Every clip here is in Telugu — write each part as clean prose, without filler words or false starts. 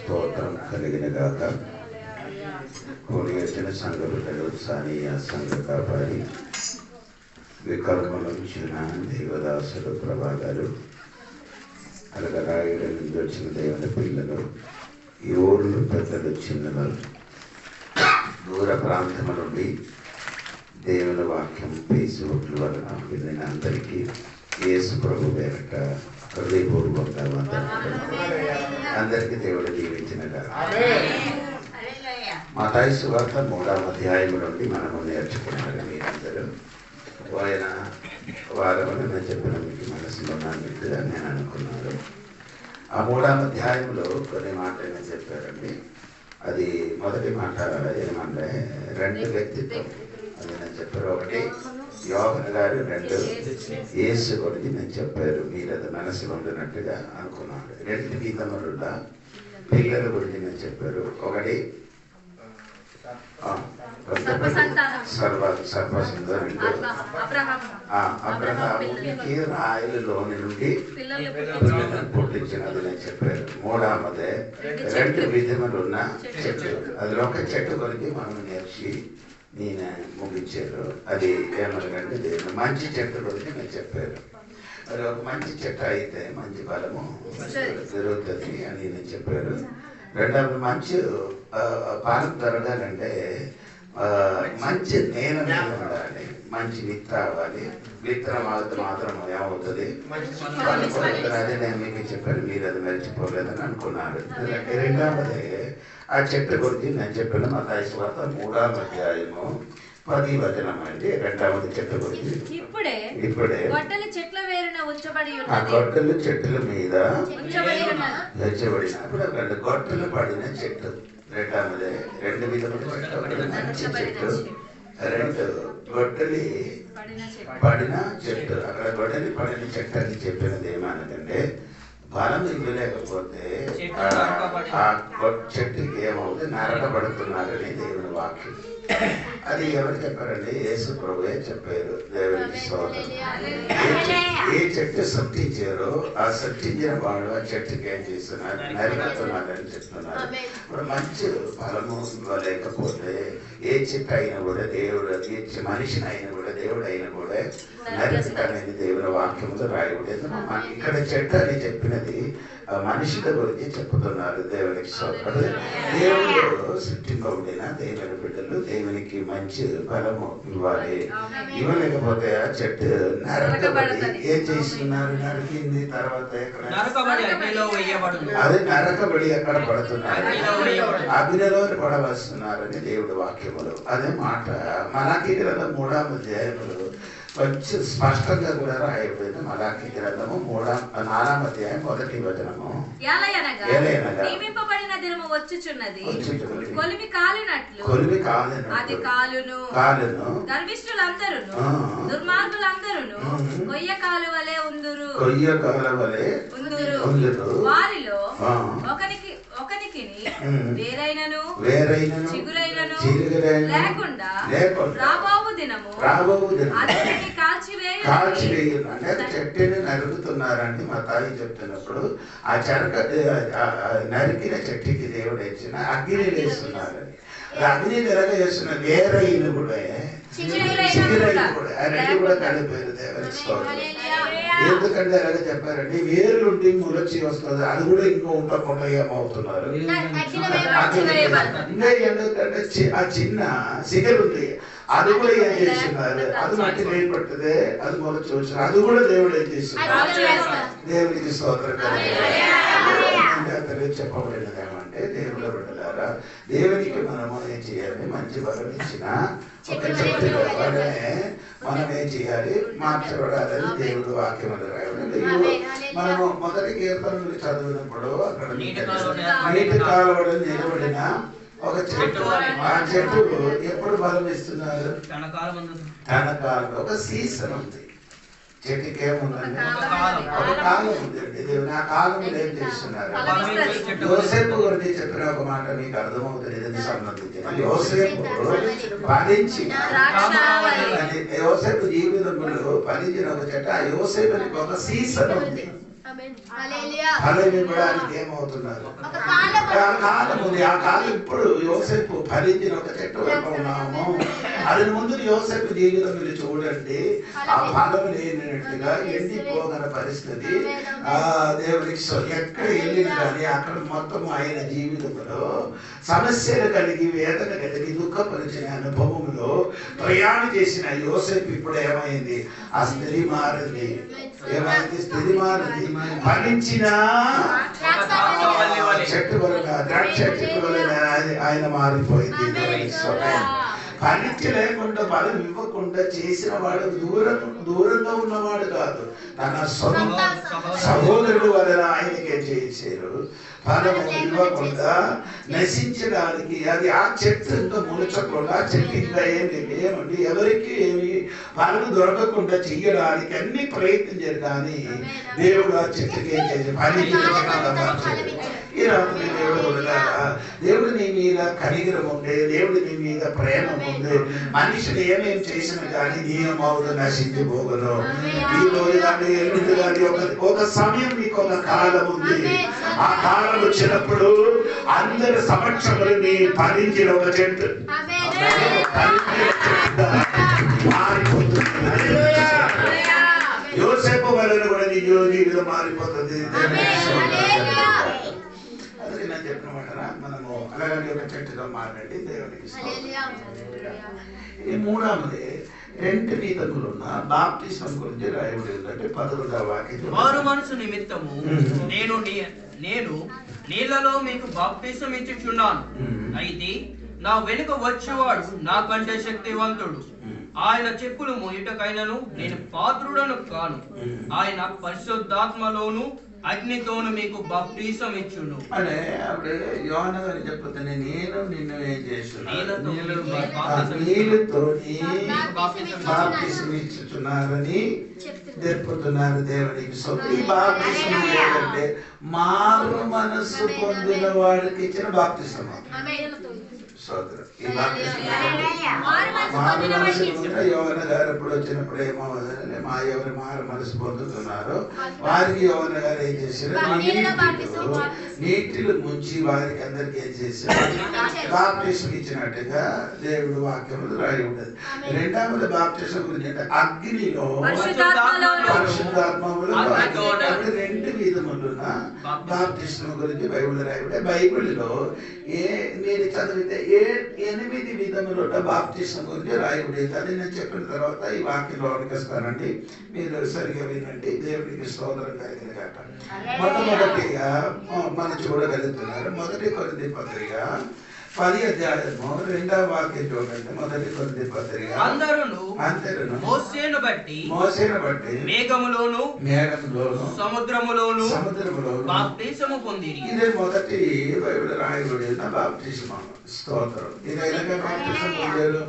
స్తోత్రం కలిగిన గాక. కూడి వచ్చిన సంఘ బిడ్డలు, స్థానీయ సంఘ కాపాడి, వికల్పం ఇచ్చిన దేవదాసులు, ప్రభాగాలు, అలగరాయుడు నుంచి వచ్చిన దేవుని పిల్లలు, ఈ ఊర్లు పెద్దలు, చిన్నలు, దూర ప్రాంతముల నుండి దేవుని వాక్యం ఫేస్బుక్ల వలన విన్న అందరికీ యేసు ప్రభు పేరట హృదయపూర్వకంగా వందనాలు. అందరికీ దేవుడు దీవించినగా. మత్తయి సువార్త 3వ అధ్యాయం నుండి మనము నేర్చుకున్నారు. మీరందరూ ఆయన వారమని నేను చెప్పిన మీకు మనసులో ఉన్నట్టుగా నేను అనుకున్నాను. ఆ 3వ అధ్యాయంలో కొన్ని మాటలు నేను చెప్పారండి. అది మొదటి మాట ఏమంటే 2 వ్యక్తిత్వం అది నేను చెప్పారు. ఒకటి యోహన్ గారు, 2 యేసు గురించి నేను చెప్పారు. మీరు అది మనసులో ఉండినట్టుగా అనుకున్నాను. 2 విధముల పిల్లల గురించి నేను చెప్పారు. ఒకటి సర్వసుందరుడు అబ్రహాముకి రాయలలోని నుండి పిల్లలను పుట్టించినది నేను చెప్పారు. 3వది 2 విధములు ఉన్న చెట్టు. అది ఒక చెట్టు గురించి మనం నేర్చి నేను ముగించారు. అది ఏమనగంటే దేవుడు మంచి చెట్టు గురించి నేను చెప్పారు. అది ఒక మంచి చెట్టు అయితే మంచి ఫలము జరుగుతుంది అని నేను చెప్పారు. 2వది మంచి ఫలం దొరకాలంటే మంచి నేల మీద ఉండాలి, మంచి విత్తనం అవ్వాలి. విత్తనం అవుతుంది మాత్రం ఏమవుతుంది, అదే నేను మీకు చెప్పాను. మీరు అది మర్చిపోలేదని అనుకున్నారు. 2వది ఆ చెట్టు గురించి నేను చెప్పాను. మత్తయి సువార్త 3వ అధ్యాయము 10వ వచనం అండి. 2వది చెట్టు గురించి ఇప్పుడే ఆ గొడ్డలు చెట్ల మీద ఉంచబడిన గొడ్డలు పడిన చెట్టు. 2వది 2 విధముల చెట్టు. ఒకటి మంచి చెట్టు, 2 గొడ్డలి పడిన చెట్టు. అక్కడ గొడ్డలి పడిన చెట్టు అని చెప్పినది ఏమన్నదంటే బలం ఇవ్వలేకపోతే ఆ చెట్టుకి ఏమవుతుంది, నరకబడుతున్నారని దేవుని వాక్యం. అది ఎవరు చెప్పారండి? యేసు ప్రభువే చెప్పారు. దేవునికి స్తోత్రం. ఏ చెట్టు సృష్టించారో ఆ సృష్టించిన వాడు ఆ చెట్టుకి ఏం చేస్తున్నారు, నరుకుతున్నారని చెప్తున్నారు. ఇప్పుడు మంచి ఫలము ఇవ్వలేకపోతే ఏ చెట్టు అయినా కూడా దేవుడు, మనిషిని అయినా కూడా దేవుడు అయినా కూడా నరుకుతానని దేవుని వాక్యంలో రాయబడి. ఇక్కడ చెట్టు అని చెప్పినది మనుషుల గురించి చెప్పుతున్నారు. దేవునికి స్తోత్రం. దేవుడు సృష్టింపబడిన దేవుని బిడ్డలు దేవునికి మంచి ఫలము ఇవ్వాలి. ఇవ్వలేకపోతే ఆ చెట్టు నరకబడి ఏం చేస్తున్నారు, నరికింది తర్వాత అది నరకబడి ఎక్కడ పడుతున్నారు, అగ్నిలో పడవస్తున్నారని దేవుడి వాక్యములు. అదే మాట మలాకీ గ్రంథం 3వ అధ్యాయములు కొంచెం స్పష్టంగా కూడా రాయబడింది. మలాకీ గ్రంథము 4వ అధ్యాయం 1వ వచనము. కొలిమి కాలినట్లు అది కాలును, దుర్మార్గులందరూ కొయ్య కాలువలే ఉందురు, వారిలో ఒకనికి వేరైనను చిగురైనను లేకుండా రాబోవు దినము కాల్చివేయును. అంటే చెట్టుని నరుకుతున్నారని మా తాయి చెప్తున్నప్పుడు ఆ నరికిన చెట్టుకి దేవుడు ఇచ్చిన అగ్ని వేస్తున్నారని. అగ్ని ఎలాగ చేస్తున్న వేరైన కూడా చిగురైన కూడా ఆ 2 కూడా కలిపారు. దేవునికి స్తోత్రం. ఎందుకంటే అలాగే చెప్పారండి, వేరుండి మొలచి వస్తుంది. అది కూడా ఇంకో ఉండకుండా ఏమవుతున్నారు, ఇంకా ఎందుకంటే ఆ చిన్న సిగలుంది అది కూడా ఏం చేస్తున్నారు, అది మట్టి వేయి పడుతుంది, అది మొలచి వచ్చిన అది కూడా దేవుడు ఏం చేస్తున్నారు. దేవునికి స్తోత్రం. అతను చెప్పబడినది ఏమంటే దేవుడు బిడ్డలారా, దేవునికి మనము ఏం చేయాలి, మంచి వరం ఇచ్చిన ఒక చెట్టు మనం ఏం చేయాలి, మార్చబడాలని దేవుడు వాక్యం రాయబడి. మనము మొదటి కీర్తనలు చదివినప్పుడు అక్కడ నీటి కాలువలో నిలబడిన ఒక చెట్టు. ఆ చెట్టు ఎప్పుడు బలం ఇస్తున్నారు, తన కాలం. ఒక సీజన్ ఉంది చెట్టుకి. ఏముందండి, ఒక కాలం ఉందండి. దేవుని ఆ కాలంలో ఏం చేస్తున్నారు. యోసేపు గురించి చెప్పిన ఒక మాట మీకు అర్థమవుతుంది. ఇది సంబంధించిన యోసేపు ఫలించిన యోసేపు జీవితంలో ఫలించిన ఒక చెట్టు. ఆ యోసేపుకి ఒక సీజన్ ఉంది. ఫలం ఇవ్వడానికి ఏమవుతున్నారు? కాలం ఉంది. ఆ కాలం ఇప్పుడు యోసేపు ఫలించిన ఒక చెట్టు వైపు ఉన్నాము. అది ముందు యోసేపు జీవితం మీరు చూడండి, ఆ ఫలం లేనట్టుగా ఎండిపోగల పరిస్థితి. దేవుడికి ఎక్కడ వెళ్ళిన కానీ అక్కడ మొత్తం ఆయన జీవితంలో సమస్యలు కలిగి, వేదన కలిగి, దుఃఖపరిచిన అనుభవంలో ప్రయాణం చేసిన యోసేపు ఇప్పుడు ఏమైంది? ఆ స్థితి మారింది. ఏమైంది? స్థితి మారింది. ఫలించిన చెట్టు వలన, ద్రాక్ష చెట్టు వలన ఆయన మారిపోయింది. ఫలించి లేకుండా ఫలం ఇవ్వకుండా చేసిన వాడు దూరంగా ఉన్నవాడు కాదు, తన సొంత సహోదరుడు వలన ఆయనకే చేశారు. ఫలము ఇవ్వకుండా నశించడానికి, అది ఆ చెట్టు ఇంకా మునచకుండా, చెట్టు ఇంకా ఏమండి ఎవరికి ఏమి ఫలం దొరకకుండా చెయ్యడానికి అన్ని ప్రయత్నించారు. కానీ దేవుడు ఆ చెట్టుకి ఏం చేసి ఫలించే ఈ రాత్రి దేవుడు నీ మీద కనికరం ఉండే, దేవుడు నీ మీద ప్రేమ ఉంది. మనిషిని ఏమేం చేసిన కానీ నియమవుదు నశించిపోగను. ఈ రోజు కానీ ఎల్లుండి కానీ ఒక సమయం, మీకు ఒక కాలం ఉంది. ఆ కాలం వచ్చినప్పుడు అందరి సమక్షంలో నీ ఫలించిన ఒక చెట్టు యోసేపు వలన కూడా నీ జీవితం మారిపోతుంది. అందుకే నేను చెప్పిన మాట, మనము అలాగే ఒక చెట్టుగా మారండి. దేవునికి ఇది మూడవది. 2 విధములు ఉన్న బాప్తిస్మం గురించి రాయబడి ఉందంటే 11వ వాక్యం. మారు మనసు నిమిత్తము నేను నీళ్లలో మీకు బాప్తిసం ఇచ్చుచున్నాను. అయితే నా వెనుక వచ్చేవాడు నాకంటే శక్తివంతుడు. ఆయన చెప్పులు మోయుటకైనను నేను పాత్రుడను కాను. ఆయన పరిశుద్ధాత్మలోను అగ్నితోను మీకు బాప్తిసం ఇచ్చును అంటే అప్పుడు యోహాను గారు చెప్తాను, నేను నిన్ను ఏం చేస్తున్నాను, నీళ్ళతో బాప్తిసం ఇచ్చుచున్నారని తెలుపుతున్నారు దేవునికి. సో ఈ బాప్తిసం ఏంటంటే మారు మనస్సు పొందిన వాడికి ఇచ్చిన బాప్తిసం. సోదరు, ఈ బాప్తిసం మారు మనసు యోహాను గారు ఎప్పుడు వచ్చినప్పుడు ఏమో మా ఎవరు మారు మనసు పొందుతున్నారో వారికి యోహాను గారు ఏం చేశారు? నీటిలో ముంచి వారికి అందరికి ఏం చేశారు? బాప్తిసం ఇచ్చినట్టుగా దేవుడు వాక్యములు రాయి ఉండదు. రెండవది బాప్తిసం గురించి అంటే అగ్నిలో పరిశుద్ధాత్మలో 2 విధములున్న బాప్తిసం గురించి బైబిల్ రాయబడే. బైబిల్లో మీరు చదివితే 8 విధములున్న బాప్తిసం గురించి రాయబడేది. అది నేను చెప్పిన తర్వాత ఈ వాక్యంలో వస్తానండి, మీరు సరిగా వినండి. దేవుడికి స్తోత్రం కలిగిన కాక. మొట్టమొదటిగా మనం చూడగలుగుతున్నారు 1 కొరింథీ పత్రిక 10వ అధ్యాయము 2వ వాక్యం చూడండి. 1 కొరింథీ పత్రిక అందరూ మోసేను బట్టి మేఘములోను సముద్రములోను బాప్తిసము పొందిరి. ఇదే మొదటి బైబిల్ రాయబడిన బాప్తిసము. స్తోత్రం. ఇదైనా బాప్తిసం పొందారు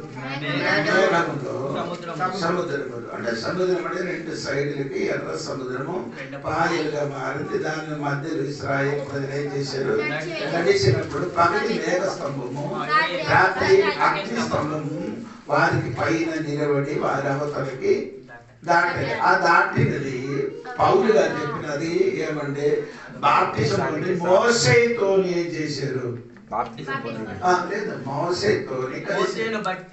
సముద్రములు. అంటే సముద్రం అంటే 2 సైడ్లకి ఎర్ర సముద్రము పాయలుగా మారింది. దాని మధ్యలో ఇశ్రాయేలు ప్రజలు ఏం చేశారు? నడిచినప్పుడు పగటి మేఘ స్తంభము, రాత్రి అగ్ని స్తంభము వారికి పైన నిలబడి వారి అవతలకి దాటి. ఆ దాటినది పౌలు గారు చెప్పినది ఏమంటే బాప్తిసం పొంది మోసేతో ఏం చేశారు? మోసేను బట్టి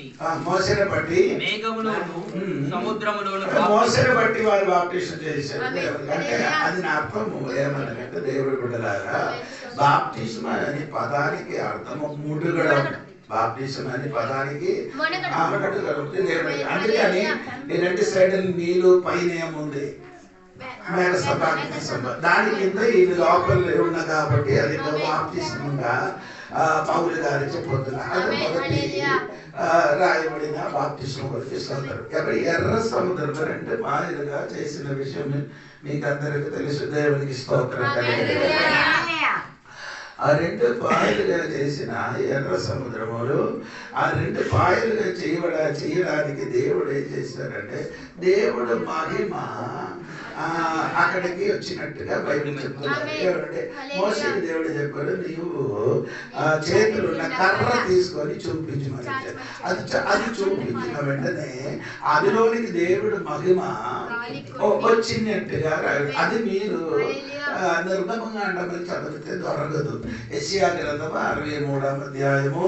మోసేను బట్టి వారు బాప్టిజం చేశారు. అంటే అది నా అర్థము ఏమనంటే దేవుడి బిడ్డలారా, బాప్టిజం అనే పదానికి అర్థము ముడుగడం. బాప్టిజం అనే పదానికి అందుకని 2 సైడ్లు నీళ్ళు పైన ఏముంది? దాని కింద ఇది లోపల ఉన్న కాబట్టి అది బాప్తిస్మంగా పౌలు గారు చెప్పొద్దున్నారు. అది మొదటి రాయబడిన బాప్తిస్మం గురించి సోదరు. ఎర్ర సముద్రం 2 మాదిరిగా చేసిన విషయం మీకు అందరికీ తెలుసు. దేవునికి స్తోత్రం కలిగింది. ఆ రెండు పాయలుగా చేసిన ఎర్ర సముద్రములు ఆ రెండు పాయలుగా చేయడానికి దేవుడు ఏం చేశారంటే దేవుడు మహిమ అక్కడికి వచ్చినట్టుగా బైబిల్ చెప్తున్నారు. ఏమంటే మోషేకి దేవుడు చెప్పాడు, నీవు చేతులున్న కర్ర తీసుకొని చూపించమని. అది చూపించిన వెంటనే అదిలోనికి దేవుడు మహిమ వచ్చినట్టుగా అది మీరు నిర్గమకాండము చదివితే దొరకదు. యెషయా గ్రంథము 63వ అధ్యాయము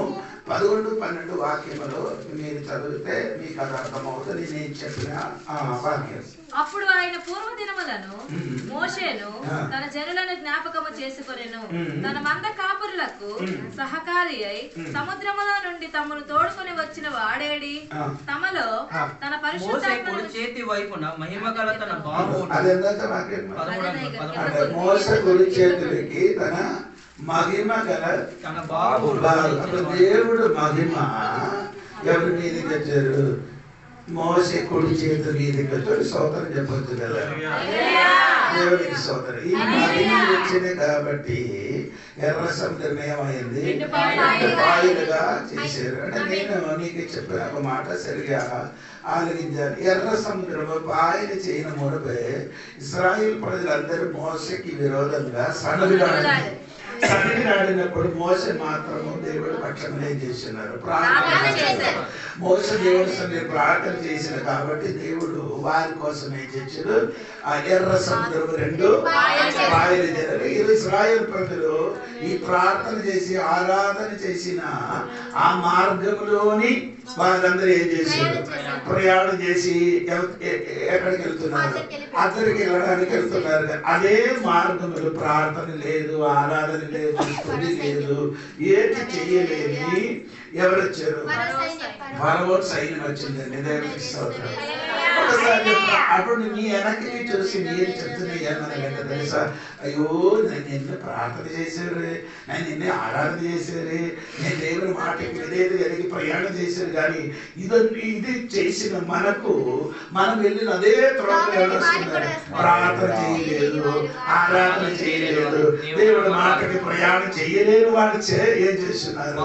11-12 వాక్యములో మీరు చదివితే మీకు అది అర్థమవుతుంది. నేను చెప్పిన వాక్యం. అప్పుడు ఆయన పూర్వ దినములను మోషేను తన జనులను జ్ఞాపకము చేసుకొనెను. తన మంద కాపురులకు సహకారి అయి సముద్రములో నుండి తమను తోడుకొని వచ్చిన వాడేడి తమలో తన పరిశుద్ధాత్మ చేతి వైపున మహిమగల తన బాహు మోసే కుడి చేతులకి తన మహిమ గల తన బాహు. దేవుడు మహిమ ఎవరి మీదకి వచ్చారు? మోసే కుడి చేతి మీదకి వచ్చాడు. సోదరు చెప్పొచ్చు కదా, దేవుడికి సోదరు. ఈ మహిమ వచ్చింది కాబట్టి ఎర్ర సముద్రం ఏమైంది? పాయలుగా చేశారు. అంటే నేను నీకు చెప్పిన ఒక మాట సరిగా ఆలోచించాలి. ఎర్ర సముద్రము పాయలు చేయని మునిపే ఇశ్రాయేలు ప్రజలందరూ మోసకి విరోధంగా సనగలాడినప్పుడు మోసే మాత్రము దేవుడు పక్షంగా చేస్తున్నారు, ప్రార్థన చేశారు. మోసే దేవుడు ప్రార్థన చేసిన కాబట్టి దేవుడు వారి కోసం ఏం చేశాడు? ఆ ఎర్ర సముద్రం రెండు పాయలు చేశారు. ఇశ్రాయేలు ప్రజలు ఈ ప్రార్థన చేసి ఆరాధన చేసిన ఆ మార్గంలోని వాళ్ళందరూ ఏం చేశారు? ప్రయాణం చేసి ఎక్కడికి వెళ్తున్నారు? అద్దరికి వెళ్ళడానికి వెళ్తున్నారు. అదే మార్గంలో ప్రార్థన లేదు, ఆరాధన లేదు, స్తుతి లేదు, ఏది చెయ్యలేని ఎవరు వచ్చారు? ఫరో సైన్యం వచ్చిందండి. దేవుడికి స్తోత్రం. ఒకసారి అప్పుడు నీ వెనక్కి చూసి మీరు చెప్తున్నా ఏమన్నా తెలుసా? అయ్యో నేను ఎన్ని ప్రార్థన చేశారు, నేను ఎన్ని ఆరాధన చేశారు, నేను దేవుని మాటకి విధేయత కలిగి ప్రయాణం చేశారు, కానీ ఇది చేసిన మనం వెళ్ళిన అదే త్రోవలో వస్తున్నారు. ప్రార్థన చేయలేదు, ఆరాధన చేయలేదు, దేవుడి మాటకి ప్రయాణం చేయలేని వాళ్ళు ఏం చేస్తున్నారు?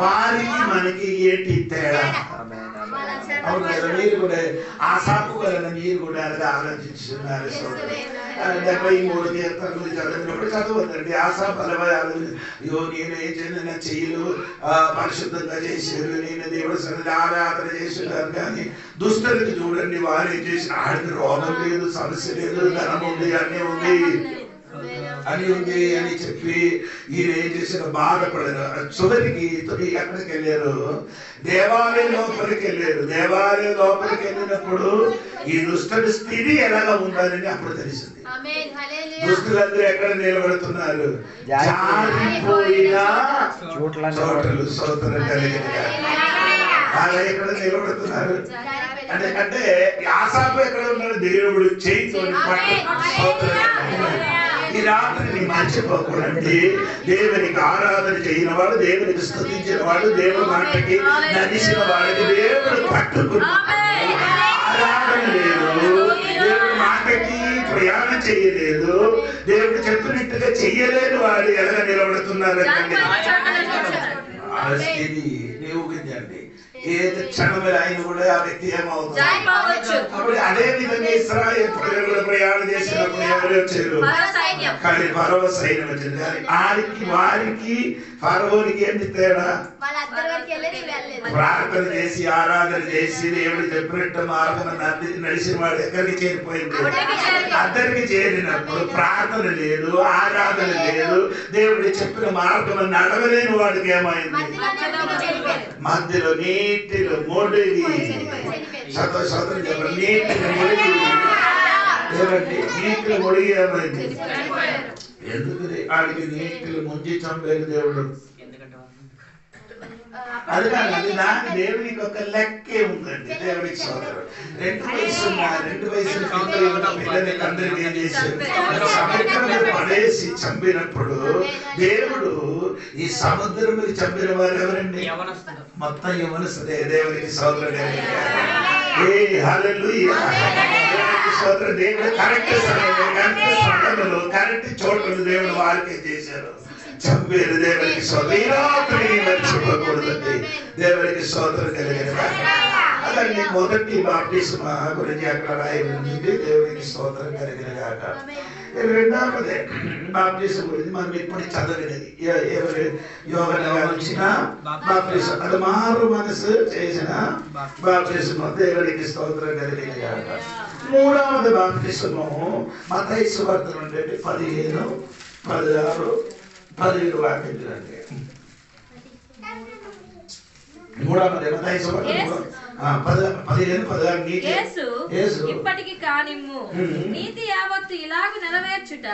వారికి మనకి ఏంటి తేడా? అవును కదా, మీరు కూడా ఆసాపు వలన మీరు కూడా అలాగే ఆలోచిస్తున్నారు. 73 కీర్తనలు చదివినప్పుడు చదవద్దండి. ఆసాపు అలాగే అయ్యో నేను ఏం చేయను, చెయ్యలు పరిశుద్ధంగా చేశారు, నేను దేవుడి సన్నిధిలో ఆరాధన చేస్తున్నారు, కానీ దుస్తులకి చూడండి వారు ఏం చేసిన ఆడికి రోగం లేదు, సమస్య లేదు, ధనం ఉంది, అన్నీ ఉంది అని చెప్పి ఈయన ఏం చేసిన బాధపడారు. చివరికి ఎక్కడికి వెళ్ళారు? దేవాలయం లోపలికి వెళ్ళారు. దేవాలయం లోపలికి వెళ్ళినప్పుడు ఈ దుష్టుడి స్థితి ఎలాగా ఉండాలని అప్పుడు తెలిసింది. దుష్టులందరూ ఎక్కడ నిలబడుతున్నారు? జారిపోయిన చోటలు. స్తోత్రం కలిగిన అలా ఎక్కడ నిలబడుతున్నారు అంటే ఆసాపు ఎక్కడ ఉన్నారు? దేవుడు చేయితో ఈ రాత్రిని మర్చిపోకూడదు. దేవునికి ఆరాధన చేయని వాడు, దేవునికి స్తుతించిన వాడు, దేవుడి మాటకి నడిచిన వాడికి దేవుడు పట్టుకున్నాడు. ఆరాధన లేదు, దేవుడి మాటకి ప్రయాణం చేయలేదు, దేవుడు చెప్పినట్టుగా చెయ్యలేని వాడు ఎలా నిలబడుతున్నారు? ఊహించండి. ఏది క్షణమే ఆయన కూడా ఆ వ్యక్తి ఏమవుతుంది? అదే విధంగా ఇశ్రాయేలు ప్రజలు ప్రయాణం చేసినప్పుడు ఎవరు వచ్చారు? కానీ ఫరో సైన్యం వచ్చింది. కానీ వారికి ఫరోనికి ఏంటి తేడా? ప్రార్థన చేసి ఆరాధన చేసి దేవుడు చెప్పినట్టు మార్గం నడిచిన వాడు ఎక్కడికి చేరిపోయింది? అద్దరికి చేరినప్పుడు ప్రార్థన లేదు, ఆరాధన లేదు, దేవుడు చెప్పిన మార్గం నడవలేని వాడికి ఏమైంది? మధ్యలో నీటిలో ముడిగి సంతోషం చెప్పండి. నీటిలో ముడిగి ఏమండి? నీటిలో ముడిగి ఏమైంది? ఎందుకు ఆడికి నీటిలో ముంచి చంపేది దేవుడు? అది కాదు, అది నాకు దేవునికి ఒక లెక్కే ఉందండి. దేవునికి సోదరుడు 2 వయసుల పిల్లలకి అందరికి ఏం చేశారు? సముద్రంలో పడేసి చంపినప్పుడు దేవుడు ఈ సముద్రం మీద చంపిన వారు ఎవరండి? మొత్తం యవనస్తులే. దేవునికి సోదరుడు. దేవుడు కరెక్ట్ సమయంలో కరెక్ట్ చోట్లను దేవుడు వారికే చేశారు. చంపేరు. దేవునికి స్తోత్రం. మర్చిపోకూడదండి. దేవునికి స్తోత్రం కలిగిన అదండి మొదటి బాప్టిస్మా గురించి అక్కడ రాయబడింది. దేవునికి స్తోత్రం కలిగిన గాక. రెండవది బాప్టిజం గురించి మనం ఇప్పుడు చదవలేదు. ఎవరు యోగన ఇచ్చిన బాప్టిజం, అది మారు మనసు చేసిన బాప్టిజం. దేవునికి స్తోత్రం కలిగిన గాక. మూడవది బాప్టిజము మత్తయి సువార్త నుండి 15, 16, 17 వాక్యాలండి. మూడవది మత్తయి సువార్త 15, 16. యేసు ఇప్పటికి కానిమ్ము, నీతి యావత్తు ఇలాగ నెరవేర్చుట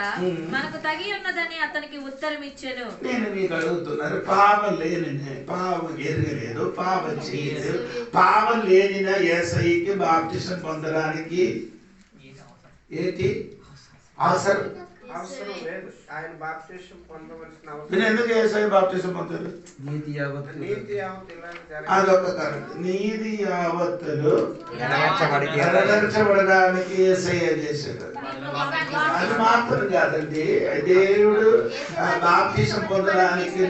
మనకు తగి ఉన్నదని అతనికి ఉత్తరం ఇచ్చెను. నేను మీకు అడుగుతున్నారు, పాపం లేని, పాపం ఎరగలేదు, పాపం చేయలేదు, పాపం లేనిన యేసయ్యకి బాప్టిజం పొందడానికి ఏంటి అవసరం? అవసరం లేదు. ఆయన బాప్టిజం పొందవలసిన అవసరం. నేను ఎందుకు యేసయ్య బాప్టిజం పొందారు? నీతి యావత్తు అదొక కారణం. నీతి యావత్తులు నెరవేర్చబడడానికి యేసయ్య చేశాడు. అది మాత్రం కాదండి, దేవుడు బాప్టిజం పొందడానికి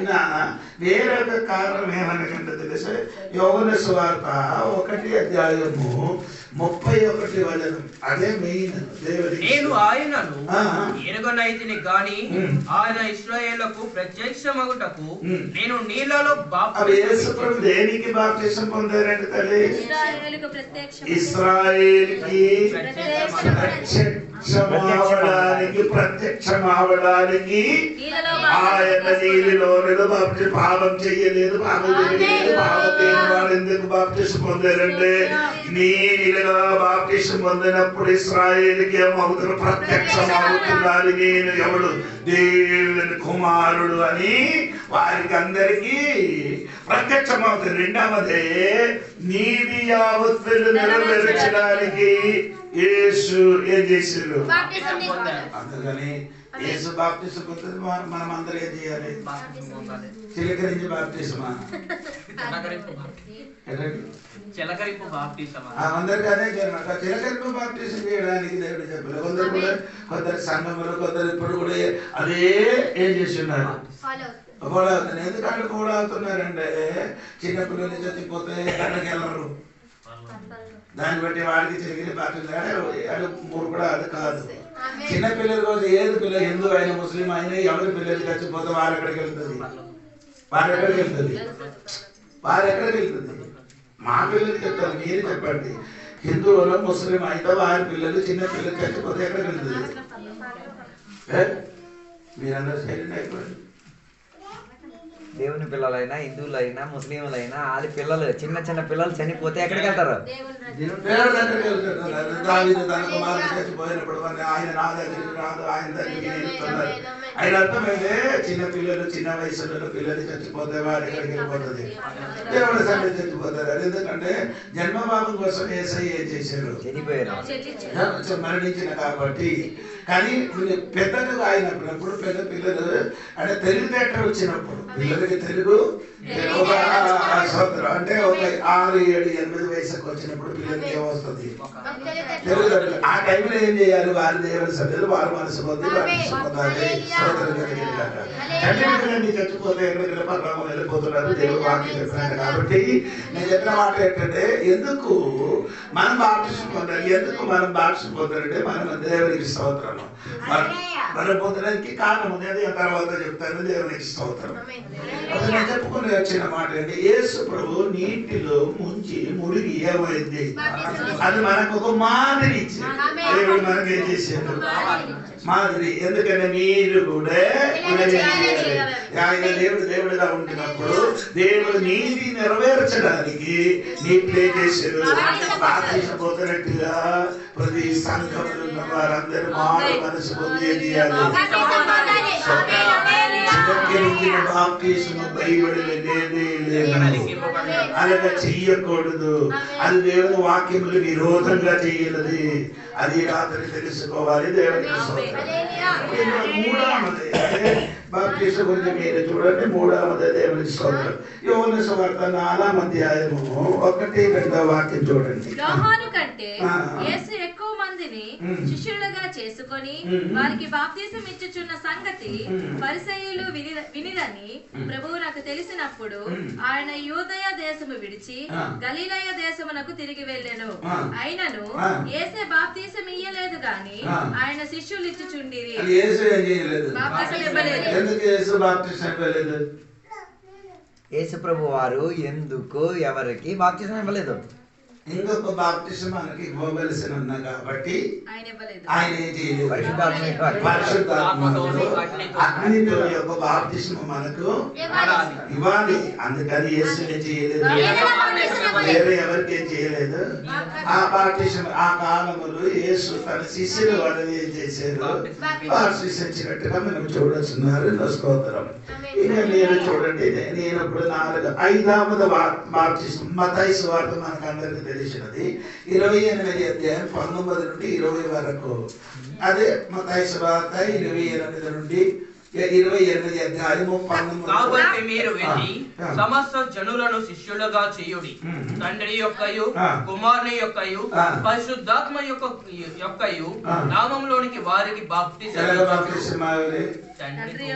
వేరొక కారణం ఏమనకంటే తెలుసు. యోహాను సువార్త 1 అధ్యాయము 31 వచనం. అదే మెయిన్. నేను ఆయనను ఎరుగనైతిని గాని ఆయన ఇశ్రాయేలుకు ప్రత్యక్షమగుటకు నేను నీళ్లలో బాప్టిజం. దేనికి బాప్టిజం పొందారంటే తల్లి? ఇశ్రాయేలుకి ప్రత్యక్షమవడానికి ఆయన నీళ్ళలో బాప్టిజం. పాపం చెయ్యలేదు, పాపం చేయలేదు, పాపం చేయని వాడు ఎందుకు బాప్టిజం పొందారంటే నీళ్ళలో బాప్టిజం పొందినప్పుడు ఇశ్రాయేలుకి ఏమవుతారు? ప్రత్యక్షం అవుతున్నారు. నేను ఎవడు? దేవుని కుమారుడు అని వారికి అందరికీ ప్రత్యక్షం అవుతుంది. రెండవదే నీతి యావత్తులు నెరవేర్చడానికి యేసు ఏం చేశారు? అందుకని యేసు బాప్టిజం పొందితే మనం అందరూ ఏం చేయాలి? చిలకరించి బాప్టిజమా? అందరికీ అదే చిలకరింపు బాప్టిజం చేయడానికి దేవుడు చెప్పలేదు. కొందరు కూడా, కొందరు సంఘములు, కొందరు ఇప్పుడు కూడా అదే ఏం చేస్తున్నారు? ఫాలో అవుతున్నారు. ఎందుకంటే ఫాలో అవుతున్నారంటే చిన్నపిల్లలు చచ్చిపోతే ఎక్కడికి వెళ్ళరు. దాన్ని బట్టి వాడికి చిలికిన బాప్టిజం మూడు కూడా అది కాదు. చిన్నపిల్లల కోసం ఏది పిల్లలు, హిందూ అయినా ముస్లిం అయినా ఎవరి పిల్లలు చచ్చిపోతే వారు ఎక్కడికి వెళ్తుంది? వారు ఎక్కడికి వెళ్తుంది? వారు ఎక్కడికి వెళ్తుంది? మా పిల్లలు చెప్తారు, మీరు చెప్పండి. హిందువులు ముస్లిం అయితే వారి పిల్లలు, చిన్న పిల్లలు చచ్చిపోతే ఎక్కడికి వెళ్తుంది? మీరందరూ సైలెంట్ అయిపోయింది. దేవుని పిల్లలైనా, హిందువులైనా, ముస్లింలైనా వాళ్ళ పిల్లలు, చిన్న చిన్న పిల్లలు చనిపోతే ఎక్కడికి వెళ్తారు? చచ్చిపోయినప్పుడు ఆయన నా దగ్గరికి రాదు, ఆయన దగ్గరికి వెళ్తున్నారు. ఆయన అర్థమైతే చిన్న పిల్లలు, చిన్న వయసులో పిల్లలు చచ్చిపోతే వారు ఎక్కడికి వెళ్ళిపోతుంది? దేవుడి సన్నిధి చచ్చిపోతారు. అది ఎందుకంటే జన్మభావం కోసం యేసయ్య ఏం చేశారు? చనిపోయారు, మరణించిన కాబట్టి. కానీ పెద్దగా అయినప్పుడు పెద్ద పిల్లలు అంటే తెలివితేటలు వచ్చినప్పుడు పిల్లలకి తెలుగు ఒక సంవత్సరం అంటే ఒక 6, 7, 8 వయసుకు వచ్చినప్పుడు పిల్లలకి ఏమొస్తుంది? తెలుగు. ఆ టైంలో ఏం చేయాలి? వారి దేవుని సభ్యులు వారు మనసు పొంది పొందాలి. తండ్రి చచ్చిపోతే ఎక్కడికి పర్వామం వెళ్ళిపోతున్నారు. దేవుడు వాక్యం చెప్పినాడు. కాబట్టి నేను చెప్పిన మాట ఏంటంటే, ఎందుకు మనం బాప్టిజం పొందాలి? ఎందుకు మనం బాప్టిజం పొందాలంటే మనం దేవునికి స్తోత్రం. మనం పొందడానికి కారణం ఉంది. అది తర్వాత చెప్తాను. దేవునికి స్తోత్రం. అది నేను చెప్పుకుని వచ్చిన మాట అండి. యేసు ప్రభు నీటిలో ముంచి ముడిగి ఏమైంది? అది మనకు ఒక మాదిరి ఇచ్చింది. దేవుడు మనకి ఏం చేశాడు? మాదిరి. ఎందుకంటే మీరు కూడా ఆయన దేవుడుగా ఉంటున్నప్పుడు దేవుడు నీతి నెరవేర్చడానికి నీటిలో చేశాడు. బాప్టిజం ప్రతి సంఘంలో ఉన్న వారందరూ మారు మనసు పొంది ఏం చేయాలి? బాప్టిజం బైబిల్లో లేదే లేదు. అలాగా చెయ్యకూడదు. అది దేవుని వాక్యములు విరోధంగా చేయలేదు. అది రాత్రి తెలుసుకోవాలి. దేవునికి మూడవది బాప్టిజం గురించి మీరు చూడండి. మూడవది దేవునికి స్తోత్రం. యోహాను సువార్త 4వ అధ్యాయము 1, 2 వాక్యం చూడండి. యోహాను కంటే యేసు ఎక్కువ మందిని శిష్యులుగా చేసుకొని వారికి బాప్తీసం ఇచ్చుచున్న సంగతి పరిసయ్యులు వినిరని ప్రభువు నాకు తెలిసినప్పుడు ఆయన యూదయ దేశము విడిచి గలీలయ దేశమునకు తిరిగి వెళ్ళెను. అయినను యేసే బాప్తీసం ఇయ్యలేదు గాని ఆయన శిష్యులు ఇచ్చుచుండిరి. బాప్తీసం ఇవ్వలేదు. యేసు ప్రభు వారు ఎందుకు ఎవరికి బాప్తిసం ఇవ్వలేదు? ఇంకొక బాప్తిసం మనకి ఇవ్వవలసి ఉన్న కాబట్టి ఆయన ఏం చేయలేదు. పరిశుద్ధాత్మతో అగ్నితో యొక్క బాప్తిసం మనకు ఇవ్వాలి. అందుకని యేసు ఏం చేయలేదు, వేరే ఎవరికి ఏం చేయలేదు. ఆ బాప్తిసం ఆ కాలములో యేసు తన శిష్యులు వాళ్ళని ఏం చేశారు, బాప్తిసించినట్టుగా మనం చూడొచ్చున్నారు. స్తోత్రం. ఇక మీరు చూడండి, నేను ఇప్పుడు 5వ బాప్తిసం మత్తయి సువార్త మనకు అందరికీ తెలిసినది. 28 అధ్యాయం 19 నుండి 20 వరకు. అదే మత్తయి సువార్త 28 నుండి 28 అధ్యాయము 19. కాబట్టి మీరు వెళ్ళి సమస్త జనులను శిష్యులుగా చేయుడి. తండ్రి యొక్కయు కుమారుని యొక్కయు పరిశుద్ధాత్మ యొక్కయు నామములోనికి వారికి బాప్తిసం తండ్రి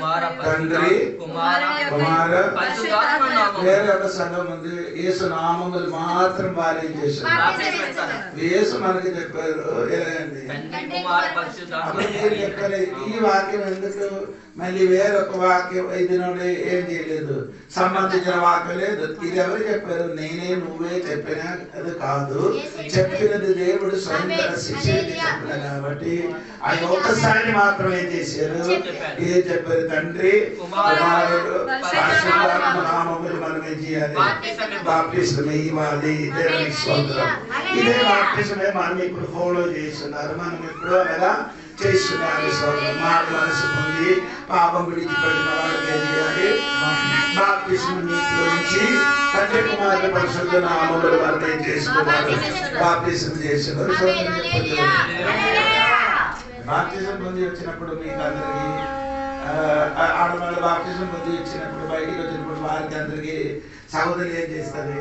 కుమార పరిశుద్ధాత్మ నామములు. వేరే ఒక సంఘం ఉంది, యేసు నామములు మాత్రం వారి చేశారు. యేసు మనకి చెప్పారు ఈ వాక్యం ఎందుకు, మళ్ళీ వేరొక వాక్యం ఇది నుండి ఏం చేయలేదు, సంబంధించిన వాక్యం లేదు. ఇది ఎవరు చెప్పారు? నేనే నువ్వే చెప్పినా అది కాదు, చెప్పినది దేవుడు స్వయం తన శిష్యుడికి చెప్పిన కాబట్టి ఆయన ఒక్కసారి మాత్రం ఏం చేశారు, ఏం చెప్పారు? తండ్రి కుమారుడు పరిశుద్ధాత్మ నామములు మనం ఏం చేయాలి, బాప్తిసం ఇవ్వాలి. దేవునికి స్తోత్రం. ఇదే బాప్తిసమే మనం ఇప్పుడు ఫాలో చేస్తున్నారు. మనం ఇప్పుడు అనగా చేస్తున్నారు. మారు మనసు పొంది పాపం విడిచిపెట్టిన వాళ్ళకి ఏం చేయాలి, బాప్తిసం నీటిలో నుంచి తండ్రి కుమారుడు పరిశుద్ధ నామములు మనం ఏం చేసుకోవాలి, బాప్తిసం చేస్తున్నారు. బాప్తిసం పొంది వచ్చినప్పుడు మీకు అందరికి ఆడవాళ్ళు బాప్తిసం పొంది వచ్చినప్పుడు బయటికి వచ్చినప్పుడు వారికి అందరికి సహోదరి ఏం చేస్తుంది,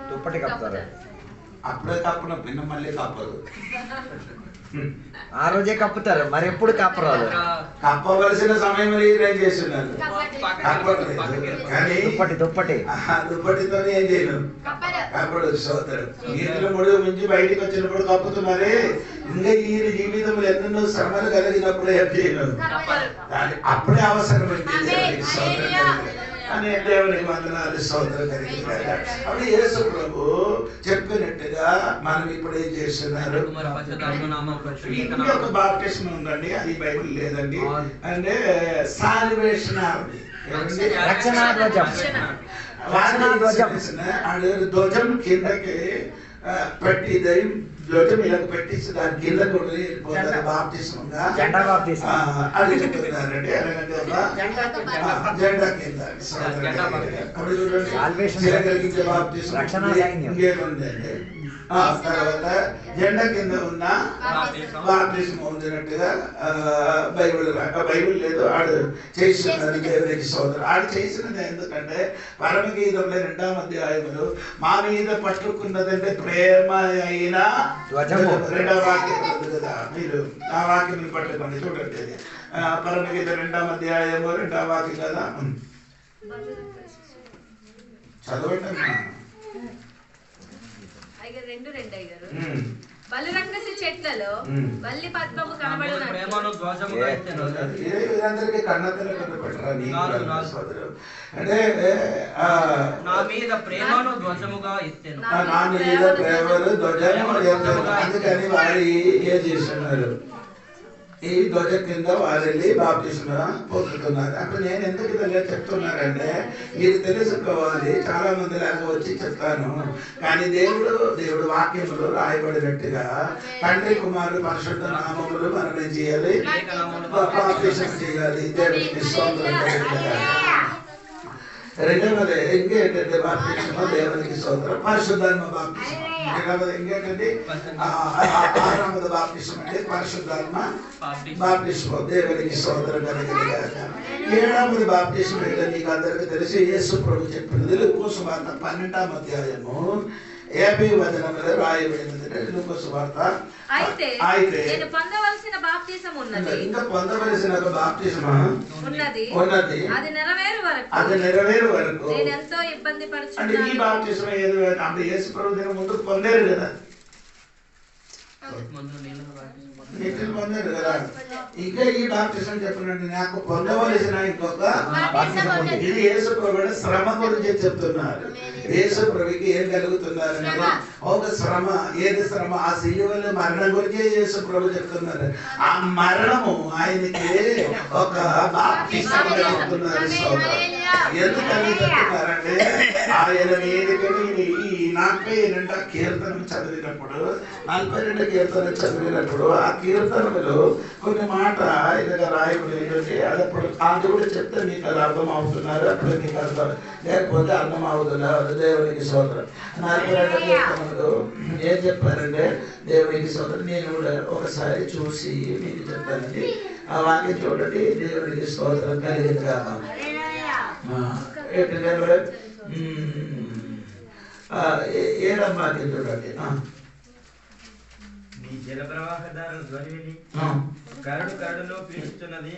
దుప్పటి కప్పుతారు. అప్పుడే కప్పున పిన్న మళ్ళీ కప్పరు. ఆ రోజే కప్పుతారు, మరి ఎప్పుడు కప్పరాదు. కప్పవలసిన సమయం ఏం చేస్తున్నారు, కానీ దుప్పటితో ఏం చేయను, కప్పడు. సోదరు నీటిలో ముడి నుంచి బయటికి వచ్చినప్పుడు కప్పుతున్నారే, ఇంకా ఈ జీవితంలో ఎన్నెన్నో శ్రమలు కలిగినప్పుడు ఏం చేయను, అప్పుడే అవసరమైంది. అనే దేవునికి వందనాలు. స్తోత్రం కలిగింది. అప్పుడు యేసు ప్రభు చెప్పినట్టుగా మనం ఇప్పుడు ఏం చేస్తున్నారు, ఇంకొక బాప్టిజం ఉందండి, అది బైబిల్ లేదండి. అంటే సాల్వేషన్ ఆర్మీ, ధ్వజం కిందకి పెట్టి ధ్వజం ఇలా పెట్టించి దాని కింద కూడా వెళ్ళిపోతారు బాప్తిజంగా. అది చెప్తున్నారండి. జెండా కింద అప్పుడు చూడండి బాప్తిజం ఇంకేముందండి. తర్వాత జెండా కింద ఉన్న బాప్తిజం పొందినట్టుగా బైబిల్ లేదు. ఆడు చేస్తున్నది దేవునికి స్తోత్రం. ఆడు చేసినది ఎందుకంటే పరమగీతంలో 2వ అధ్యాయంలో మా మీద పట్టుకున్నదంటే ప్రేమ అయినా 2వ వాక్యం కదా, మీరు ఆ వాక్యం పట్టుకోండి. చూడండి, పరమగీత 2వ అధ్యాయము 2వ వాక్యం కదా, చదవండి అమ్మా. బలిరక్కసి చెట్లలో వల్లి పద్మము కనబడునట్లు వీరందరికీ కన్నతలు కనబడరా అంటే నా మీద ప్రేమను ధ్వజముగా ఎత్తెను. నా మీద ప్రేమను ధ్వజము ఎత్తెను. అందుకని వారు ఏం చేస్తున్నారు, ఈ ధ్వజ కింద వారెళ్ళి బాప్తిసం పొందుతున్నారు. అప్పుడు నేను ఎందుకు ఇలా చెప్తున్నానంటే మీరు తెలుసుకోవాలి. చాలా మంది లాగా వచ్చి చెప్తాను, కానీ దేవుడు వాక్యములు రాయబడినట్టుగా తండ్రి కుమారుడు పరిశుద్ధ నామములు మనం ఏం చేయాలి, బాప్తిసం చేయాలి. దేవుడికి స్తోత్రం. రెండవది ఇంకేంటంటే బాప్తిసం దేవునికి స్తోత్రం. పరిశుద్ధాత్మ బాప్తిసం ఇంకేంటంటే 6వ బాప్తిసం అంటే పరిశుద్ధాత్మ బాప్తిసం దేవునికి స్తోత్రం కలిగినగాక. 7వ బాప్తిసం అంటే నీకు అందరికీ తెలిసి యేసు ప్రభు చెప్పినది లూకా సువార్త 12వ అధ్యాయము 50వ వచనంలో రాయబడినది. లూకా సువార్త అయితే అయితే నేను పొందవలసిన బాప్తిసం ఉన్నది, ఇంకా పొందవలసిన ఒక బాప్తిసమా ఉన్నది, అది నెరవేరు వరకు నేను ఎంతో ఇబ్బంది అంటే ఈ పడుచున్నాను. బాప్తిసం ఏదో అంటే యేసు ప్రభు దినం ముందు పొందారు కదా, నీటిని పొందారు కదా. ఇంకా ఈ బాప్తిసం చెప్పనండి, నాకు పొందవలసిన ఇంకొక బాప్తిసం ఉంది. ఇది యేసు ప్రభు శ్రమ గురించి చెప్తున్నారు. యేసు ప్రభుకి ఏం కలుగుతున్నారు, ఒక శ్రమ. ఏది శ్రమ? ఆ సిలువలో మరణం గురించి యేసు ప్రభు చెప్తున్నారు. ఆ మరణము ఆయనకి ఒక బాప్తిసం కలుగుతున్నారు. ఎందుకని చెప్తున్నారంటే ఆయన మీదకి ఈ 42 కీర్తన చదివినప్పుడు 42 కీర్తన చదివినప్పుడు ఆ కీర్తనలో కొన్ని మాట ఇలాగా రాయబడి ఏంటంటే అది కూడా చెప్తే మీకు అది అర్థం అవుతున్నారు, అప్పుడు మీకు అర్థం లేకపోతే అర్థం అవుతున్నారు. దేవునికి స్తోత్రం. 42 కీర్తనలో ఏం చెప్పారంటే దేవునికి స్తోత్రం. నేను కూడా ఒకసారి చూసి మీకు చెప్తానండి. ఆ వాక్యం చూడండి. దేవునికి స్తోత్రం కలిగింది కాదు. ఏడమ్మా చూడండి. నీ జల ప్రవాహదారుల ధ్వని విని కరడు కరడులో పీల్చుతున్నది.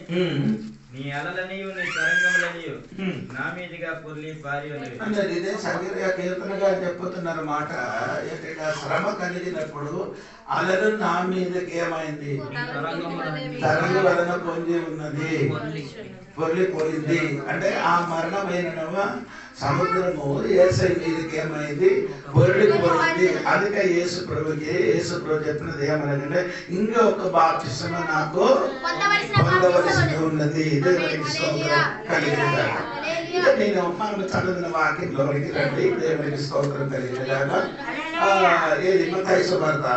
నీ అలలనియు నీ తరంగములనియు నా మీదుగా పొర్లి పారి ఉన్నవి. అంటే ఇదే సంగీత కీర్తనగా చెప్పుతున్నారు మాట. ఏంటంటే శ్రమ కలిగినప్పుడు అలలు నా మీదకి ఏమైంది, తరంగ వలన పొంది ఉన్నది, పొర్లిపోయింది. అంటే ఆ మరణమైన సముద్రము యేసయ్య మీదకి ఏమైంది, పొర్లిపోయింది. అందుకే యేసు ప్రభుకి యేసు ప్రభు చెప్పినది ఏమనగా ఇంకా ఒక బాప్తిసం నాకు పొందవలసి ఉన్నది. దేవునికి స్తోత్రం కలిగినగా. నేను మనం చదివిన వాక్యంలోనికి రండి. దేవునికి స్తోత్రం కలిగినగా. ఏది మత్తయి సువార్త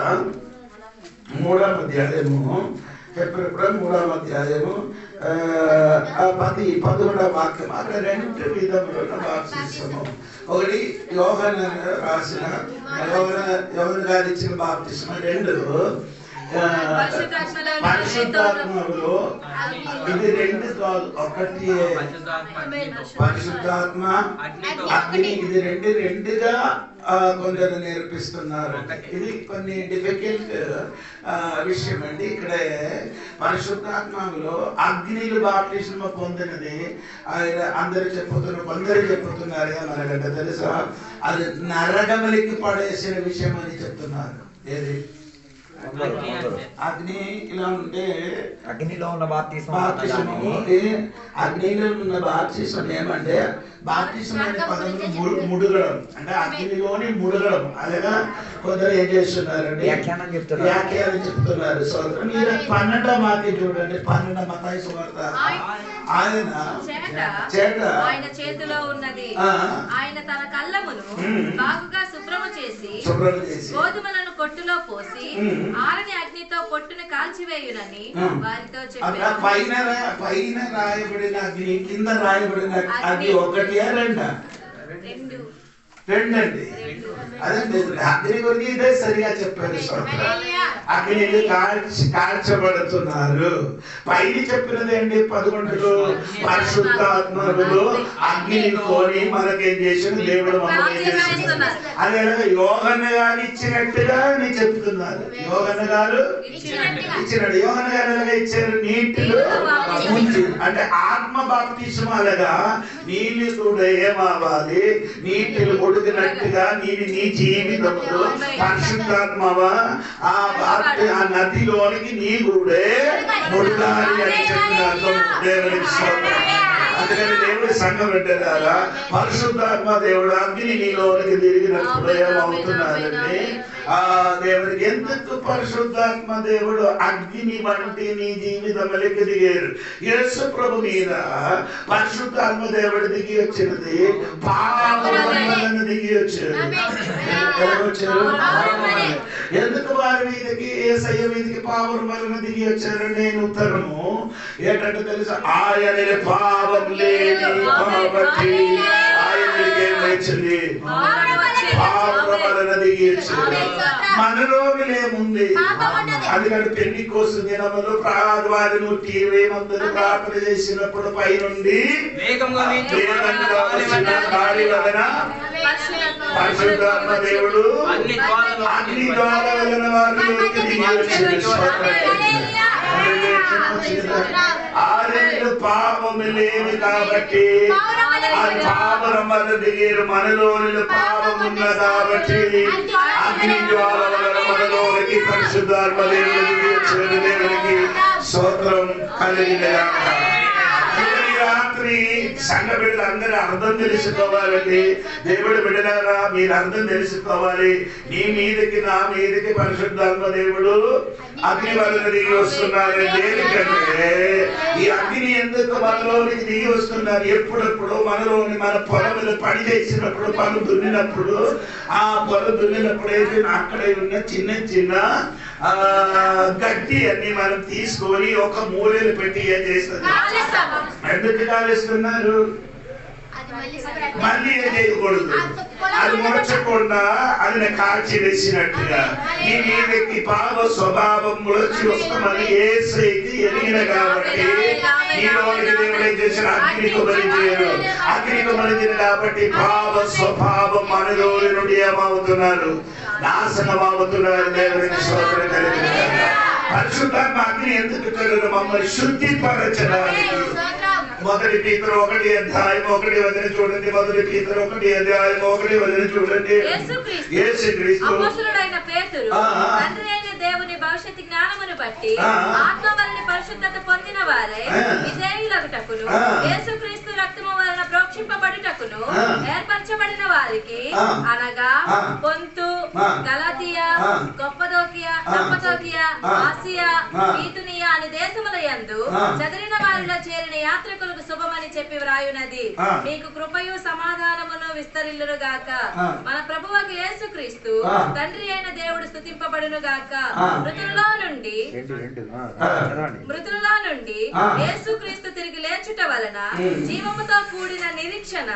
3వ అధ్యాయము చెప్పినప్పుడు 3వ అధ్యాయము 11వ వాక్యం. అక్కడ 2 విధముల బాప్తిసము. ఒకటి యోహాను రాసిన యోహాను గారు ఇచ్చిన బాప్తిసము. 2 పరిశుద్ధాత్మలో. ఇది 2 కాదు, ఒకటి పరిశుద్ధాత్మ అగ్ని. ఇది 2గా కొందరు నేర్పిస్తున్నారు. ఇది కొన్ని డిఫికల్ట్ విషయం అండి. ఇక్కడ పరిశుద్ధాత్మలో అగ్నిలు బాప్తిస్మ పొందినది అందరు చెప్పుతున్నారు, కొందరు చెప్పుతున్నారు. మనకంటే తెలుసా, అది నరకములకి పడేసిన విషయం అని చెప్తున్నారు. ఏది అగ్ని ఇలా ఉంటే అగ్నిలో ఉన్న బాప్తిసం. అగ్నిలో ఉన్న బాప్తిసం ఏమంటే బాప్తిసం అనే పదము ముడుగడం, అంటే అగ్నిలోని ముడగడం. అలాగా కొందరు ఏం చేస్తున్నారంటే వ్యాఖ్యానం చెప్తున్నారు. సోదరు మీరు 12వ వాక్యం చూడండి. 12 మత్తయి సువార్త. ఆయన చేట ఆయన చేతిలో ఉన్నది. ఆయన తన కళ్ళమును బాగుగా శుభ్రము చేసి గోధుమలను పొట్టులో పోసి ఆరని అగ్నితో పొట్టును కాల్చివేయునని వారితో చెప్పారు. పైన రాయబడిన అగ్ని, కింద రాయబడిన అగ్ని ఒకటి రెండండి. అదండి అగ్ని గురించి ఇదే సరిగా చెప్పారు. అగ్ని కాల్చబడుతున్నారు. పైన చెప్పినది అండి 11లో పరిశుద్ధాత్మలో అగ్నిని కొని మనకేం చేసిన దేవుడు అదే యోగన్న గారు ఇచ్చినట్టుగా నేను చెప్తున్నారు. యోగన్న గారు ఇచ్చినట్టు యోగన్న గారు ఎలాగా ఇచ్చారు, నీటిలో ముంచి. అంటే ఆత్మ బాప్తిసం. అలాగా నీళ్ళు కూడా ఏమవ్వాలి, నీటిలో ఉడికినట్టుగా నీ జీవితంలో పరిశుద్ధాత్మవా ఆ నదిలోనికి నీ కూడా ముడగాలి అని చెప్పిన దేవునికి స్తోత్రం. అందుకని దేవుడి సంఘం పెట్టారా, పరిశుద్ధాత్మ దేవుడు అగ్ని నీలోనికి తిరిగినప్పుడు ఏమవుతున్నారండి, ఆ దేవుడికి ఎందుకు పరిశుద్ధాత్మ దేవుడు అగ్ని వంటి నీ జీవితంలోకి దిగారు. యేసు ప్రభు మీద పరిశుద్ధాత్మ దేవుడు దిగి వచ్చినది పాపం దిగి వచ్చారు. ఎందుకు వారి మీదకి యేసయ్య మీదకి పాపం వలన దిగి వచ్చారు? నేను ఉత్తరము ఏంటంటే తెలుసా, ఆయన పాపం లేని కాబట్టి ఆయన ఏం వచ్చింది, పాపం వలన దిగి దిగి వచ్చారు. మనలోనేముంది అందుకని పెళ్లి కోసం దినములు వారి 120 మందిని ప్రార్థన చేసినప్పుడు పైనుండి గాలి వలన పరిశుద్ధాత్మ దేవుడు అగ్ని జ్వాల వలన వారిలోకి దిగి ఆరెండు పాపము లేని కాబట్టి అది పాపం వల్ల దిగేరు. మనలోని పాపమున్న కాబట్టి అగ్ని జ్వాల వలన మనలోనికి పరిశుద్ధాత్మ దేవుడు దిగి వచ్చిన దేవునికి స్తోత్రం కలిగినగాక. రాత్రి సంఘ బిడ్డలందరూ అర్థం తెలుసుకోవాలండి. దేవుడు బిడ్డలారా మీరు అర్థం తెలుసుకోవాలి. నీ మీదకి నా మీదకి పరిశుద్ధాత్మ దేవుడు అగ్ని వలన దిగి వస్తున్నారు. దేనికంటే ఈ అగ్ని ఎందుకు మనలోనికి దిగి వస్తున్నారు? ఎప్పుడెప్పుడు మనలోని మన పొలంలో పని చేసినప్పుడు పనులు దున్నినప్పుడు ఆ పొలం దున్నినప్పుడు అయితే అక్కడే ఉన్న చిన్న చిన్న గడ్డి అన్ని మనం తీసుకొని ఒక మూలలు పెట్టి ఏం చేస్తుంది? ఎందుకు కాలేస్తున్నారు? మళ్ళీ ఏం చేయకూడదు, అది ముడచకుండా అది కాల్చి వేసినట్టుగా ఈ మీదకి పాప స్వభావం ముడచి వస్తామని ఏసైకి ఎరిగిన కాబట్టి ఈరోజు దేవుడు ఏం చేసిన అగ్నికి బలించారు. అగ్నికి బలించిన కాబట్టి పాప స్వభావం మనలోని నుండి ఏమవుతున్నారు? నాశనం అవుతున్నారు. దేవునికి స్తోత్రం కలిగిన పరిశుద్ధాత్మ అగ్ని ఎందుకు కలుగును? మమ్మల్ని శుద్ధిపరచడానికి. 1 పీతరు 1:1 చూడండి. 1 పీతరు 1:1 చూడండి. యేసుక్రీస్తు అపోస్తలుడైన పేతురు తండ్రి అయిన దేవుని భవిష్యత్తు జ్ఞానమును బట్టి ఆత్మ వలన పరిశుద్ధత పొందిన వారై విధేయులగుటకును యేసుక్రీస్తు రక్తము వలన ప్రోక్షింపబడుటకును ఏర్పరచబడిన వారికి అనగా పొంతు, గలాతియా, కప్పదోకియా, ఆసియా, బీతునియా అని దేశముల యందు చెదరిన వారిలో చేరిన యాత్రికులకు శుభమని చెప్పి వ్రాయునది. మీకు కృపయు సమాధానమును విస్తరిల్లును గాక. మన ప్రభువుకు యేసుక్రీస్తు తండ్రి అయిన దేవుడు స్తుతింపబడును గాక. మృతులలో నుండి యేసుక్రీస్తు తిరిగి లేచుట వలన జీవముతో కూడిన నిరీక్షణ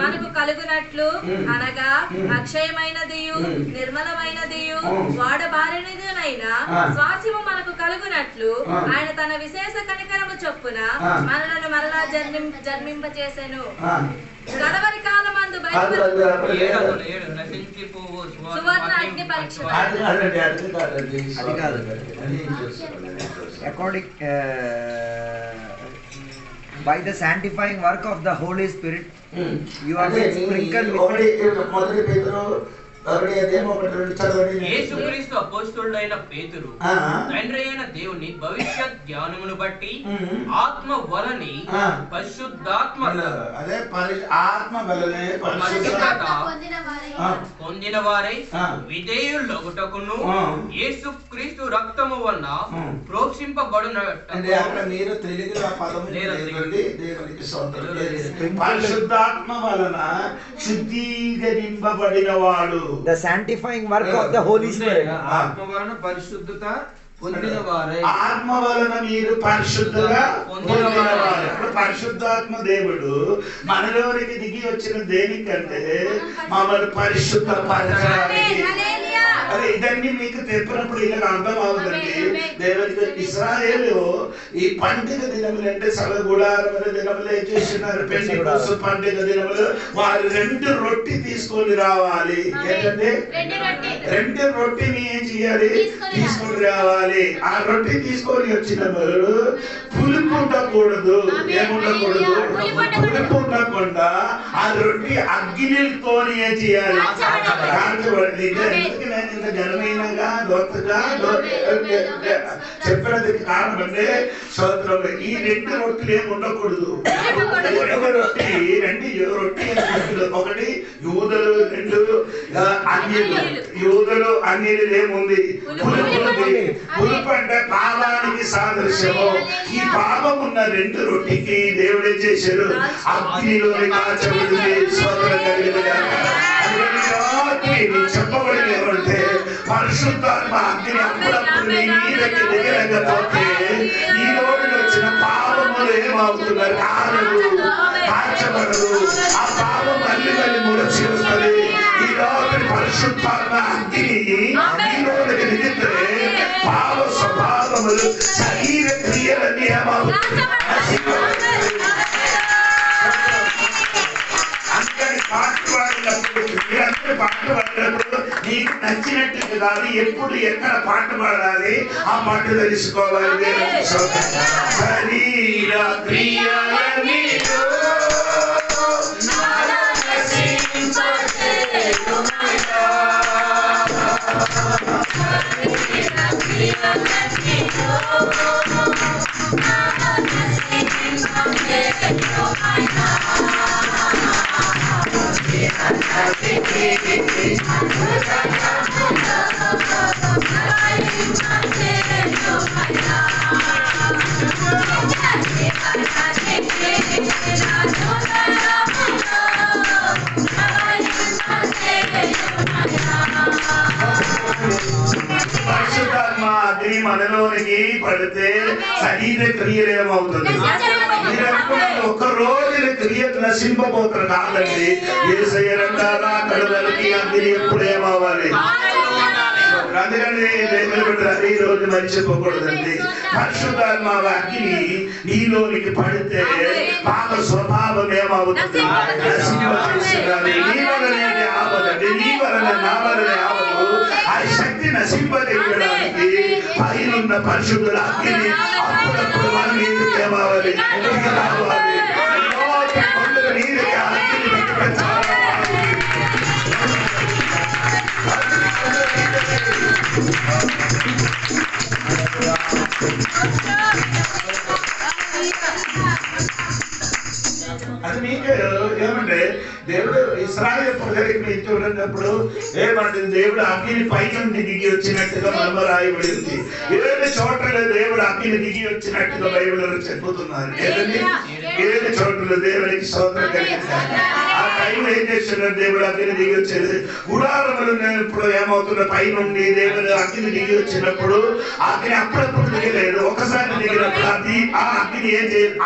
మనకు కలుగునట్లు, అనగా అక్షయమైనదియు నిర్మలమైనదియు వాడబారినదినైన స్వాస్యము మనకు కలుగునట్లు ఆయన తన విశేష కనికరము చొప్పున మనలను మరలా జన్మింపచేసెను. గడవరి కాలమందు సువర్ణ అగ్ని పరీక్ష according by the sanctifying work of the Holy Spirit you are being sprinkled with యేసుక్రీస్తు అపోస్తలుడైన పేతురు తండ్రి అయిన దేవుని భవిష్యత్ జ్ఞానమును బట్టి ఆత్మ వలని పరిశుద్ధాత్మ అదే ఆత్మ వలనే పరిశుద్ధత పొందిన వారై విధేయులగుటకును యేసుక్రీస్తు రక్తము వలన ప్రోక్షింపబడునట్టు. అక్కడ మీరు తెలుగులో ఆ పదము లేదండి. దేవునికి స్తోత్రం. పరిశుద్ధాత్మ వలన శుద్ధీకరింపబడిన వాడు. The sanctifying work of the Holy Spirit. ఆత్మ వలన పరిశుద్ధత పొందిన వారై. ఆత్మ వలన మీరు పరిశుద్ధంగా పొందిన వారు. పరిశుద్ధాత్మ దేవుడు మనలోనికి దిగి వచ్చిన దేనికంటే మమ్మల్ని పరిశుద్ధపరచడానికి. అదే ఇదన్నీ మీకు చెప్పినప్పుడు ఇలా అర్థం అవుతుంది. దేవునికి ఇశ్రాయేలు ఈ పండుగ దినములు అంటే సలగుడారముల దినములు ఏం చేస్తున్నారు? పెంటెకోస్తు పండుగ దినములు వారు 2 రొట్టె తీసుకొని రావాలి. ఏంటంటే 2 రొట్టెని ఏం చేయాలి? తీసుకొని రావాలి. ఆ రొట్టె తీసుకొని వచ్చినప్పుడు పులుపు ఉండకూడదు. ఏముండకూడదు? పులుపు ఉండకుండా ఆ రొట్టె అగ్నితో ఏం చేయాలి? కాల్చబడి. నేను ఇంత ఘనమైనగా లోతుగా చెప్పడానికి కారణం అంటే స్తోత్రం. ఈ 2 రొట్టెలు ఏమి ఉండకూడదు. రొట్టె 2 రొట్టె ఒకటి యూదులు, 2 అన్యులు. యూదులు అన్యులు ఏముంది? పులుపు అంటే పాపానికి సాదృశ్యము. ఈ పాపం ఉన్న 2 రొట్టెకి దేవుడే చేశారు అగ్నిలోని కాల్చబడింది. స్తోత్రం కలిగిన చెప్పబడిన ఏమంటే పరిశుద్ధాత్మ అగ్ని అప్పుడప్పుడు నీ మీదకి దిగలేకపోతే ఈ రోజు వచ్చిన పాపములు ఏమవుతున్నారు? కాల్చబడదు. ఆ పాపం మళ్ళీ ముడిచి వస్తుంది. ఈ రోజు పరిశుద్ధాత్మ అగ్ని నీలోనికి దిగితే పాప స్వభావములు శరీర క్రియలన్నీ ఏమవుతాయి? అందుకని పాటలు పాడినప్పుడు మీరందరూ పాటలు పాడినప్పుడు నీకు నచ్చినట్టు కాదు, ఎప్పుడు ఎక్కడ పాట పాడాలి ఆ పాట తెలుసుకోవాలి. శరీర క్రియలన్నీ పరిశుద్ధాత్మ అగ్ని మనలోనికి పడితే శరీర క్రియలు ఏమవుతుంది? ఒక రోజున క్రియకు నశింపబోతున్నారు కాదండి. యేసయ్యరంటారా కడవలకి అగ్ని ఎప్పుడు ఏమవ్వాలి? అందుకని ఈ రోజు మర్చిపోకూడదండి. పరిశుద్ధాత్మ అగ్ని నీలోనికి పడితే పాప స్వభావం ఏమవుతుంది? నశింపజేస్తున్నది. నీ వలనే ఆపదండి, నీ వలన నా వలనే ఆపదు. ఆ శక్తి నశింపజేయడానికి పైనున్న పరిశుద్ధుల అగ్ని అప్పుడప్పుడు మన మీదకి ఏమవ్వాలి? రావాలి. కొందరు మీదకి ఆ అగ్ని పెట్టాలి. అది మీకే ఏమంటే దేవుడు ఇశ్రాయేలు ప్రజలకు మీరు చూడనప్పుడు ఏమంటే దేవుడు అగ్ని పై నుండి దిగి వచ్చినట్టుగా మనమ రాయబడింది. 7 చోట్ల దేవుడు అగ్ని దిగి వచ్చినట్టుగా బైబిల్లో చెప్పుతున్నారు. ఏదండి? 7 చోట్ల దేవునికి స్తోత్రం కలిగించాలి. ఆ టైంలో ఏం చేస్తున్నారు? దేవుడు అగ్ని దిగి వచ్చేది గుడారములు ఇప్పుడు ఏమవుతున్న పై నుండి దేవుడు అగ్ని దిగి వచ్చినప్పుడు అగ్ని అప్పుడప్పుడు దిగలేదు. ఒకసారి దిగినప్పుడు అది ఆ అగ్ని ఏం చేయదు,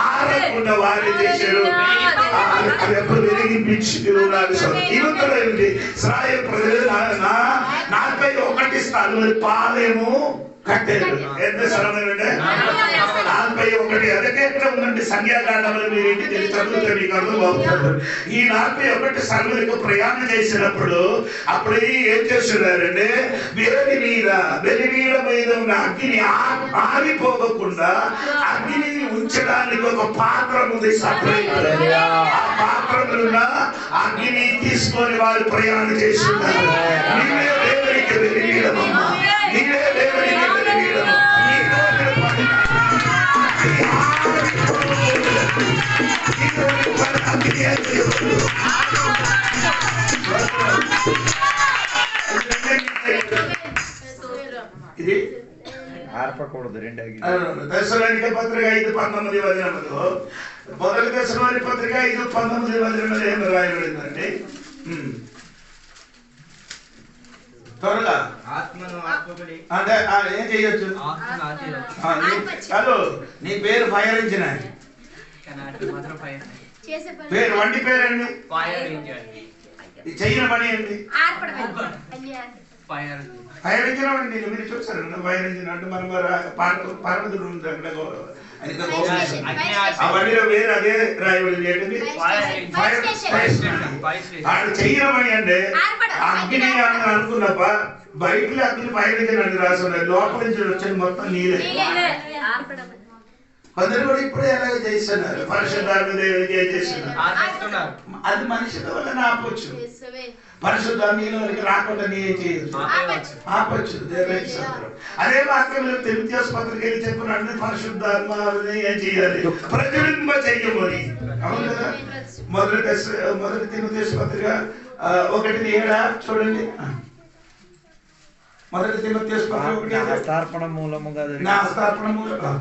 ఆరకుండా వారు చేశారు. అది ఎప్పుడు వెలిగింపించి ఉన్నారు. యువతలో ఏంటి? ఇశ్రాయేలు ప్రజలు 41 స్థలాలు పాలేము కట్టారు. ఎంత స్థలమేనంటే 41. అదకే ఎక్కడ ఉందండి? సంఖ్యాకాండంలో మీరు ఇంటికి వెళ్ళి చదివితే మీకు అర్థం అవుతుంది. ఈ 41 స్థలములకు ప్రయాణం చేసినప్పుడు అప్పుడు ఏం చేస్తున్నారంటే వెలి మీద ఉన్న అగ్ని ఆరిపోకుండా అగ్ని ఉంచడానికి ఒక పాత్ర ఉంది సపరేట్. ఆ పాత్రములున్న అగ్ని తీసుకొని వారు ప్రయాణం చేస్తున్నారు. నీవే దేవునికి వెలిగీయడమమ్మా, నీవే దేవునికి వెలిగీయడము. ఇది ఆర్పకూడదు. దశలోనిక పత్రిక 5:19 మొదటి దశలోని పత్రిక 5:19 ఏమి రాయబడిందండి? త్వరగా ఆత్మను ఆత్మకుడి అంటే ఏం చేయొచ్చు? హలో, నీ పేరు ఫైర్ ఇంజనీర్, పేరు వంటి పేరండి. చెయ్యిన పని ఏంటి? ఫైర్ ఇంజన్ అండి. మీరు చూసారు ఫైర్ ఇంజన్ అంటే మన పార్వతుడు ఉంది అక్కడ ఆ బండిలో వేరు అదే రాయబడింది. ఏంటండి? ఆడు చెయ్యిన పని అంటే అగ్ని అని అనుకున్నప్ప బయటలో అగ్ని ఫైర్ ఇంజన్ అని రాసున్నారు. లోపల నుంచి వచ్చేది మొత్తం నీళ్ళే. కొందరు కూడా ఇప్పుడే ఎలాగ చేస్తున్నారు. పరిశుద్ధాత్మ దేవుడికి ఏం చేస్తున్నారు? అది మనుషుల వల్ల ఆపొచ్చు. పరిశుద్ధాత్మ నీలోనికి రాకుండా నీ ఏం చేయొచ్చు? ఆపొచ్చు. అదే వాక్యంలో తిమోథెయుసు పత్రిక చెప్పినట్టు పరిశుద్ధాత్మ ఏం చేయాలి? ప్రజ్వలింప చెయ్యమని. అవును కదా? మొదటి తిమోథెయుసు పత్రిక 1:7 చూడండి. మొదటి తిమోథెయుసు పత్రిక 1:7 హస్తార్పణ మూలముగా నా హస్తార్పణ మూలముగా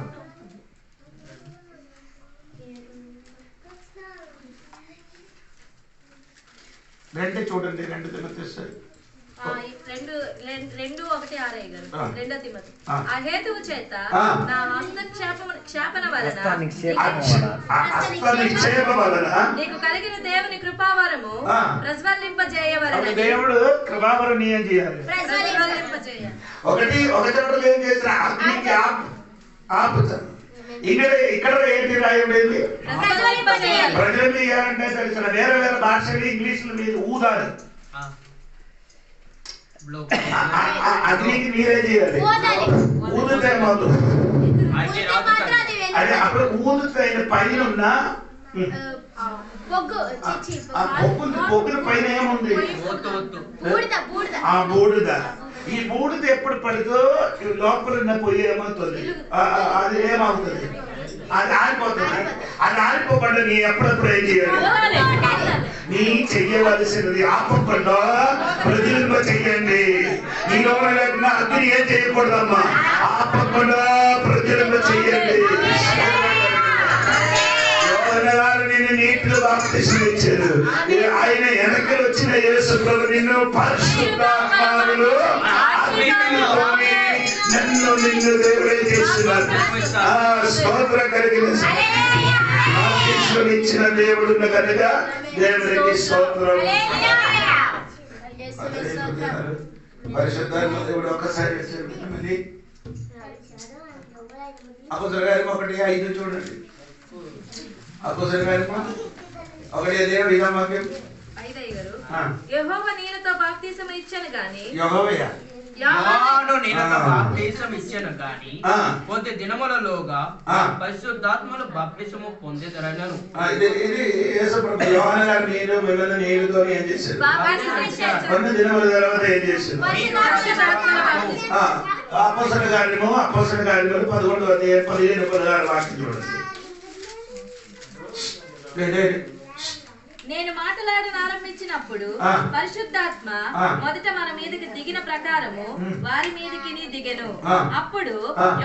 చూడండి. 2 తిమోథెయుసు 2:1-6 గారు 2 తిమోతి. ఆ హేతువు చేత నా హస్తక్షేపణ వలన నీకు కలిగిన దేవుని కృపావరము ప్రజ్వలింపజేయవలెను. దేవుడు కృపావరం ఏం చేయాలి? ప్రజ్వలింపజేయాలి. ఒక చోట ఏం చేసిన అగ్నికి ఆపుతాను. ఇక్కడ ఏంటి రాయబడింది? ప్రజలు చేయాలంటే తెలిసిన వేరే వేరే భాషలు ఇంగ్లీషులు మీరు ఊదాలి. అగ్నికి మీరే చేయాలి. ఊదితే మొదలు అదే అప్పుడు ఊదితే పైన ఉన్న పొగ్గుల పైన ఏముంది? ఆ బూడిద. ఈ బూడిద ఎప్పుడు పడితో లోపల ఉన్న పొయ్యి ఏమవుతుంది? అది ఏమవుతుంది? అది ఆరిపోతుంది. అది ఆరిపోకుండా నీ ఎప్పుడప్పుడు ఏం చేయాలి? నీ చెయ్యవలసినది ఆపకుండా ప్రజలింప చెయ్యండి. నీలో అగ్ని ఏం చేయకూడదమ్మా, ఆపకుండా ప్రజలింప చెయ్యండి. నిన్ను నీటిలో బాప్తిసం ఇచ్చారు. ఆయన వెనకలు వచ్చిన యేసు ప్రభు నిన్ను పరిశుద్ధాత్మలో నిన్ను దేవుడే చేస్తున్నారు. స్తోత్రం కలిగిన బాప్తిసం ఇచ్చిన దేవుడు కనుక దేవుడికి స్తోత్రం. పరిశుద్ధాత్మ దేవుడు ఒక్కసారి అపోస్తలుల కార్యము 1:5 చూడండి. అపోస్తలుల కార్యము 1:5 ఇదా వాక్యం. 5 గారు యెహోవా నీళ్ళతో బాప్తిసం ఇచ్చెను గాని యోహాను నీళ్ళతో బాప్తిసం ఇచ్చెను గాని కొద్ది దినములలోగా పరిశుద్ధాత్మను బాప్తిసము పొందెదరనను. ఇది యేసు ప్రభు యోహాను గారు నీళ్ళతో ఏం చేశారు? కొన్ని దినముల తర్వాత ఏం చేశారు? అపోస్తలుల కార్యము 11:15-16 వాక్యం చూడండి. నేను మాట్లాడనారంభించినప్పుడు పరిశుద్ధాత్మ మొదట మన మీదకి దిగిన ప్రకారము వారి మీదకి దిగెను. అప్పుడు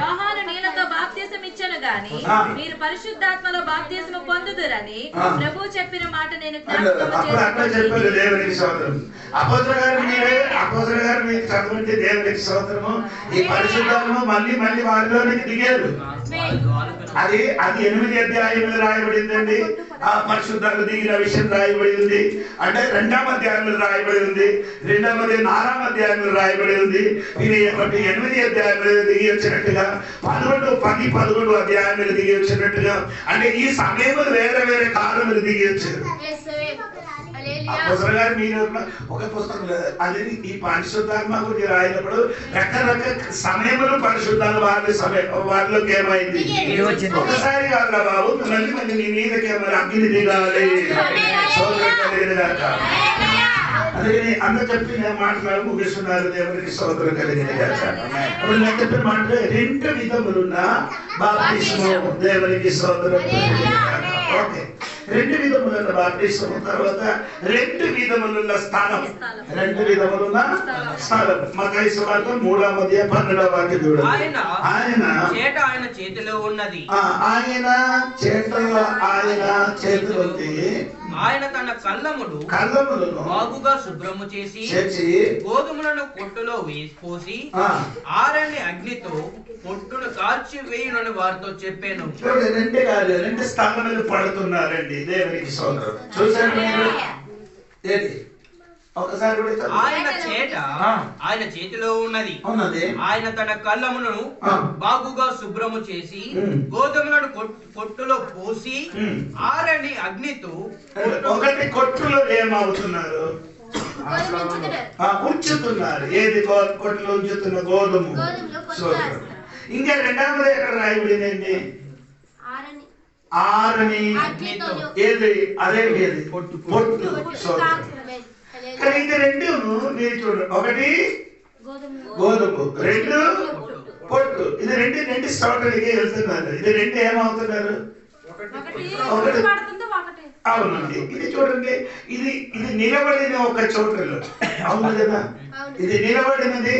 యోహాను నీళ్ళతో బాప్తిసం ఇచ్చెను గాని మీరు పరిశుద్ధాత్మలో బాప్తిసము పొందుదురని ప్రభు చెప్పిన మాట నేను జ్ఞాపకం చేసుకుంటున్నాను. దేవునికి స్తోత్రం. అపోస్తలుల గారు మీకు చదవండి. దేవునికి స్తోత్రము. ఈ పరిశుద్ధాత్మ మళ్ళీ వారిలోనికి దిగారు. అది 8 అధ్యాయములు రాయబడిందండి. ఆ పరిశుద్ధాత్మ దిగిన విషయం రాయబడి ఉంది. అంటే 2వ అధ్యాయంలో రాయబడి ఉంది. 4వ అధ్యాయంలో రాయబడి ఉంది. ఇది 8 అధ్యాయంలో దిగి వచ్చినట్టుగా 10 అధ్యాయంలో దిగి వచ్చినట్టుగా, అంటే ఈ సమయంలో వేరే వేరే కాలంలో దిగి వచ్చారు. అపోస్తలుల గారు మీరు ఒక పుస్తకం అది ఈ పరిశుద్ధాత్మ గురించి రాయినప్పుడు రకరకాల సమయంలో పరిశుద్ధాత్మ వారిలోకి ఏమైంది? ఒకసారి కాదురా బాబు, మళ్ళీ నీ మీదకి అగ్ని దిగాలి. అందుకని అందరు చెప్పిన మాటలు ముగిస్తున్నారు. దేవునికి స్తోత్రం కలిగిన ఇప్పుడు నేను చెప్పిన మాటలు 2 విధములున్న బాప్తిస్మము. దేవునికి స్తోత్రం. ఓకే, 2 విధములున్న బాప్తిస్మము తర్వాత 2 విధములున్న స్థానం. 2 విధములున్న స్థలం. మత్తయి సువార్త 3:12 వాక్యం చూడండి. ఆయన చేట ఆయన చేతిలో ఉన్నది. ఆయన చేతిలో ఉంది. ఆయన తన కళ్ళములను బాగుగా శుభ్రము చేసి గోధుమలను కొట్టులో పోసి ఆరని అగ్నితో పొట్టును కాల్చి వేయునని వారితో చెప్పాను. 2 స్థానాలు పడుతున్నారండి. దేవునికి స్తోత్రం. చూసారు మీరు? ఒకసారి ఆయన చేతిలో ఉన్నది. ఆయన తన కళ్ళములను బాగుగా శుభ్రము చేసి గోధుమలను కొట్టులో పోసి ఆరని అగ్నితో ఒకటి కొట్టులో ఏమవుతున్నారు? ఉంచుతున్నారు. ఏది కొట్టులో ఉంచుతున్న? గోధుమ. ఇంకా 2వది ఎక్కడ రాయబడిందండి? ఆరని ఏది? అదే ఏది? పొట్టు. కానీ ఇది 2 మీరు చూడండి. ఒకటి గోధుమ, 2 పొట్టు. ఇది 2 స్టోటల్కి వెళ్తున్నారు. ఇది 2 ఏమవుతున్నారు? అవునండి. ఇది చూడండి, ఇది నిలబడిన ఒక చోటలో. అవును కదా? ఇది నిలబడినది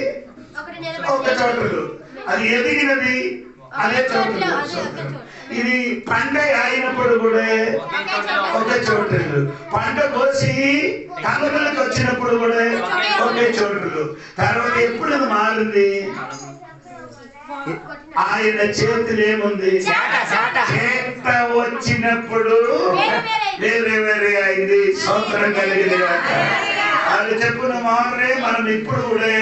ఒక చోటలో, అది ఎదిగినది అదే చోటలో. ఇది పండగ అయినప్పుడు కూడా ఒకే చోటులు, పంట కోసి కలవలకు వచ్చినప్పుడు కూడా ఒకే చోటులు. తర్వాత ఎప్పుడు మారింది? ఆయన చేతులు ఏముంది? చేత వచ్చినప్పుడు వేరే వేరే అయింది. స్తోత్రం కలిగింది. అది చెప్పున మారే మనం ఇప్పుడు కూడా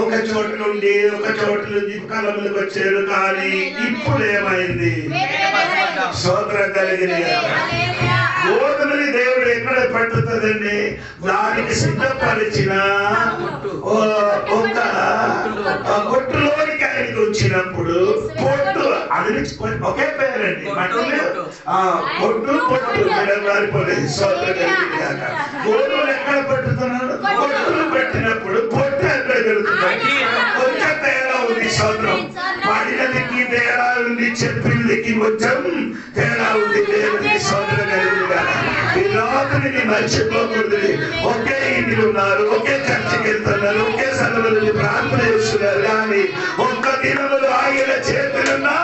ఒక చోటు నుండి కలములకు వచ్చారు, కానీ ఇప్పుడు ఏమైంది? స్తోత్రం కలిగింది. గోధుమని దేవుడు ఎక్కడ పట్టుతుందండి? దానికి సిద్ధపరిచిన ఒక కొట్టులోనికి ఆయనకి వచ్చినప్పుడు పొట్టు, అది ఒకే పేరండి, పొట్టు పొట్టు మారిపోలేదు. స్తోత్రం కలిగింది. గోధుమలు ఎక్కడ పట్టుతున్నాడు? పొట్టులు పెట్టినప్పుడు పొట్టు ఎక్కడ పెడుతున్నాడు? కొంచెం తేడా ఉంది. స్తోత్రం. పడినదికి తేడా ఉంది, చెప్పిందికి కొంచెం తేడా ఉంది. దేవుడికి స్తోత్రం కలిగింది. ఈ రాత్రిని మర్చిపోకూడదు. ఒకే ఇంటిలో ఉన్నారు, ఒకే చర్చికి వెళ్తున్నారు, ఒకే సలవులు ప్రార్థన చేస్తున్నారు, కానీ ఒక్క దినములు ఆయన చేతులున్నా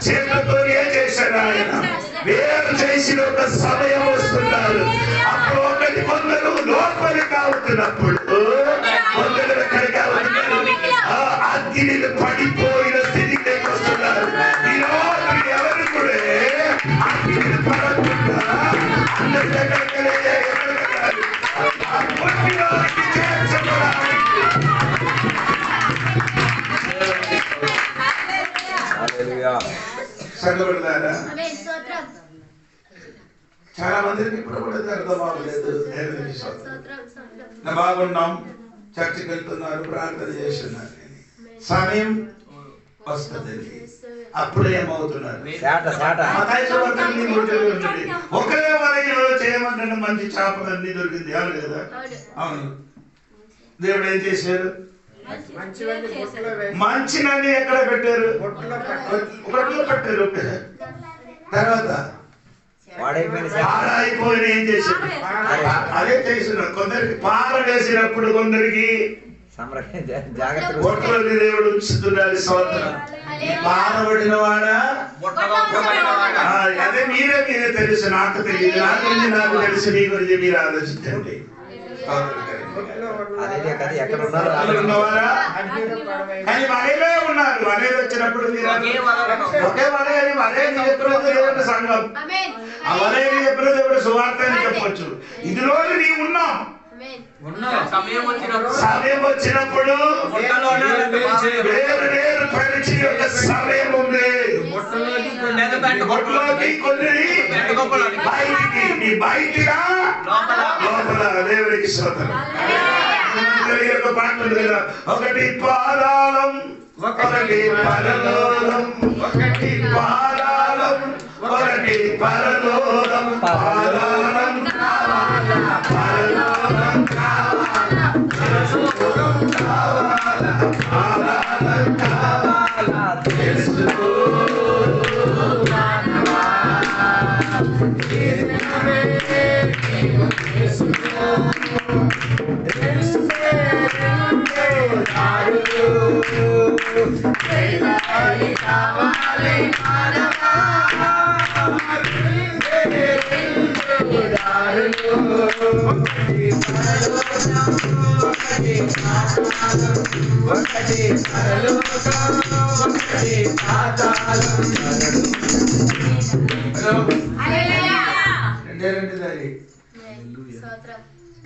చేతులతో ఏం చేశాడు? ఆయన వేరు చేసిన ఒక సమయం వస్తున్నారు. అప్పుడు ఒకటి కొందరు లోపలి కావుతున్నప్పుడు కొందరు ఎక్కడికి అగ్నిలు పడిపోయిన స్థితికి వస్తున్నారు. ఈ రోజు ఎవరు కూడా అగ్నిలు పడకుండా అందరి దగ్గరికి సంగబడతారా? చాలా మందికి ఇప్పుడు కూడా అర్థం అవ్వలేదు. బాగున్నాం, చర్చికి వెళ్తున్నారు, ప్రార్థన చేస్తున్నారు, సమయం వస్తుంది, అప్పుడు ఏమవుతున్నారు? ఒకే వలయంలో చేయమంటే మంచి చేపలన్నీ దొరికింది. అవును కదా? అవును. దేవుడు ఏం చేశారు? మంచినని ఎక్కడ పెట్టారు? ఒకటిలో పెట్టారు. తర్వాత పాడైపోయిన ఏం చేశారు? అదే చేస్తున్నారు. కొందరికి పార వేసినప్పుడు కొందరికి ఒట్లని దేవుడు ఉంచుతున్నారు. స్తోత్రం. పారబడిన వాడా? అదే మీరే తెలుసు, నాకు తెలియదు. నా గురించి నాకు తెలుసు, నీ గురించి మీరు ఆలోచించండి. కానీ వలయలో ఉన్నారు. వలయలు వచ్చినప్పుడు ఒకే వలయ అని వలయని చెప్పినది దేవుడి సంఘం. ఆ వలయని చెప్పినది దేవుడు సువార్త అని చెప్పొచ్చు. ఇందులో నీవు ఉన్నాం. సమయం వచ్చినప్పుడు వేరు వేరు పరిచయం యొక్క సమయం ఉంది. బయటికి నీ బయటిగా లోపల. దేవుడికి స్తోత్రం. పాట ఉంది కదా, ఒకటి పాదాళం ఒకటి పరలోకం, ఒకటి పాదాళం ఒకటి పరలోకం. పాదాళం కావాలా, పరలోకం కావాలా, పరలోకం కావాలా, పాదాళం కావాలా, తెలుసుకో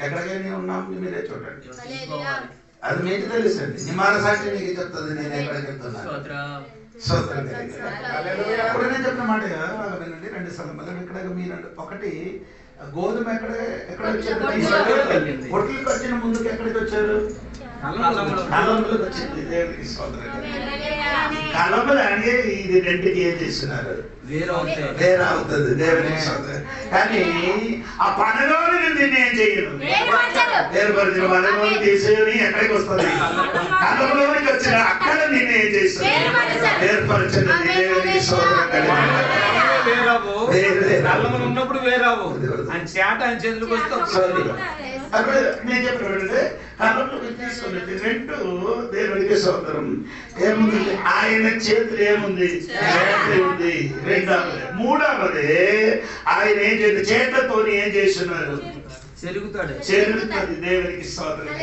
ఎక్కడికైనా ఉన్నాం, మీరే చూడండి. అది మీకు తెలుసండి. నిమాన సాక్షి మీకు చెప్తుంది నేను ఎక్కడికి వెళ్తున్నాను. ఇప్పుడు నేను చెప్పిన మాట వినండి. 2 స్థలం ఇక్కడ మీరు ఒకటి గోధుమ ఎక్కడ వచ్చారు? పొట్లకి వచ్చిన ముందుకు ఎక్కడికి వచ్చారు? కలములకు వచ్చింది. దేవుడికి స్తోత్రం. కలములు అంటే ఇది రెండుకి ఏం చేస్తున్నారు? వేరవుతుంది. దేవుడికి స్తోత్రం. కానీ ఆ పనలోని నేను ఏం చేయను, ఏర్పరిచిన పనలోని తీసుకొని ఎక్కడికి వస్తుంది? కలములోనికి వచ్చిన అక్కడ నేను ఏం చేస్తాను? ఏర్పరచండి. దేవుడికి స్తోత్రం. ఉన్నప్పుడు వేరావు అని చేట అని చేతులకు వస్తే అప్పుడు నేను చెప్పినట్టే కళ్ళలో తీసుకున్నది రెండు దేవుడికి స్తోత్రం. ఏముంది? ఆయన చేతులు ఏముంది? చేతి ఉంది. రెండవది. మూడవది ఆయన ఏం చేసి చేతులతో ఏం చేస్తున్నారు? చెరుగుతుంది. దేవుడికి స్తోత్రం.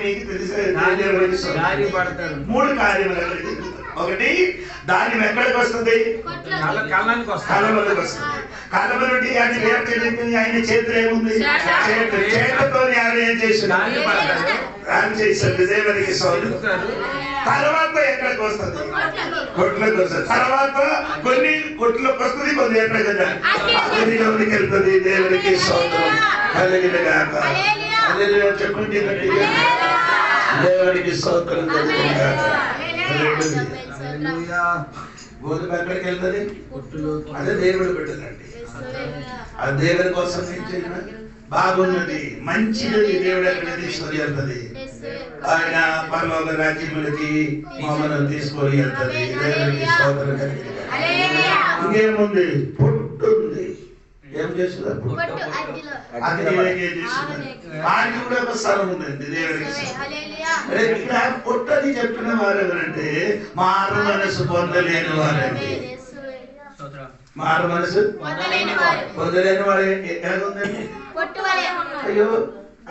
మీకు తెలిసే మూడు కార్యములు. ఒకటి ధాన్యం ఎక్కడికి వస్తుంది? కళ్ళలోకి వస్తుంది. కళ్ళ నుండి ఆయన ఆయన చేతులు ఏముంది? చేతులతో ఆయన ఏం చేస్తున్నారు? ఆయన చేస్తుంది. దేవుడికి స్తోత్రం. తర్వాత ఎక్కడికి వస్తుంది? కొట్లోకి వస్తుంది. తర్వాత కొన్ని కొట్లోకి వస్తుంది, కొన్ని ఎక్కడికి అగ్నిలోనికి వెళ్తుంది. దేవుడికి స్తోత్రం కలిగినగాక. చెప్పండి దేవుడికి స్తోత్రం కలిగినగాక. గోధుమ ఎక్కడికి వెళ్తుంది? అదే దేవుడు పెట్టదండి. అది దేవుడి కోసం బాగున్నది, మంచిది. దేవుడు ఎక్కడ తీసుకొని వెళ్తుంది? ఆయన పరలోక రాజ్యములకి మమ్మల్ని తీసుకొని వెళ్తుంది. దేవుడికి స్తోత్రం కలిగినగాక. ఇంకేముంది? పొట్టు ఉంది. ఏం చేస్తున్నారు? వారికి కూడా ఒక స్థలం ఉందండి. దేవుడికి ఇక్కడ పొట్టని చెప్పిన వారు ఎవరంటే మారు మనసు పొందలేని వారండి. మారు మనసు పొందలేని వారు ఎలాగుందండి? అయ్యో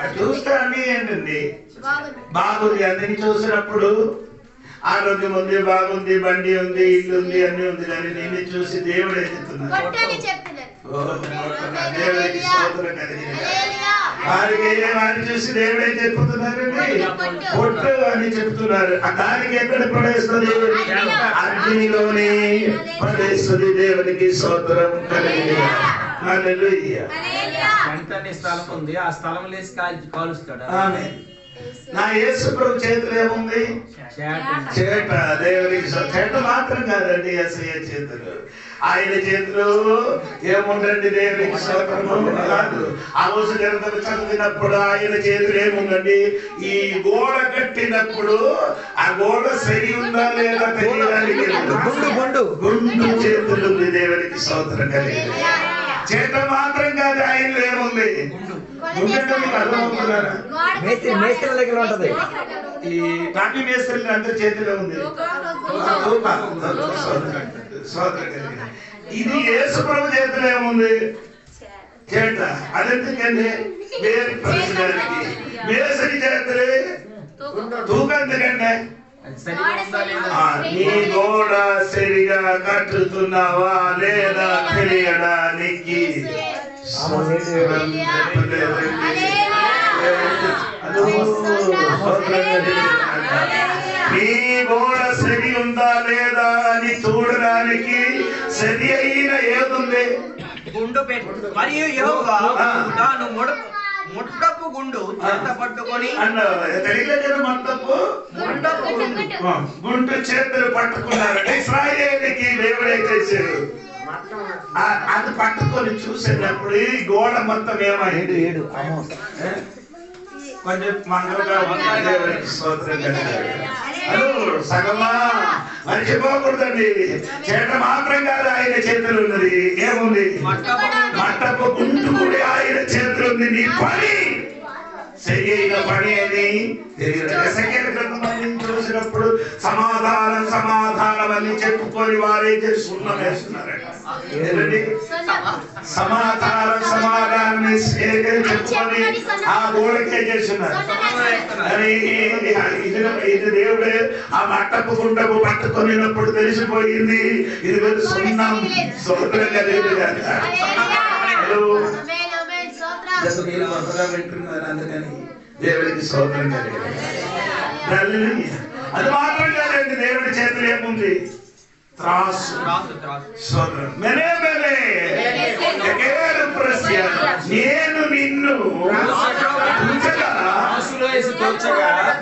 అది చూస్తే అన్ని ఏంటండి? బాగుంది. అందరినీ చూసినప్పుడు ఆరోగ్యం ఉంది, బాగుంది, బండి ఉంది, ఇల్లు ఉంది, అన్ని ఉంది. కానీ నిన్ను చూసి దేవుడు ఏం చెప్తున్నాడు? దేవుడికి స్తోత్రం కలిగినగాక. వారిని చూసి దేవుడే చెప్పుతున్నారండి, పొట్టు అని చెప్తున్నారు. దానికి ఎక్కడ పడేస్తుంది? అగ్నిలోనే పడేస్తుంది. దేవునికి స్తోత్రం కలిగినగాక. హల్లెలూయా. స్థలం ఉంది, ఆ స్థలం లేసి కాలుస్తాడు. ఆమేన్. నా యేసు ప్రభు చేతులు ఏముంది? చేట. దేవునికి చేట మాత్రం కాదండి, యేసయ్య చేతులు. ఆయన చేతులు ఏముందండి? దేవునికి స్తోత్రము కాదు. ఆ రోజు గ్రంథం చదివినప్పుడు ఆయన చేతులు ఏముందండి? ఈ గోడ కట్టినప్పుడు ఆ గోడ సరి ఉందా లేదా తెలియడానికి గుండు చేతులు ఉంది. దేవునికి స్తోత్రం కలిగింది. చేత మాత్రం కాదు, ఆయనలో ఏముంది? ఈ టాపీ మేస్త్రులు అందరి చేతిలో ఉంది. ఇది యేసు ప్రభు చేతిలో ఏముంది? చేట. అదెందుకండి? వేరు పరిచయానికి. మేస్త్రి చేతులే తూకం ఎందుకండి? నీ గోడ సరిగా కట్టుతున్నావా లేదా తెలియడానికి. నీ గోడ సరి ఉందా లేదా అని చూడడానికి సరి అయిన ఏదుంది? గుండు పెట్టు. మరియు యెహోవా తాను ముట్టపు గుండు చేత పట్టుకొని గుండు చేతులు పట్టుకున్నారు. ఇశ్రాయేలుకి దేవుడే చేశారు. అది పట్టుకొని చూసేటప్పుడు ఈ గోడ మొత్తం ఏమైంది? కొంచెం మంగళగా దేవుడికి స్తోత్రం కలిగారు. సగమా మర్చిపోకూడదండి. చేత మాత్రం కాదు, ఆయన చేతులు ఉన్నది. ఏముంది? మట్టపు గుండు కూడా ఆయన చేతులు ఉంది. నీ పని సరి అయిన పని అని చూసినప్పుడు సమాధానం సమాధానం అని చెప్పుకొని వారే సున్నం వేస్తున్నారట. సమాధానం సమాధానం చెప్పుకొని ఆ గోడకే చేస్తున్నారు. ఇది దేవుడే ఆ మట్టపు గుండపు పట్టుకొనినప్పుడు తెలిసిపోయింది. ఇది సున్నం. స్తోత్రం కలిగింది కదా. వింటున్నారు. అందుకని దేవుడికి స్తోత్రం కలిగింది. అది మాత్రం కాదండి, దేవుడి చేతులు ఏముంది? త్రాసు. స్తోత్రం. నేను నిన్ను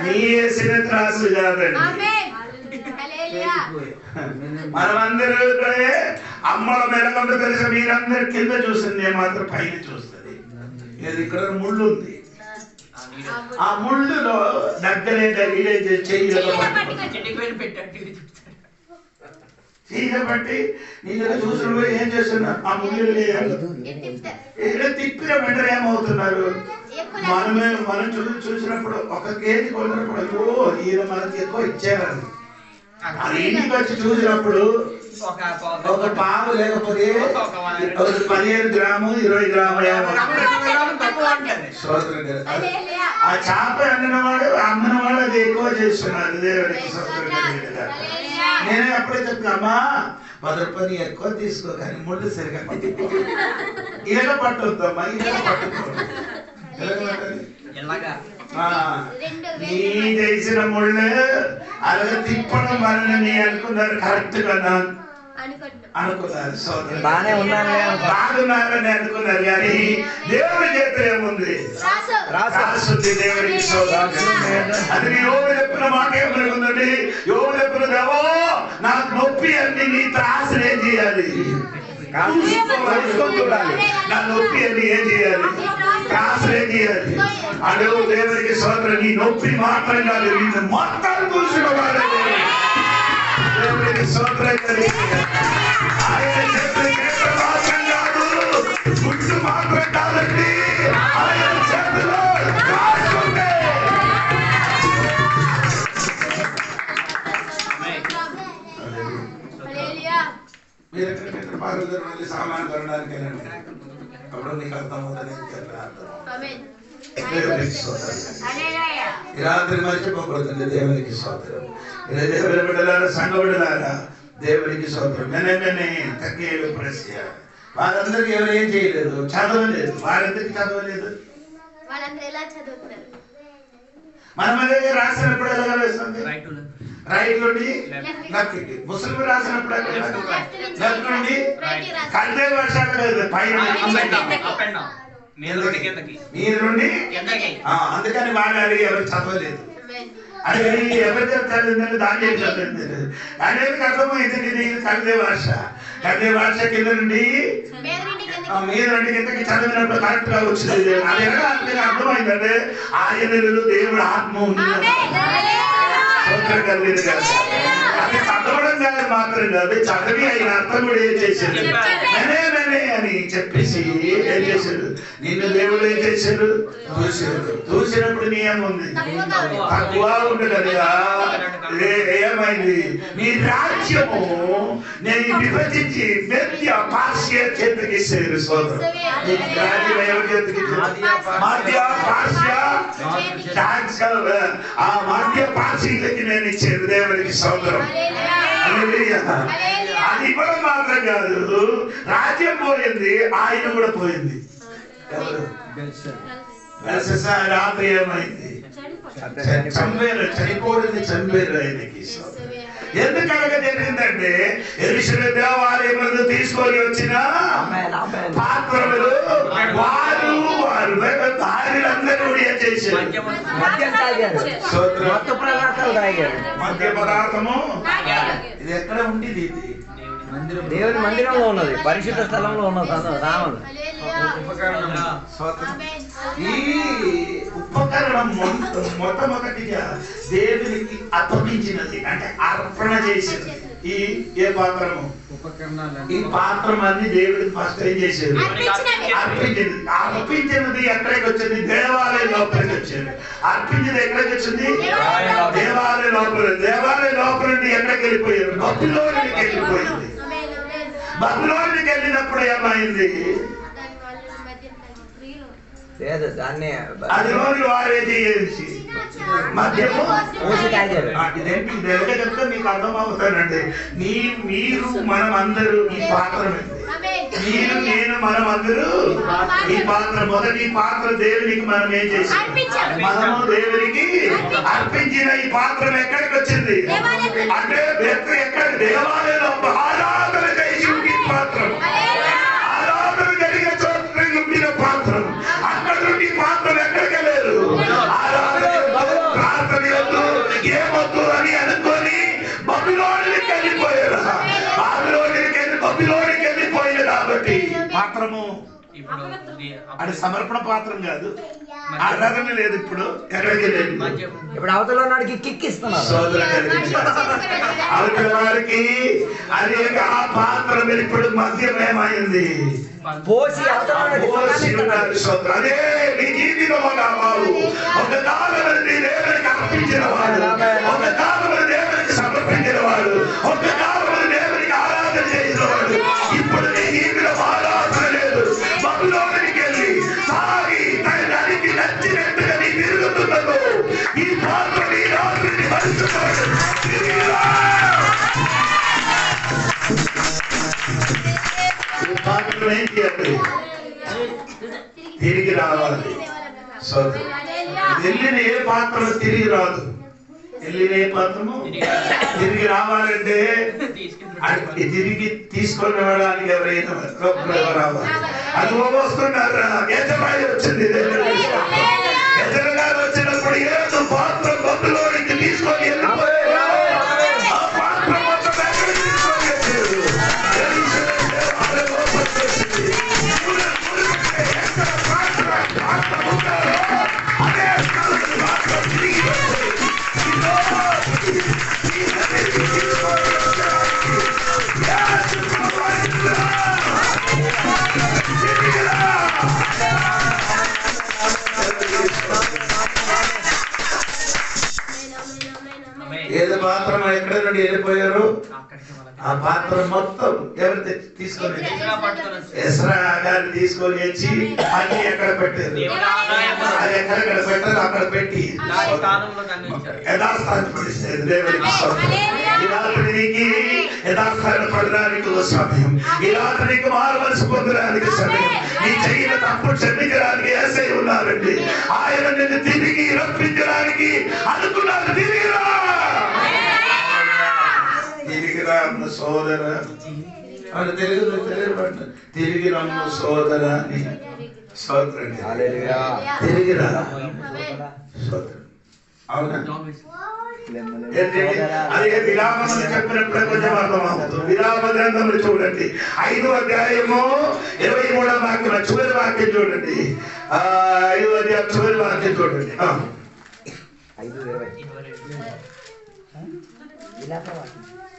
నీ వేసిన త్రాసు కాదండి. మనమందరూ అమ్మల మెలగొండ తెలుసు. మీరందరూ కింద చూస్తుంది, మాత్రం పైన చూస్తుంది. ఇక్కడ ముళ్ళు ఉంది. ఆ ముళ్ళులో దగ్గరే చెయ్యి చేయబట్టి నీళ్ళ చూసిన ఏం చేస్తున్నారు? ఆ ముళ్ళు తిప్పిన వెంటనే ఏమవుతున్నారు? మనం చూసినప్పుడు ఒక కేజీ కొన్నప్పుడు అయ్యో ఈయన మనకి ఎక్కువ ఇచ్చారని, అది ఇంటికి వచ్చి చూసినప్పుడు ఒక పావు లేకపోతే 15 గ్రాము 20 గ్రాము ఆ చేప అమ్మిన వాడు అది ఎక్కువ చేస్తున్నారు. దేవుడికి నేనే అప్పుడే చెప్తామా 10 రూపాయలు ఎక్కువ తీసుకో కానీ ముళ్ళు సరిగా పట్టుకో. ఇలాగ పట్టుద్దమ్మా, ఇలాగ పట్టుకోండి. నీ చేసిన ముళ్ళు అలాగే తిప్పడం వలన అనుకున్నారు కరెక్ట్ కదా అనుకున్నారు. సోదరు బాగున్నారని అనుకున్నారు కానీ దేవుడి చేతిలో ఏముంది? రాసుంది దేవుడికి. అది యోగు చెప్పిన మాట ఏమనుకుందండి? యోగు చెప్పిన దేవో నాకు నొప్పి అని నీ త్రాసులు ఏం చేయాలి? నా నొప్పి అని ఏం చేయాలి? త్రాసులు ఏం చేయాలి? అడుగు దేవుడికి సోదరు నీ నొప్పి మాత్రం కాదు, నిన్ను మొత్తం చూసుకోవాలి. దేవుడికి సోదరం ఆయన చెప్పిన మాత్రం కాదు, గుడ్డు మాత్రం కాదండి, ఆయన చేతిలో రాసుంది. మీరు ఎక్కడికెక్కడ పారుదల వెళ్ళి సామాన్ కొనడానికి వెళ్ళండి, అప్పుడు మీకు అర్థమవుతుంది. రాత్రి మర్చిపోకూడదండి దేవునికి స్తోత్రం. దేవుని బిడ్డలారా, సంఘ బిడ్డలారా, దేవునికి స్తోత్రం. మెనమెనే తగ్గేలు ప్రశ్న వారందరికీ ఎవరు ఏం చేయలేదు, చదవలేదు. వారందరికీ చదవలేదు. మనం అదే రాసినప్పుడు ఎలా వేస్తుంది? రైట్ నుండి లెఫ్ట్ కి. ముస్లిం రాసినప్పుడు లెఫ్ట్ నుండి కళ్ళే వర్షాలు పైన మీరు నుండి. అందుకని వాడాలి, ఎవరు చదవలేదు. అది ఎవరు చదివిందని దాన్ని చదివింది. అనేది అర్థమైంది. ఇది కళ్ళే వర్ష, కళ్ళే వర్ష కింద నుండి మీద నుండి కిందకి చదివినప్పుడు కరెక్ట్ గా వచ్చింది. అది ఎలా అర్థమైందంటే ఆయనలో దేవుడు ఆత్మ ఉంది. అది చదవడం కాదు మాత్రం కాదు, చదివి ఆయన అర్థం కూడా ఏం చేశాడు? మెనే అని చెప్పేసి ఏం చేశాడు? నిన్ను దేవుడు ఏం చేశాడు? చూశాడు. చూసినప్పుడు నీ ఏముంది? తక్కువ ఉండగలిగా ఏమైంది? నీ రాజ్యము నేను విభజించి మెద్య పార్శ్య చేతికి ఇచ్చారు. సోదరు రాజ్యం ఎవరి చేతికి ఇచ్చారు? మధ్య పార్శ్య, ఆ మధ్య పార్శ్యకి నేను ఇచ్చాను దేవుడికి స్తోత్రం. అది ఇవ్వడం మాత్రం కాదు, రాజ్యం పోయింది, ఆయన కూడా పోయింది. రాత్రి ఏమైంది? చనిపోయింది, చంపేరు ఆయనకి. ఎందుకనగా జరిగిందంటే యెరూషలేము దేవాలయమును తీసుకొని వచ్చిన పాత్రలు వారు భార్యలందరూ ఏం చేశారు? మద్య పదార్థము. ఇది ఎక్కడ ఉండేది? ఇది దేవుని మందిరంలో ఉన్నది, పరిశుద్ధ స్థలంలో ఉన్నది. రాముడు ఈ ఉపకరణం మొట్టమొదటిగా దేవునికి అర్పించినది, అంటే అర్పణ చేసినది. ఈ ఏ పాత్రము? ఈ పాత్రం అన్ని దేవుడికి ఫస్ట్ ఏం చేశారు? అర్పించింది. అర్పించినది ఎక్కడికి వచ్చింది? దేవాలయం లోపలికి వచ్చింది. అర్పించింది ఎక్కడికి వచ్చింది? దేవాలయం లోపల. దేవాలయం లోపల నుండి ఎక్కడికి వెళ్ళిపోయారు? బబులోనికి వెళ్ళిపోయింది. బబులోనికి వెళ్ళినప్పుడు ఏమైంది? లేదు, దాన్ని అది రోజు వారే చేసి మద్యము తాగారు. ఇదేంటి ఇది ఎలాగ చెప్తే మీకు అర్థం అవుతానండి. మీరు మనం అందరూ ఈ పాత్రమే. మీరు నేను మనం అందరూ ఈ పాత్ర. మొదటి ఈ పాత్ర దేవునికి మనం ఏం చేసాం? మనము దేవునికి అర్పించిన ఈ పాత్ర ఎక్కడికి వచ్చింది? అంటే వ్యక్తి ఎక్కడ? దేవాలయంలో ఆరాధన చేసి ఈ పాత్రం, ఆరాధన జరిగే చోట ఉండిన పాత్రం. అక్కడ నుండి పాత్రం ఎక్కడికి లేదు. ఆరాధన ప్రార్థన వద్దు, ఏమొద్దు అని అనుకొని బబులోనికి వెళ్ళిపోయారు. బబులోనికి వెళ్ళిపోయింది కాబట్టి పాత్రము అది సమర్పణ పాత్రం కాదు, ఆరాధన లేదు. ఇప్పుడు ఎక్కడికి లేదు. ఇప్పుడు అవతల వాడికి కిక్ ఇస్తున్నారు. అవతల వారికి అదే ఆ పాత్ర ఇప్పుడు మద్యమేమైంది, పోసి అవతల పోసి ఉన్నారు. అదే నీ జీవితంలో కావాలి. ఒక కాలం నీ దేవునికి అర్పించిన వాడు, ఒక కాలం దేవునికి సమర్పించిన వాడు, ఒక కాలం దేవునికి ఆరాధన చేసిన వాడు. ఇప్పుడు నీ జీవితం ఆరాధన లేదు. బబులోనికి వెళ్ళి తాగి దానికి నచ్చినట్టుగా నీ తిరుగుతున్నదో ఈ పాత్ర నీ రాత్రిని మరుచుకోడు. ఈ పాత్రను ఏం చేయాలి? తిరిగి రావాలి. వెళ్ళిన ఏ పాత్రలో తిరిగి రాదు. వెళ్ళిన ఏ పాత్రము తిరిగి రావాలంటే తిరిగి తీసుకొని రావడానికి ఎవరైనా రావాలి. అది వస్తున్నారు. యజమాని వచ్చింది, యజమాని వచ్చినప్పుడు ఏదో పాత్ర బొద్దులోనికి తీసుకొని వెళ్ళిపోయారు. ఆ పాత్ర మొత్తం ఎక్కడ తీసుకొని వచ్చారు? అదే పాత్ర తిరిగి ఏదో పాత్ర ఎక్కడ నుండి వెళ్ళిపోయారు? ఆ పాత్ర మొత్తం ఎవరు తీసుకొని ఎస్రా గారిని తీసుకొని వచ్చి అన్ని ఎక్కడ పెట్టారు? అది ఎక్కడెక్కడ పెట్టారు అక్కడ పెట్టి యథాస్థానం పడిస్తారు. దేవుడికి ఈ రాత్రికి యథాస్థానం పడడానికి సమయం, ఈ రాత్రికి మారవలసి పొందడానికి సమయం. నీ చెయ్యిన తప్పు క్షమించడానికి యేసయ్య ఉన్నారండి. ఆయన నిన్ను తిరిగి రప్పించడానికి అనుకున్నారు. తిరిగిరా, తిరిగిరా సోదర. వాళ్ళు తెలుగులో తెలియబడ్డ తిరిగి రమ్ము సోదర అని. సోదరు తిరిగిరా సోదరు. అవునా? అదే విరామం చెప్పినప్పుడే కొంచెం అర్థమవుతుంది. విరామ గ్రంథములు చూడండి, 5వ అధ్యాయము 23వ వాక్యం, చివరి వాక్యం చూడండి. 5వ అధ్యాయం చివరి వాక్యం చూడండి.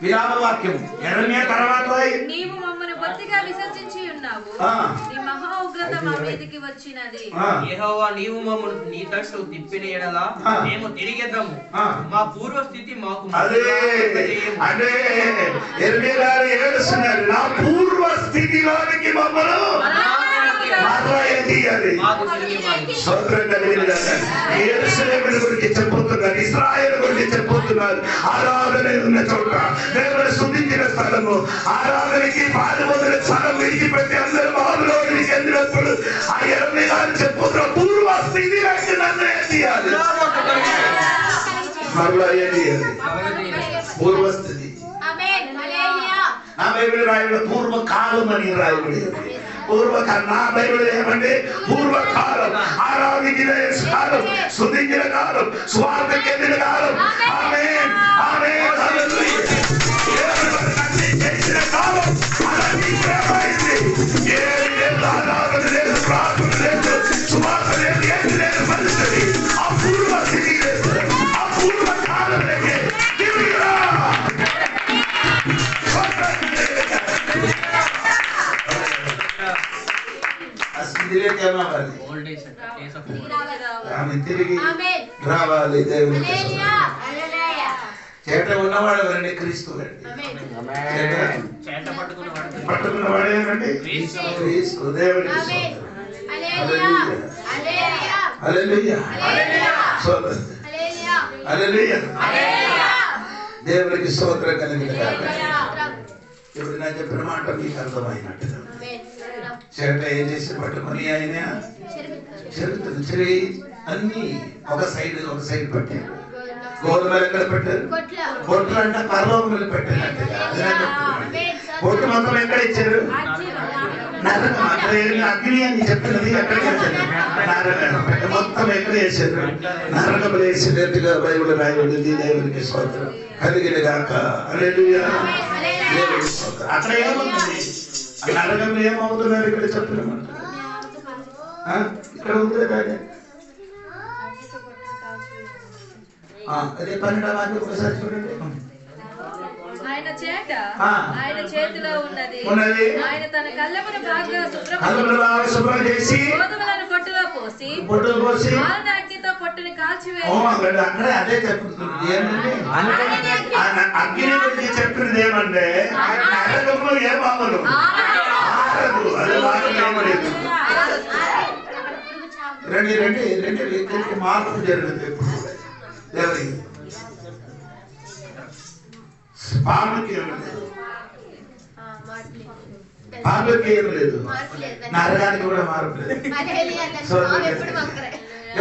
విరామ వాక్యం ఎర్రమే తర్వాత నీవు మమ్మను బొత్తిగా విసర్జించి ఉన్నావు, నీ మహా ఉగ్రత మా మీదికి వచ్చినది. యెహోవా నీవు మమ్మను నీ తట్టు తిప్పిన ఎడల మేము తిరిగేద్దాము, మా పూర్వ స్థితి మాకు. అదే అదే ఎర్రమే గారు ఏడుస్తున్నారు. నా పూర్వ స్థితిలోనికి మమ్మను యెరూషలేమును గురించి చెప్పుతున్నారు, ఇశ్రాయేలు గురించి చెప్పుతున్నారు. ఆరాధన ఉన్న చోట, దేవుని స్తుతించిన స్థలము, ఆరాధనకి పాల్గొన్న స్థలం విడిచిపెట్టి అందరూ బాబులోనికి వెళ్ళినప్పుడు ఆ యెరమ్యా గారు చెప్పుతున్నారు, పూర్వ స్థితిలోకి నన్ను ఏం చేయాలి? మరలా ఏం చేయాలి? పూర్వస్థితి. నా బైబిల్ రాయబడి పూర్వకాలం అని రాయబడి, పూర్వకాలం. నా బైబిల్ ఏమంటే పూర్వకాలం, ఆరాధించిన కాలం, స్తుతించిన కాలం, స్వార్థకి ఎదిన కాలం. ఆమేన్ ఆమేన్ హల్లెలూయా. చేసిన కాలం అలాంటి ఏమైంది? ఆరాధన లేదు, ప్రార్థన లేదు, స్వార్థ లేదు, ఏది లేదు, పరిస్థితి ఆ పూర్వ స్థితి లేదు. ఆ పూర్వకాలం లేదు. తిరిగి రావాలి. దేవుని చేట ఉన్నవాడు ఎవరండి? క్రీస్తు పట్టుకున్నవాడు ఎవరండి? క్రీస్తు. దేవుని దేవునికి స్తోత్రం కలిగిన. ఇప్పుడు నేను చెప్పిన మాట మీకు అర్థమైనట్టుగా చెరట ఏం చేసి పట్టుకొని ఆయన చెరుతుంది అన్ని ఒక సైడ్ పెట్టారు. గోధుమలు ఎక్కడ పెట్టారు? బొట్లు అంటే పరలోకములు పెట్టినట్టుగా. బొట్టు మొత్తం ఎక్కడ ఇచ్చారు? నరకం. అగ్ని అని చెప్పినది ఎక్కడికి వచ్చారు? నరకం మొత్తం ఎక్కడ వేసారు? నరకములు వేసినట్టుగా బైబిల్ రాయబడింది. దేవునికి స్తోత్రం కలిగిన గాక. హల్లెలూయా. అక్కడ ఏమవుతుంది? నరకంలో ఏమవుతున్నారు? ఇక్కడ చెప్పినమాట ఇక్కడ ఉంది కదా అదే 12వ వాక్యం ఒకసారి చూడండి. ఆయన చేట ఆయన చేతిలో ఉన్నది. ఆయన తన కళ్ళమును బాగా శుభ్రం చేసి గోధుమలను పొట్టులో పోసి ఆరున అగ్నితో పొట్టుని కాల్చివేసి. అక్కడే అదే చెప్తుంది ఏంటంటే అగ్ని గురించి చెప్తున్నది ఏమంటే నరకంలో ఏ మామూలు రెండు వ్యక్తులకి మార్పు జరుగుతుంది. ఎవరికి పాములకి ఏమి లేదు, పాములకి ఏమి లేదు, నరకానికి కూడా మార్పు లేదు.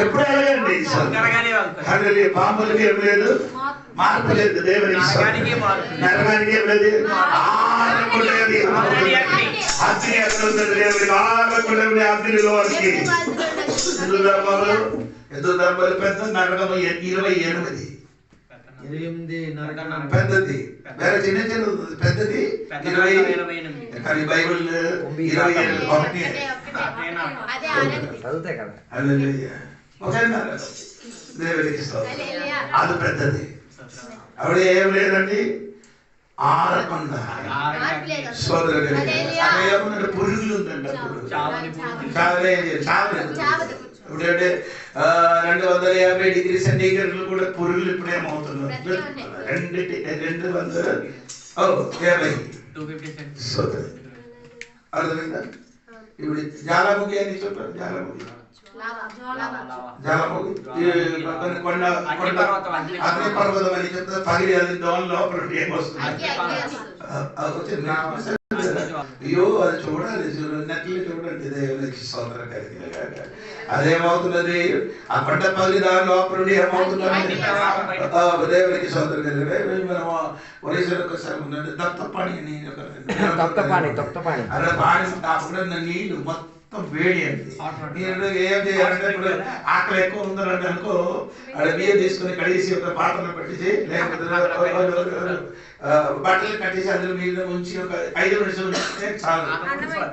ఎప్పుడు ఎలాగండి పాములకి ఏమి లేదు, మార్పు లేదు. దేవుని నరకానికి ఏమి లేదు, ఆరకుండేది అగ్ని ఎక్కడ ఉంటుంది. దేవుడికి ఆరకుండే అగ్నిలో వారికి హిందూ ధర్మాలు పెద్ద నరకము 28 పెద్దది, వేరే చిన్న చిన్న పెద్దది 20. కానీ బైబుల్ 27 చదువుతాయి కదా. దేవుడికి అది పెద్దది. ఆవిడ ఏం లేదండి, ఆరకుండా సోదరుడు పురుగులు ఉందంట. ఇప్పుడంటే 250 డిగ్రీ సెంటీగ్రేడ్లు కూడా పురుగులు ఇప్పుడేమవుతున్నారు 250 సోదరు. అర్థమైందా? ఇప్పుడు జ్వాలాముఖి అని చెప్పారు. జ్వాలాముఖి అగ్నిపర్వతం అని చెప్తే పగిలి అది దోన్ లోపల ఏమొస్తుంది. అయ్యో అది చూడాలి, నెట్లు చూడండి. దేవునికి స్తోత్రం కలిగిన గాక. అదేమవుతున్నది, ఆ కొండ పగిలి దాని లోపల నుండి ఏమవుతున్నది. దేవునికి స్తోత్రం కలిగిన. మనం ఒరిస్సాలో ఒకసారి ఉన్నది దత్తపాణి అని అలా పాణి కాకుండా నీళ్లు మొత్తం వేడి అండి. మీరు ఏం చేయాలంటే ఇప్పుడు ఆకలి ఎక్కువ ఉందంటే అనుకో, అక్కడ బియ్యం తీసుకుని కడిగేసి ఒక పాత్రలో పెట్టేసి లేకపోతే బట్టలు కట్టేసి అందులో నీళ్ళు ఉంచి ఒక 5 నిమిషాలు ఉంచితే చాలు.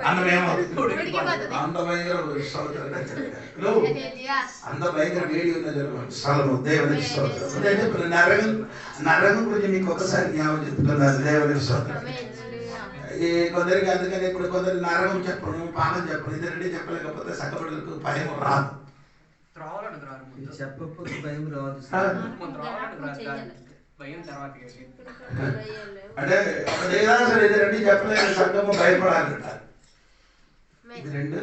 అన్నం ఏమవుతుంది, అంత భయంకర అంత భయంకర వేడి ఉన్నది స్థలము. దేవునికి స్తోత్రం. నరకం గురించి మీకు ఒకసారి జ్ఞాపకం చెప్తున్నారు. దేవునికి స్తోత్రం. కొందరికి అందుకని ఇప్పుడు కొందరు నరకం చెప్పడం, పాపం చెప్పడం, ఇది రెండు చెప్పలేకపోతే సగబడులకు భయం రాదు. అంటే ఏదైనా ఇది రెండు చెప్పలేక సంఘము భయపడాలంట. ఇది రెండు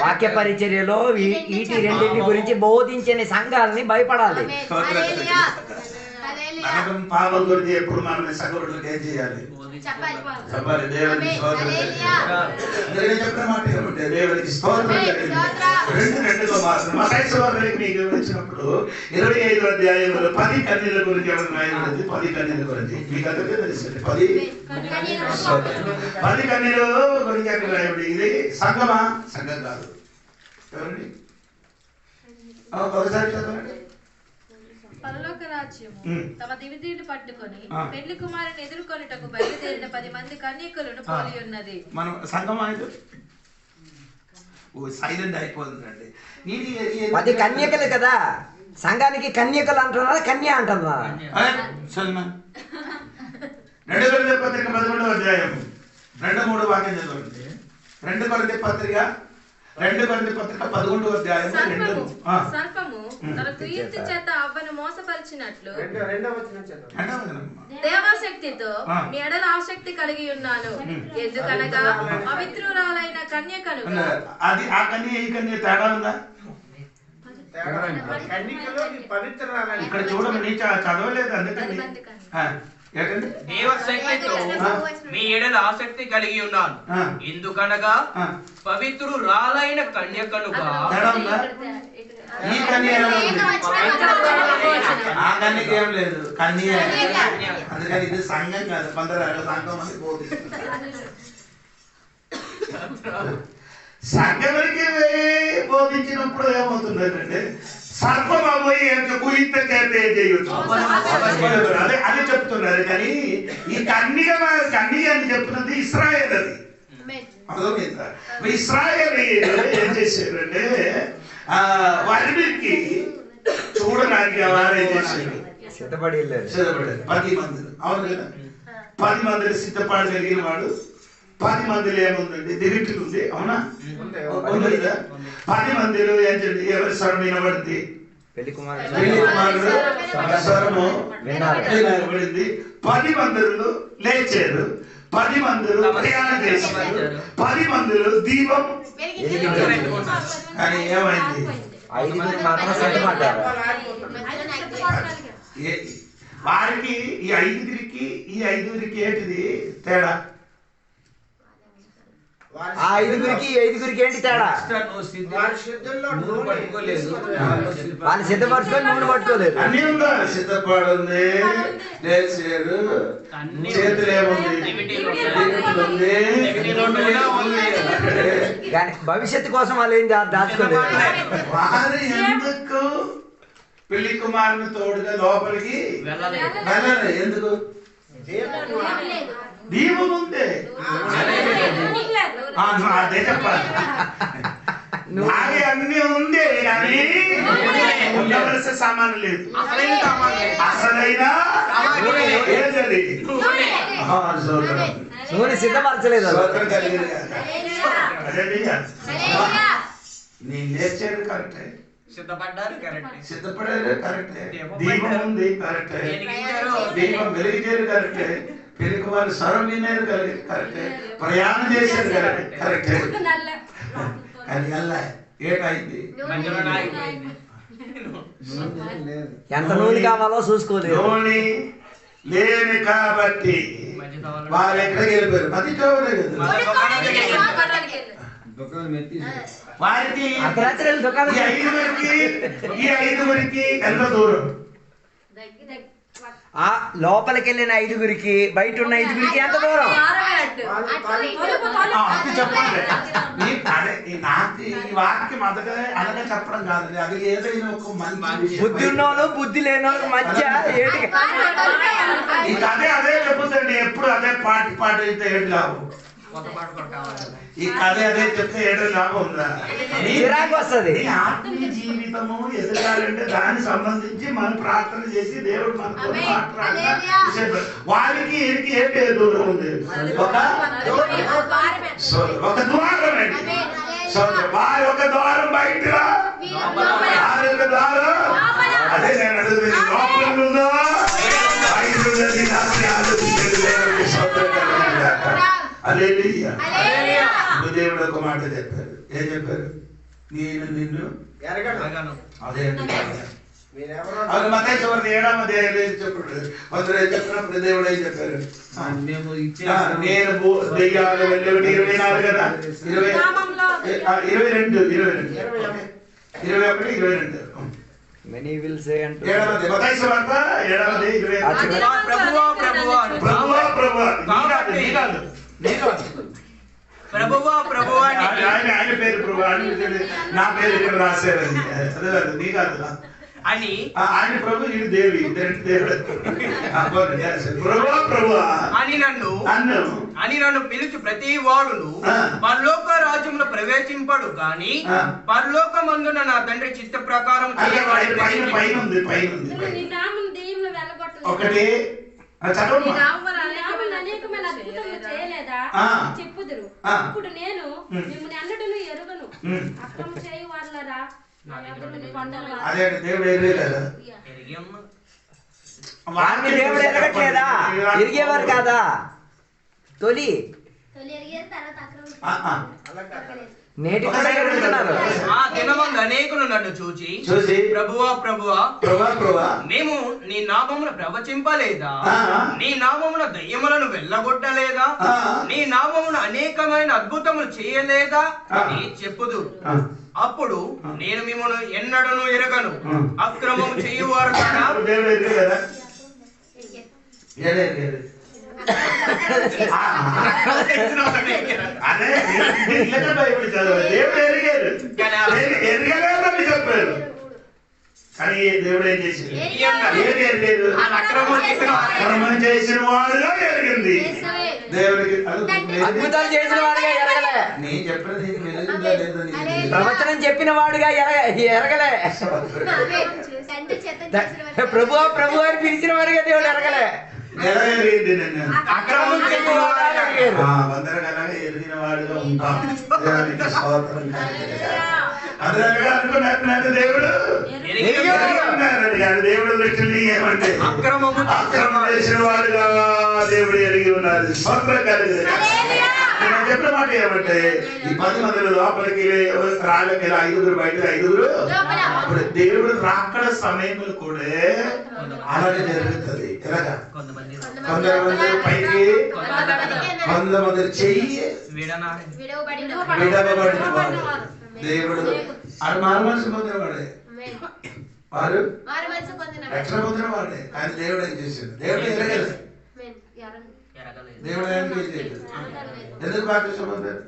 వాక్య పరిచర్యలో వీటి రెండింటి గురించి బోధించిన సంఘాలని భయపడాలి. నరకం పాపం గురించి ఎప్పుడు మనం సగబడులకు ఏం చేయాలి చెప్పాలి. దేవునికి స్తోత్రం. చెప్పిన మాట ఏమంటే దేవునికి స్తోత్రం. 2:2 మాత్రం మత్తయి మీకు వచ్చినప్పుడు 25వ అధ్యాయంలో 10 కన్యల గురించి ఎవరు రాయబడింది. 10 కన్యల గురించి మీకు అందరికీ తెలుస్తుంది. 10 కన్యల గురించి అక్కడ రాయబడి. ఇది సంఘమా? సంఘం కాదు. ఎవరండి ఒకసారి చదవండి. పరలోక రాజ్యము తమ దివిటీలు పట్టుకొని పెళ్లి కుమారుని ఎదుర్కొనుటకు బయలుదేరిన 10 మంది కన్యకులను పోలి ఉన్నది. మనం సంఘం అయితే సైలెంట్ అయిపోతుందండి. 10 కన్యకలు కదా, సంఘానికి కన్యకలు అంటున్నారా కన్య అంటున్నారా? 2 కొరింథీ పత్రిక 11వ అధ్యాయం 2-3 వాక్యం చదవండి. 2 కొరింథీ పత్రిక 11వ అధ్యాయం. సర్పము తన కుయుక్తి చేత అవ్వను మోసపరిచినట్లు రెండవ దేవశక్తితో నీ ఎడల ఆసక్తి కలిగి ఉన్నాను. ఎందుకనగా పవిత్రురాలైన కన్య కనుక. అది ఆ కన్య ఈ కన్య తేడా ఉందా? ఇక్కడ చూడము, నీ చదవలేదు అందుకని. దేవశక్తితో మీ ఎడల ఆసక్తి కలిగి ఉన్నాను. ఎందుకనగా పవిత్రురాలైన కన్య కనుక. ఈ కన్య ఆ కన్యకి ఏం లేదు, కన్య. అందుకని ఇది సంఘం కాదు. కొందరు సంఘం అని సంఘంకి బోధించినప్పుడు ఏమవుతుందంటే సర్పం అమ్మాయి కుయిత చేత చేయొచ్చు. అదే అది చెప్తున్నారు. కానీ ఈ కన్య అని చెప్తున్నది ఇశ్రాయేల్. అది అర్థమైందా? ఇశ్రాయేలీయులు ఏం చేశారంటే వారికి చూడడానికి వారు ఏం చేశారు? సిద్ధపడి వెళ్ళారు. 10 మంది. అవును కదా? 10 మందిని సిద్ధపాటు కలిగిన వాడు 10 మందిలో ఏముందండి? దివిట్లు ఉంది. అవునా? ఉంది కదా? 10 మందిలో ఏంటండి? ఎవరి స్వరం వినబడింది? పెళ్లి కుమారుడు స్వరము వినబడింది. 10 మందిలో లేచారు, 10 మందిలో ప్రయాణం చేశారు, 10 మందిలో దీపం. కానీ ఏమైంది? 5 మంది మాత్రం సిద్ధపడ్డారు. వారికి ఈ 5గురికి ఈ 5గురికి ఏంటిది తేడా? ఆ 5గురికి 5గురికి ఏంటి తేడా? వాళ్ళు సిద్ధపరచుకొని నూనె పట్టుకోలేదు. అన్ని ఉందా? సిద్ధపడుంది, లేచారు, చేతులు ఏముంది? కానీ భవిష్యత్తు కోసం వాళ్ళు ఏం దాచుకోలేదు. వారు ఎందుకు పెళ్లి కుమారుని తోడుగా లోపలికి వెళ్ళలేదు? ఎందుకు? దీపం ఉంది. అదే చెప్పాలి. అది అన్ని ఉంది కానీ ఉండవలసిన సామాను లేదు. అసలైన ఏదది? నూనె సిద్ధపరచలేదు. అదే నేను లేచాడు కరెక్టే, సిద్ధపడ్డారు కరెక్టే, సిద్ధపడారు కరెక్టే, దీపం ఉంది కరెక్టే, దీపం వెలిగించారు కరెక్టే, పెళ్లికి వారు స్వరం విన్నారు కరెక్టే, ప్రయాణం చేశారు కరెక్టే. కానీ అలా ఏటైంది? ఎంత నూనె కావాలో చూసుకోలేదు. నూనె లేని కాబట్టి వారు ఎక్కడికి వెళ్ళిపోయారు? మధ్య చోరే కదా. వారికి ఈ 5గురికి ఎంత దూరం? ఆ లోపలికి వెళ్ళిన 5గురికి బయట ఉన్న 5గురికి ఎంత దూరం? చెప్పండి. నాకు ఈ వాక్యం అనగా చెప్పడం కాదు, అది ఏదైనా ఒక మంచి బుద్ధి ఉన్నోళ్ళు బుద్ధి లేనోళ్ళు మధ్య ఏటికి ఈ కథ అదే చెప్పుతండి. ఎప్పుడు అదే పాట అయితే ఏడు లాభం? ఈ కథ అదే చెప్తే ఏడు లాభం ఉందా? చిరాకు వస్తుంది. ఆత్మీయ జీవితము ఎదగాలంటే దానికి సంబంధించి మనం ప్రార్థన చేసి దేవుడు మనతో మాట్లాడాలి. వారికి ఏంటి ఏ దూరం ఉంది? ఒక ద్వారం అండి. వారి ఒక ద్వారం బయట, వారి ఒక ద్వారం అదే నేను అడుగుతుంది. లోపల ఉందో దేవుడు ఒక మాట చెప్పారు. ఏం చెప్పారు? నేను నిన్ను అదే అవును. మతేశ్వరుడు 7వ అధ్యాయంలో చెప్పాడు. కొందరు చెప్పినప్పుడు దేవుడు ఏం చెప్పారు? నేను దెయ్యాలు వెళ్ళి 24 కదా, 22 21 22 Many will say unto ఆయన పేరు ప్రభు నా పేరు ఇక్కడ రాశారని నీ కాదు అని ఆయన ప్రభు ఇది దేవి దేవుడు ప్రభు అని నన్ను పిలిచి ప్రతి వాడును పరలోక రాజ్యంలో ప్రవేశింపడు గాని పరలోకమందున నా తండ్రి చిత్త ప్రకారం ఒకటి చెప్పుదురు. అప్పుడు నేను మిమ్మల్ని అన్నట్టును ఎరుగను, అక్రమ చేయు వాళ్ళరా అదే దేవుడు ఎరగలేదా? దేవుడు ఎరగట్లేదా? ఎరిగేవారు కాదా? తొలి నేటి అనేకులు నన్ను చూచి ప్రభువా మేము నీ నామమున ప్రవచింపలేదా? నీ నామమున దయ్యములను వెళ్ళగొట్టలేదా? నీ నామమున అనేకమైన అద్భుతములు చేయలేదా అని చెప్పుదు. అప్పుడు నేను మిమ్మల్ని ఎన్నడను ఎరగను, అక్రమము చేయువారు కదా. అదే దేవుడు ఎరగలేదని చెప్పారు. కానీ దేవుడు ఏం చేసింది? అక్రమం చేసిన వాడుగా ఎరిగింది. దేవుడికి అద్భుతాలు చేసిన వాడుగా ఎరగలే. నేను చెప్పినది నీకు వెలుగుందా లేదా నీకు తెలియదు. ప్రవచనం చెప్పిన వాడుగా ఎరగలే. ప్రభు ప్రభు అని పిలిచిన వాడిగా దేవుడు ఎరగలే. నెరవేరింది నన్ను. అక్రమం చేయవాడా ఎరిగారు. వందరగలగా ఎరిగిన వాడుగా ఉంటాం. దేవునికి స్తోత్రం కలుగునుగాక. అందరగా అనుకున్నట్టు దేవుడు ఎరిగినాడు కానీ దేవుడు దృష్టిని ఏమంటే అక్రమం చేసిన వాడుగా దేవుడు ఎరిగి ఉన్నారు. స్తోత్రం కలుగునుగాక. నేను చెప్పిన మాట ఏమంటే ఈ 10 మంది లోపలికి రాళ్ళకి 5 బయట 5 అప్పుడు దేవుడు రాకడ సమయంలో కూడా అలాగే జరుగుతుంది. ఎలాగా కొంతమంది పైకి కొంతమంది చెయ్యి విడవబడిన వాడు దేవుడు అది మారుమనసు పొందిన వాడే, వారు రక్షణ పొందిన వాడే. కానీ దేవుడు ఏం చేశాడు? దేవుడు ఎరగలేదు. దేవుడు ఏం చేయలేదు. ఎందుకు బాప్తిసం పొందారు?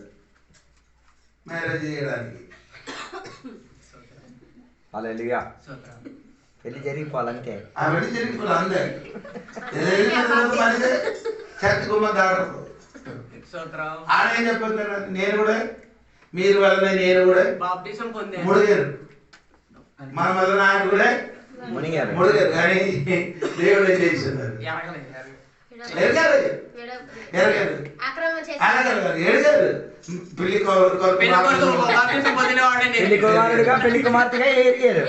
మ్యారేజ్ చేయడానికి. హల్లెలూయా. పెళ్లి జరిగిపోవాలంటే ఆ పెళ్లి జరిగిపోవాలి అందే. చర్చి గుమ్మ దాడరు. ఆయన ఏం చెప్పారు? నేను కూడా మీరు వల్లనే నేను కూడా బాప్తిసం పొందాను. ముడిగారు. మన వల్ల ఆయన కూడా ముడిగారు. కానీ దేవుడు ఏం చేస్తున్నారు? ఎరగారు. పెళ్లి కుమారుడుగా పెళ్లి కుమార్తెగా ఎరిగారు.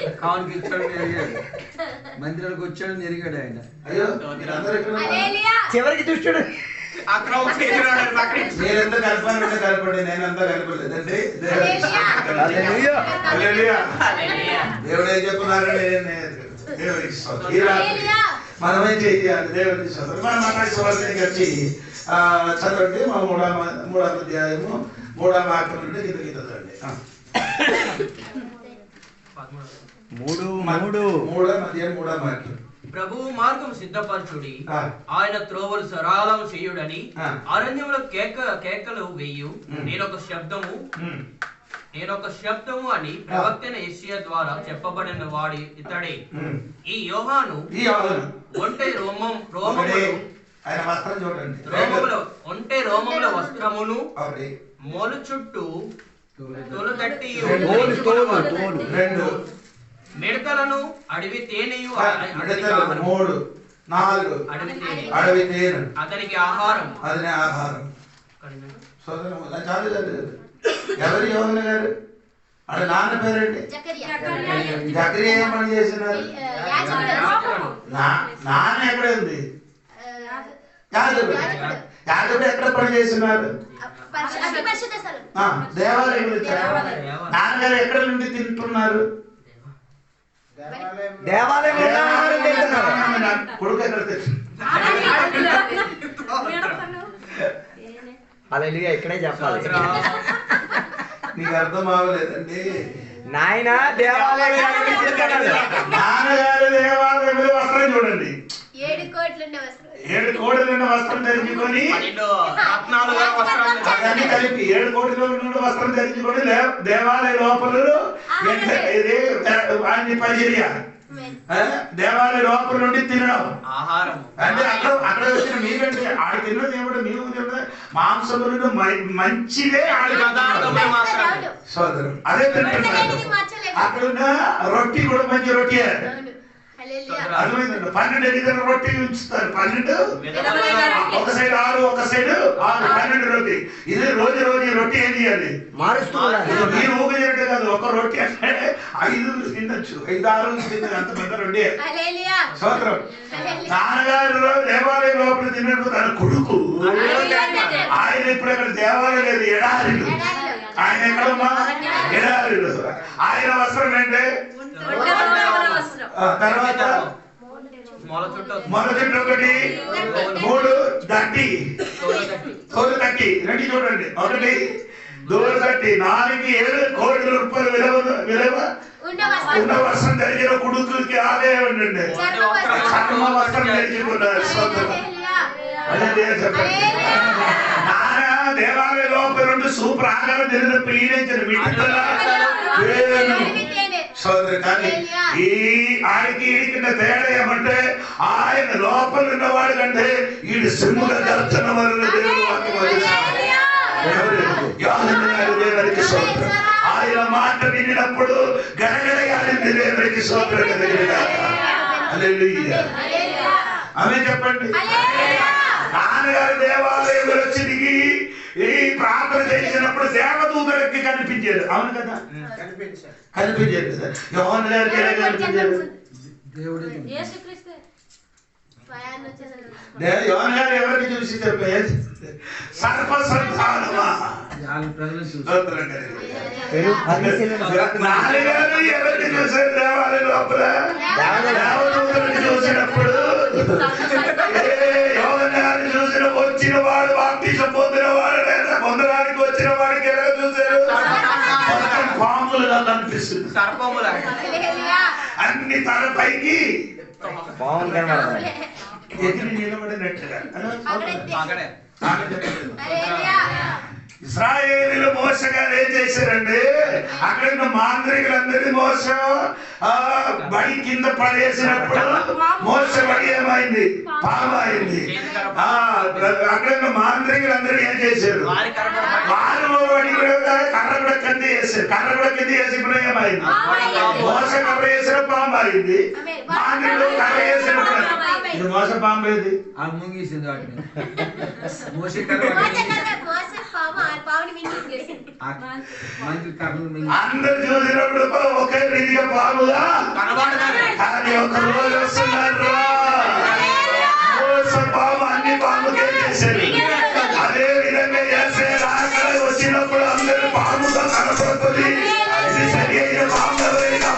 మందిరానికి వచ్చాడు ఎరిగాడు ఆయన. అయ్యో చివరికి దుష్టుడు మీరెంత కలపాలంటే కలపండి, నేను అంతా కలపలేదండి. దేవుడు ఏం చెప్తున్నారండి? మనమేం చేయాలి? దేవుడికి మనం మాట్లాడి వచ్చి చదవండి. మా 3వ అధ్యాయము 3వ వాక్యం నుండి కిందకి చదవండి. 3వ అధ్యాయం 3వ వాక్యం. ప్రభువు మార్గం సిద్ధపరచుడి, ఆయన త్రోవలు సరళం చేయుడని అరణ్యంలో కేకలు వేయు. నేనొక శబ్దము అని ప్రవక్త యెషయా ద్వారా చెప్పబడిన వాడి ఇతడే. ఈ యోహాను ఒంటె రోమముల వస్త్రమును మోలు చుట్టూ తోలు తట్టి మిడతలను అడవి తేనెయు అతనికి ఆహారం. ఎవరు యోహన గారు? అంటే నాన్న పేరండి జకరియా. ఏం పని చేసినారు? నాన్న ఎక్కడ ఉంది? యాజకుడు ఎక్కడ పని చేస్తున్నారు? దేవాలయం. నాన్నగారు ఎక్కడ నుండి తింటున్నారు? దేవాలయం. కొడుకు ఎక్కడ తెచ్చు? హల్లెలూయా. ఇక్కడే చెప్పాలి. నీకు అర్థం అవ్వలేదండి. నాయన దేవాలయం నాన్నగారు దేవాలయంలో వస్త్రం చూడండి. 7 కోట్ల వస్త్రం ధరించుకొని అవన్నీ కలిపి 7 కోట్ల వస్త్రం ధరించుకొని దేవాలయ లోపల పరిచర్య, దేవాలయ లోపల నుండి తినడం ఆహారం. అంటే అక్కడ వచ్చిన మీకంటే ఆడ తిన్నది ఏమిటో మేము మాంసములను మంచిదే సోదరు అదే తింటున్నారు. అక్కడున్న రొట్టి కూడా మంచి రొట్టి. అర్థమైందండి. 12 ఎదిగిన రొట్టి ఉంచుతారు. 12 ఒక సైడ్ 6 ఒక సైడ్ 6 12 రొట్టి. ఇది రోజు రొట్టి ఏం చేయాలి? మీరు ఊపినట్టు కాదు. ఒక రొట్టి అంటే 5 తినచ్చు, 5-6 తిన్నది. అంత పెద్ద రొట్టి. సోదరం నాన్నగారు దేవాలయం లోపల తిన్నట్టు తన కొడుకు ఆయన ఇప్పుడు అక్కడ దేవాలయం లేదు, ఎడారిలు. ఆయన ఎక్కడమ్మా? ఎడారిలు. ఆయన వస్త్రం ఏంటి? తర్వాత మొల చుట్టూ ఒకటి, 3 దట్టి తోలు తట్టి. రెండు చూడండి. ఒకటి దూరు తట్టి. 4-7 కోట్ల రూపాయలు విలువ ఉన్న వస్త్రం ధరించిన కొడుకులకి ఆదాయం ఉండండి. చర్మ వస్త్రం ధరించుకున్నారు. నాన్న దేవాలయ లోపల నుండి సూపర్ ఆహారం తిరిగినప్పుడు సోదరు. కానీ ఈ ఆయనకి ఈడికిన్న తేడా ఏమంటే ఆయన లోపల ఉన్నవాడు కంటే ఈడు సింహుల గర్జన వలన దేవుడు చేసినప్పుడు గడగడగాలింది దేవుడికి స్తోత్రం కలుగునుగాక. హల్లెలూయా. ఆమె చెప్పండి. నాన్నగారు దేవాలయంలో వచ్చి దిగి ఈ ప్రార్థన చేసినప్పుడు దేవదూతలకి కనిపించారు. అవును కదా, కనిపించారు కదా. యోహాను గారికి ఎలా కనిపించారు? యోహాను గారు ఎవరికి చూసి చెప్పారు? సర్ప సంతానమా. నాన్నగారు ఎవరికి చూసారు? దేవాలయం లోపల దేవదూతలను చూసినప్పుడు యోహాను చూసిన వచ్చిన వాడు బాప్తిసం పొందిన వాడు పొందడానికి వచ్చిన వాడికి ఎలా చూశారు? పాములుగా కనిపిస్తుంది. అన్ని తన పైకి ఎగిరి నిలబడినట్టుగా. ఇశ్రాయేలీయులు మోసే గారు ఏం చేశారండి? అక్కడ ఉన్న మాంత్రికులందరినీ మోస బడి కింద పడేసినప్పుడు మోస బడి ఏమైంది? పాము అయింది. అక్కడ ఉన్న మాంత్రికులందరూ ఏం చేశారు? వారు బడి కూడా కర్ర కూడా కింద వేసారు. కర్ర కూడా కింద వేసినప్పుడు ఏమైంది? మోస కర్ర వేసిన పాము అయింది. మాంత్రికులు కర్ర వేసినప్పుడు ఇది మోస పాము ఏది? ముంగేసింది వాటిని. అందరు చూసినప్పుడు ఒకే రీతిగా పాముగా కానీ ఒక రోజు వస్తున్నారు పాము అన్ని పాముకే చేశారు. అదే విధంగా చేసే అక్కడ వచ్చినప్పుడు అందరూ పాముగా కనపడుతుంది. ఇది సరి అయిన పాము ఎవరైనా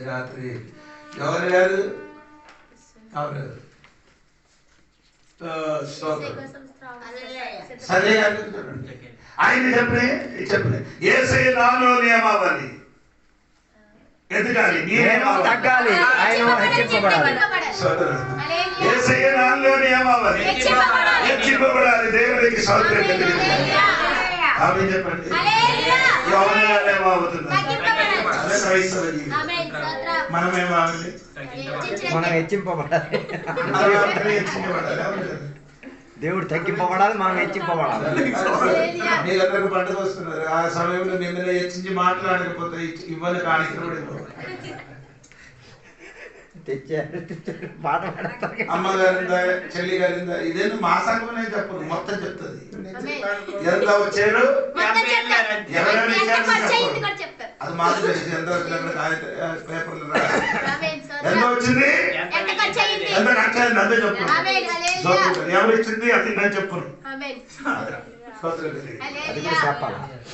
రాత్రి ఎవరు గారు సరే ఆయన చెప్పండి యేసయ్య నాలో నియమావళి ఎదగాలి, తగ్గాలి, ఆయన హెచ్చింపబడాలి. యేసయ్య నాలో నియమావళి హెచ్చింపబడాలి. దేవుడికి స్తోత్రం కలిగింది. ఆమె చెప్పండి. యోహాను గారు ఏమవుతున్నారు? అదే క్రైస్తవ జీవితం. మనమేమావాలి? మనం హెచ్చింపబడాలి. దేవుడు తగ్గింపబడాలి, మనం హెచ్చింపబడాలి. మీరందరూ పండుగ వస్తున్నారు. ఆ సమయంలో మిమ్మల్ని హెచ్చించి మాట్లాడకపోతే ఇవ్వని కాணிకలు తెచ్చారు. పాట అమ్మగారిందా చెల్లి గారిందా ఇదేంటి మా సంఘమే చెప్పరు, మొత్తం చెప్తుంది. ఎంత వచ్చారు ఎవరైనా అది మాకు తెలిసి ఎంత పేపర్లు ఎంత వచ్చింది ఎంత ఖర్చు అయింది అంతే చెప్పు. ఎవరు ఇచ్చింది అది నేను చెప్పను.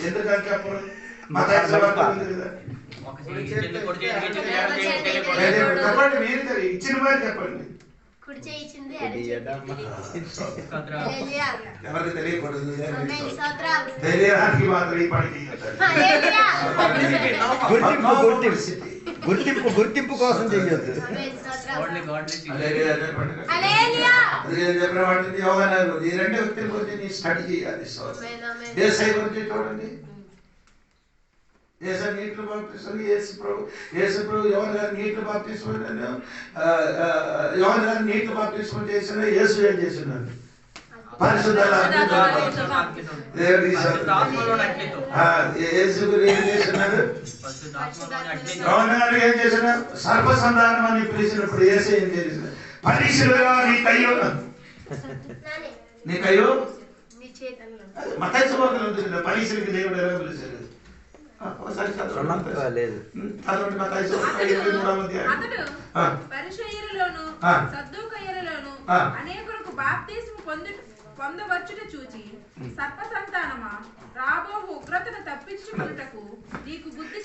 ఎందుకని చెప్పరు? చెప్పండి, మీరు ఇచ్చిన వారు చెప్పండి. ఎవరికి తెలియకూడదు, తెలియడానికి మాత్రం ఈ పని గుర్తింపు కోసం చెయ్యొద్దు. చెప్పిన వాటిని యోగాలు ఈ రెండు వ్యక్తుల గురించి స్టడీ చేయాలి. దేశాయి గురించి చూడండి. యేసు నీటిలో బాప్తిసం యేసు ప్రభు యోహాను గారు నీటిలో బాప్తిసం యోహాను గారు నీటిలో బాప్తిసం చేసిన యేసు ఏం చేస్తున్నారు? పరిశుద్ధ యేసు ఏం చేస్తున్నారు? యోహాను గారు ఏం చేస్తున్నారు? సర్వసంధానం అని పిలిచినప్పుడు యేసు ఏం చేస్తున్నారు? పరీక్షలుగా నీకయ్యో మత్తయి సువార్తలో ఉంటుంది. పరీక్షలకి దేవుడు ఎలా పిలిచారు? లేదు. పరిసయ్యులలోను సద్దూకయ్యులలోను అనేకులకు బాప్తిస్ము పొందవచ్చుట చూచి సర్ప సంతానమా రాబోవు ఉగ్రతను తప్పించుకొనుటకు నీకు బుద్ధి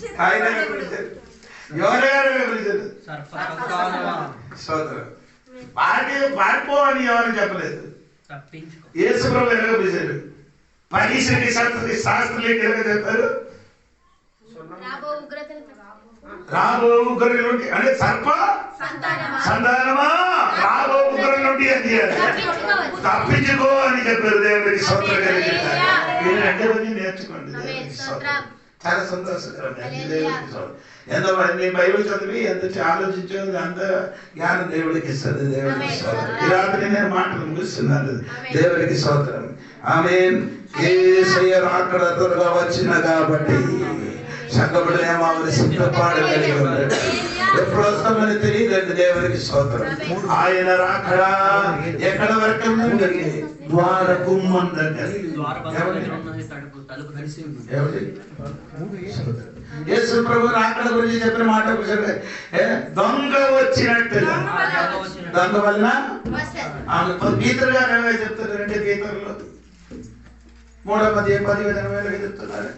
పారిపో అని ఎవరు చెప్పలేదు. యేసు ప్రభు ఎలాగ పిలిచారు? పరీక్షకి శాస్త్రులు ఎలాగ చెప్పారు? రాబో ఉగ్రత నుండి అంటే సర్ప సంతానమా రాబో ఉగ్రత నుండి అని తప్పించుకో అని చెప్పారు. దేవుడికి స్తోత్రం కలిగింది. మీరు రెండే రోజు నేర్చుకోండి. చాలా సంతోషకరమైన ఎంతో నీ బైబిల్ చదివి ఎంత ఆలోచించేది అంత జ్ఞానం దేవుడికి ఇస్తుంది. దేవుడికి స్తోత్రం. ఈ రాత్రి నేను మాటలు ముగిస్తున్నాను. దేవుడికి స్తోత్రం. ఆమేన్. యేసయ్య రాకడ త్వరగా వచ్చిన కాబట్టి సంఘబిడ్డలేమో సిద్ధపాడగలిగి ఉన్నారు. ఎప్పుడు వస్తామని తెలియదండి. దేవుడికి స్తోత్రం. ఆయన రాకడ ఎక్కడ వరకు ఉందండి? ద్వారగుమ్మం దగ్గర. యేసు ప్రభు రాకడ గురించి చెప్పిన మాట దొంగ వచ్చినట్టుగా. దొంగ వలన పీతరు గారు ఏమో చెప్తారు. 2 పీతరులు 3:10 చెప్తున్నారు.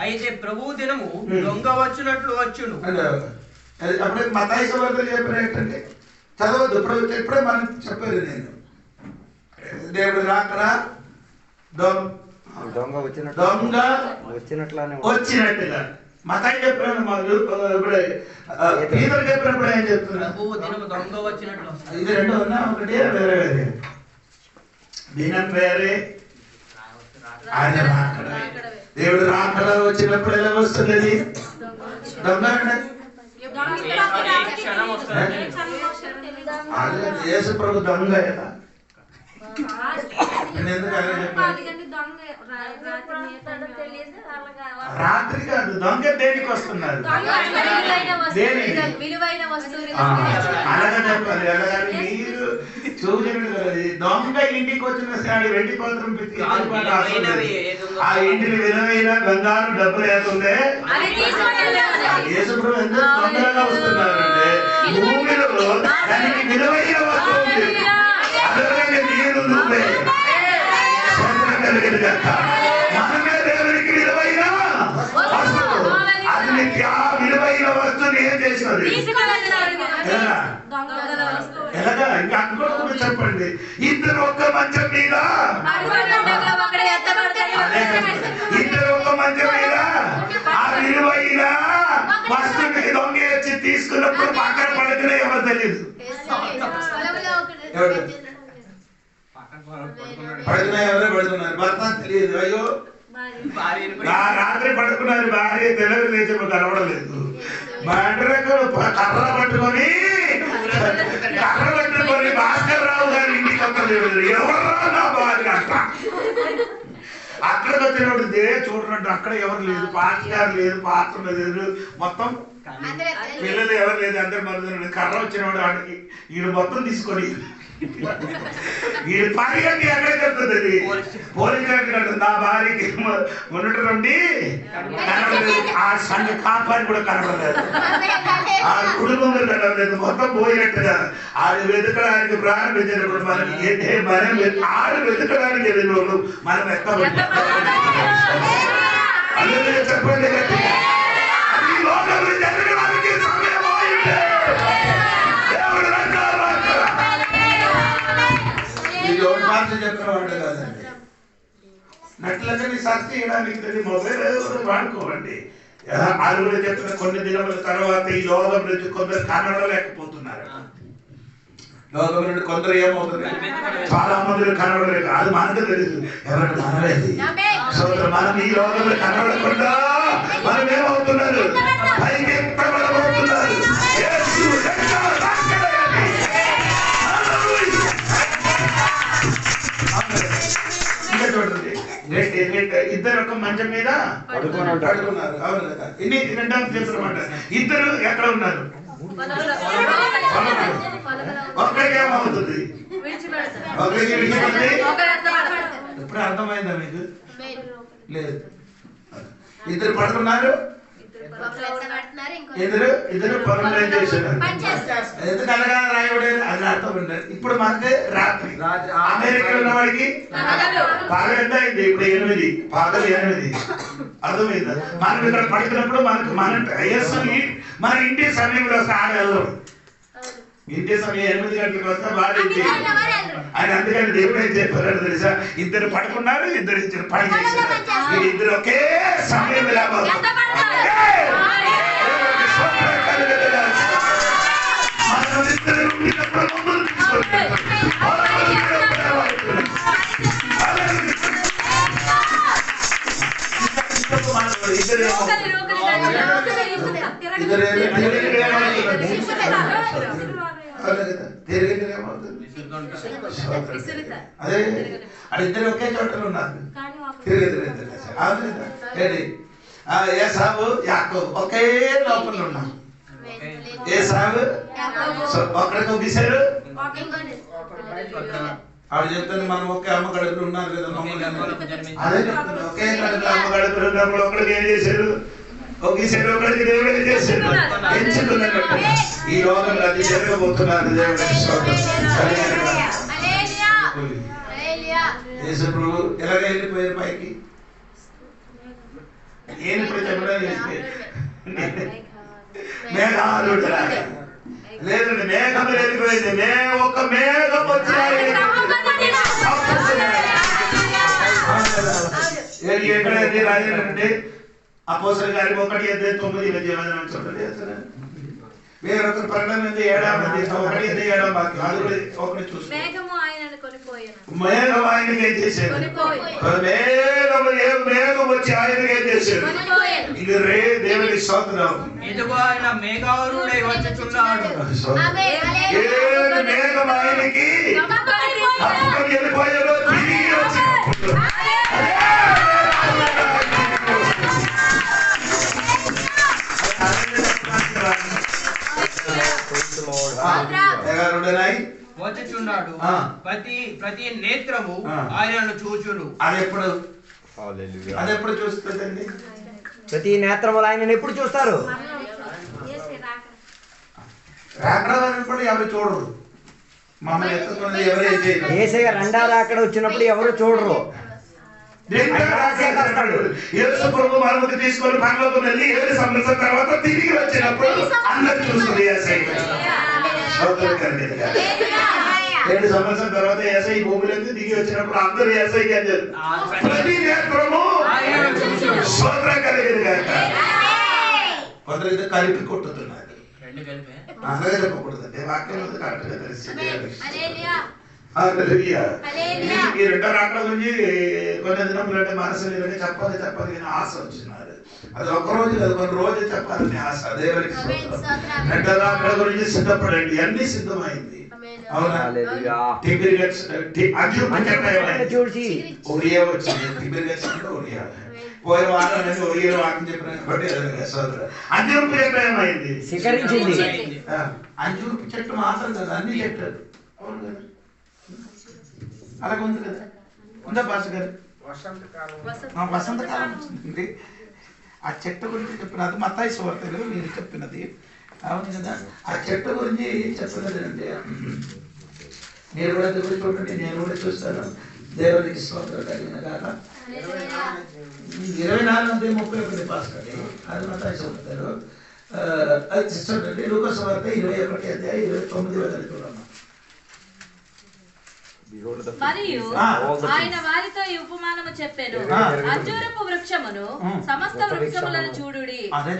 అయితే ప్రభు దినము దొంగ వచ్చినట్లు వచ్చును. అప్పుడే మత్తయి సువార్తలో చెప్పిన ఏంటంటే చదవద్దు. ఇప్పుడే మనం చెప్పారు. నేను దేవుడు రాకడ దొంగ వచ్చినట్టుగా మత్తయి చెప్పిన ఇప్పుడే పీతరు చెప్పినప్పుడు ఏం చెప్తున్నా? ప్రభు దినము దొంగ వచ్చినట్లు. ఇది 2 ఉన్నా. ఒకటి వేరే వేరే దినం వేరే, ఆయన రాకడ. దేవుడు రాకడ వచ్చినప్పుడు ఎలా వస్తున్నది? దొంగ యేసు ప్రభు దొంగ ఎలా? రాత్రి కాదు. దొంగ దేనికి వస్తున్నారు? అలాగే చెప్పాలి. అలాగే మీరు చూడండి. దొంగ ఇంటికి వచ్చిన వెండి పాత్రం పెట్టి ఆ ఇంటిని విలువైన బంగారు డబ్బులు ఏదుంటే యేసుప్రభు ఎంత తొందరగా వస్తున్నారంటే భూమిలో దానికి విలువైన వస్తువు ఉంది. అలాగే మీరు నువ్వే మనమే దేవునికి విలువైన వస్తువు. అది విలువైన వస్తువుని ఏం చేసినది? ఎలాగా? ఇంకా అనుకోకుండా చెప్పండి. ఇద్దరు ఒక్క మంచం మీద, ఇద్దరు ఒక్క మంచం మీద ఆ విలువైన వస్తువుని దొంగ వచ్చి తీసుకున్నప్పుడు పక్కన పడుకునే ఎవరు తెలియదు. పడుకున్నా ఎవరో పడుకున్నారు. భర్త తెలియదు. అయ్యో రాత్రి పడుకున్నారు. భార్య తెలియదు. లేచినప్పుడు కనబడలేదు. కర్ర పట్టుకొని భాస్కర్ రావు గారి ఇంటికి వస్తారు. ఎవరు నా భార్య అక్క అక్కడికి వచ్చినప్పుడు చూడరంటే అక్కడ ఎవరు లేదు. పాస్టర్ గారు లేదు, పాత్ర లేదు, మొత్తం పిల్లలు ఎవరు లేదు. అందరు మరుదు కర్ర వచ్చినప్పుడు ఈయన మొత్తం తీసుకొని ఈ పరిగెత్తి ఎక్కడ చెప్తుంది? పోలీసు నా భార్యకి ఉన్నటువంటి కనబడలేదు. ఆ సంఘ కాపాడి కూడా కనబడలేదు. ఆ కుటుంబం కనబడలేదు. మొత్తం పోయినట్టుగా ఆడు వెతకడానికి ప్రారంభించినప్పుడు మనకి ఏంటే మనం ఆడు వెతకడానికి వెళ్ళినప్పుడు మనం ఎక్కబడి చెప్పండి. అది లోకంలో జరగడానికి సమయం చెప్పిన వాడు కాదండి. నట్లన్నీ సర్చ్ చేయడానికి మొబైల్ వాడుకోవండి. అరుగులు చెప్పిన కొన్ని దినముల తర్వాత ఈ లోకం నుంచి కొందరు కనబడలేకపోతున్నారు. లోకం నుండి కొందరు ఏమవుతుంది? చాలా మంది కనబడలేదు. అది మనకు తెలుసు. ఎవరికి మనలేదు. మనం ఈ లోకంలో కనబడకుండా మనం ఏమవుతున్నారు? పైకి ఎత్తబడబోతున్నారు. చూడండి. ఇద్దరు ఒక మంచం మీద పడుకున్నారు. అవును కదా? ఇన్ని వినడానికి చేస్తున్నమాట. ఇద్దరు ఎక్కడ ఉన్నారు? ఒక్కడికి ఏమవుతుంది? ఒకరికి విడిచిపెట్టి ఇప్పుడు అర్థమైందా మీకు? లేదు. ఇద్దరు పడుకున్నారు. ఇద్దరు పనులు చేస్తున్నారు. ఎందుకు అలాగా రాయబడేది? అది అర్థం ఉండదు. ఇప్పుడు మనకి రాత్రి. అమెరికాలో ఉన్న వాడికి పగలు ఎంత అయింది? ఇప్పుడు 8. పగలు 8. అర్థమైందా? మనం ఇక్కడ పడుతున్నప్పుడు మనకు మన ఇంటి సమయంలో వస్తే ఆడగలరు. ఇంటి సమయం 8 గంటలకు వస్తే వాడు ఆయన. అందుకని దేవుడు ఏం చెప్పారు తెలుసా? ఇద్దరు పడుకున్నారు, ఇద్దరు పని చేశారు. ఇద్దరు ఒకే సమయం అదే ఇద్దరు ఒకే చోట ఉన్నారు. తిరిగి ఏసావు యాకోబు ఒకే లోపల ఉన్నారు. ఏసావు ఒక్కడికి ఒకేసారు. ఆవిడ చెప్తుంది మనం ఒకే అమ్మ కడుపులు ఉన్నారు కదా. అదే చెప్తుంది ఒకే కడుపులు అమ్మ కడుపులు ఉన్నప్పుడు ఒకడికి ఏం చేశారు? ఒకేసారి ఒకడికి దేవుడు ఏం చేశారు? ఎంచుకున్నారు. ఈ లోకంలో అది జరగబోతున్నారు. దేవుడు యేసు ప్రభు ఎలాగ వెళ్ళిపోయారు పైకి? ఏం ఇప్పుడు చెప్పడానికి మేఘాలుడు లేదండి, మేఘం వెళ్ళిపోయింది. ఒక మేఘం వచ్చి ఎక్కడైతే రాజంటే అపోస్తలుల కార్యం 1:9 చూడండి. వేరొకరు ప్రకటన 7:7 వాక్యం అది కూడా ఒకటి చూసి మేఘం ఆయనకి ఏం చేశారు? మేఘం వచ్చి ఆయనకి ఏం చేశారు? ఇది రే దేవుని స్తోత్రం. ఇదిగో ఆయన మేఘారుడై వచ్చుచున్నాడు. మేఘం ఆయనకి వెళ్ళిపోయారు. తిరిగి వచ్చినప్పుడు వచ్చుచున్నాడు. ప్రతి నేత్రము ఆయనను చూచును. అది ఎప్పుడు చూస్తుందండి? ప్రతి నేత్రములు ఆయన ఎప్పుడు చూస్తారు? రాకడ ఎవరు చూడరు. మమ్మల్ని ఎత్తుకున్నది ఎవరేం చేయరు. యేసయ్య రెండో రాకడ వచ్చినప్పుడు ఎవరు చూడరు. యేసు ప్రభు మనముకు తీసుకొని పరలోకం వెళ్ళి 7 సంవత్సరాల తర్వాత తిరిగి వచ్చినప్పుడు అందరు చూస్తుంది. 7 సంవత్సరాల తర్వాత ఏసై భూమిలోకి దిగి వచ్చినప్పుడు అందరూ ఏసైకి అని చెప్పారు. ప్రతి నేత్రము స్తోత్రం కలిగింది కాక. కొందరైతే కలిపి కొట్టుతున్నారు. అలాగే చెప్పకూడదండి. వాక్యం కరెక్ట్ గా తెలిసింది. ఈ రెండో రాకడ గురించి కొన్ని దినములు అంటే మనసు చెప్పాలి కానీ ఆశ వచ్చినారు. అది ఒక రోజు కాదు, కొన్ని రోజులు చెప్పాలని ఆశ. దేవునికి రెండో రాకడ గురించి సిద్ధపడండి. అన్ని సిద్ధమైంది. అవునా? చూసి ఒరియా వచ్చింది. ఒరియా పోయిన వారం అనేది ఒరియా వాక్యం చెప్పిన కాబట్టి అంజూరపు చెట్టు ఏమైంది? శిఖరించింది. అంజూరపు చెట్టు మాత్రం కదా, అన్ని చెట్టు. అవును కదా, అలాగే ఉంది కదా. ఉందా భాష గారు? వసంతకాలం వచ్చింది. ఆ చెట్టు గురించి చెప్పినది మత్తాయి సువార్తలో మీరు చెప్పినది. అవును కదా. ఆ చెట్టు గురించి చెప్పినది అంటే మీరు కూడా గురించి చూడండి, నేను కూడా చూస్తాను. దేవునికి స్తోత్రం కలిగిన కాక 24:31 పాస్ కండి. అది మత్తాయి సువార్తలో అది చూడండి. లూకా సువార్త 21:29 చూడమ్మా. మరియు ఆయన వారితో ఈ ఉపమానము చెప్పెను. అంజూరపు వృక్షమును సమస్త వృక్షములను చూడుడి. అదే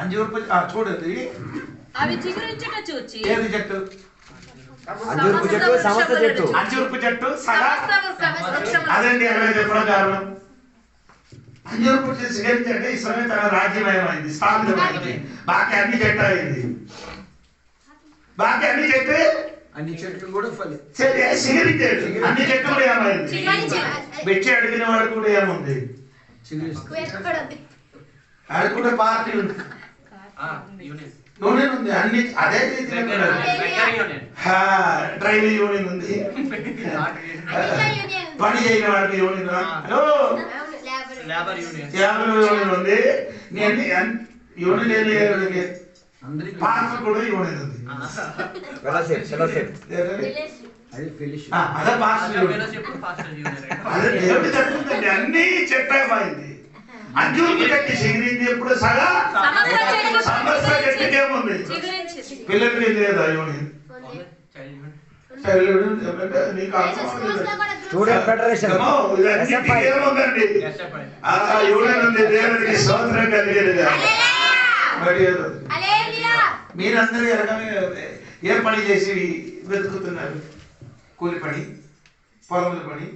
అంజూరపు చూడండి. అవి చిగురించుట చూచి ఏది చెట్టు? అంజూరపు చెట్టు, సమస్త చెట్టు. అంజూరపు చెట్టు అదండి. ఎలా చెప్పడం కారణం? అంజూరపు చెట్టు స్వీకరించండి. ఇస్రాయేలు తన రాజ్యమయమైంది, స్థాపితమైంది. బాకీ అన్ని చెట్టు అయింది. బాకీ అన్ని చెట్టు అన్ని చెట్లు కూడా స్వీకరించాడు. అన్ని చెట్లు కూడా ఏమైంది? బెచ్చి అడిగిన వాడు కూడా ఏముంది? ఆడుకుంటే పార్టీ ఉంది, యూనియన్ ఉంది. అన్ని అదే డ్రైవర్ యూనియన్ ఉంది. పని చేయని వాడికి యూనియన్, యూనియన్ ఉంది. యూనియన్ పార్టీ కూడా యూనియన్ ఉంది. అన్ని చెట్టమైంది. అంజూరపు చెట్టు చిగిరింది. ఎప్పుడు సగా సమస్త చెట్టుకేముంది? పిల్లలకి ఏం లేదా యూనియన్? ఏముందండి? యూనియన్ ఉంది. దేవునికి స్తోత్రం కలిగేదిగా. మీరందరూ ఏ పని చేసి వెతుకుతున్నారు? కూలి పని, పొలంలో పని.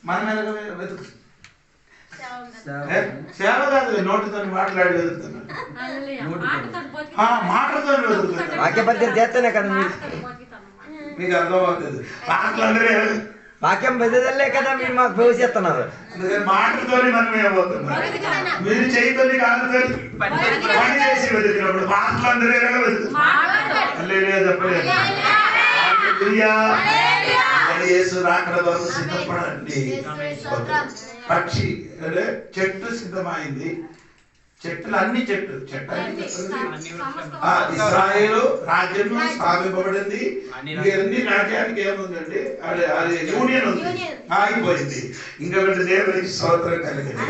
మనం ఎలాగ వెతుకుతున్నాం? సేవ కాదు, నోటితో మాట్లాడి వెళ్తున్నాను, మాటలతో వెళ్తున్నాను. వాక్యపరిచయం చేస్తేనే కదా మీకు అర్థమవుతుంది. మాటలందరూ వాక్యం బెదలే కదా మీరు మాకు భవిష్యత్తున్నారు. అందుకని మాటలతో మనం ఏమవుతున్నాం, మీరు చేయితోని కాదు పని చేసి వెతుకున్నప్పుడు మాటలందరూ చెప్పలేదు. యేసు రాకడ వరకు సిద్ధపడండి. పక్షి అంటే చెట్టు సిద్ధమైంది. చెట్లు అన్ని చెట్టు ఇశ్రాయేలు రాజ్యం స్థాపింపబడింది. అన్ని రాజ్యానికి ఏముందండి, అది యూనియన్ ఉంది, ఆగిపోయింది. ఇంకొకటి దేవునికి స్తోత్రం కలిగింది.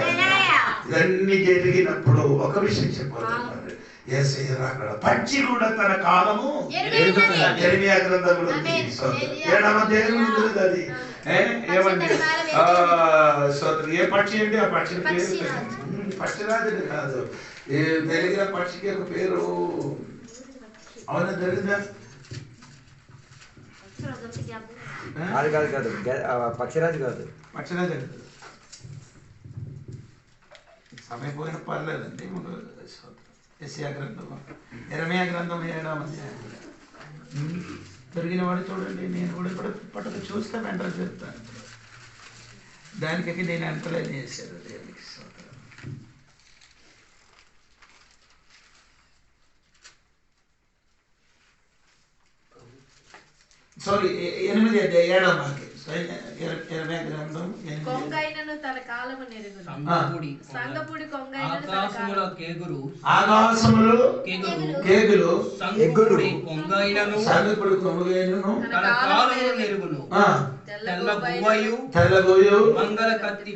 ఇవన్నీ జరిగినప్పుడు ఒక విషయం చెప్పబోతున్నారు. యేసయ్య రాకడ పక్షి కూడా తన కాలము యెరెమీయా గ్రంథంలో ఉంది. 7వ అధ్యాయం ఉంటుంది అది. ఏమండి ఏ పక్షి అండి? ఆ పక్షి పేరు పక్షిరాజు కాదు, వెలిగిన పక్షికి ఒక పేరు అవునా జరిగిందా? కాదు కాదు పక్షిరాజు కాదు, పక్షిరాజు సమయం పోయిన పర్లేదండి. యెషయా గ్రంథం, యెరెమీయా గ్రంథం 7వ అధ్యాయం. దొరికిన వాడు చూడండి, నేను కూడా ఇప్పుడు పట్టుకు చూస్తే వెంటనే చెప్తాను. దానికి నేను అంతలేదు చేశాను. దేవునికి స్తోత్రం. సారీ 8వ 7వ వాక్యం. యెరెమీయా గ్రంథం 8. కొంగైనను తన కాలము నెరుగును, సంగపుడి కొంగైనను ఆకాశముల కేగురు కేగులు సంగపుడి కొంగైనను సంగపుడి కొంగైనను తన కాలము నెరుగును. తెల్ల గోయు మంగళ కత్తి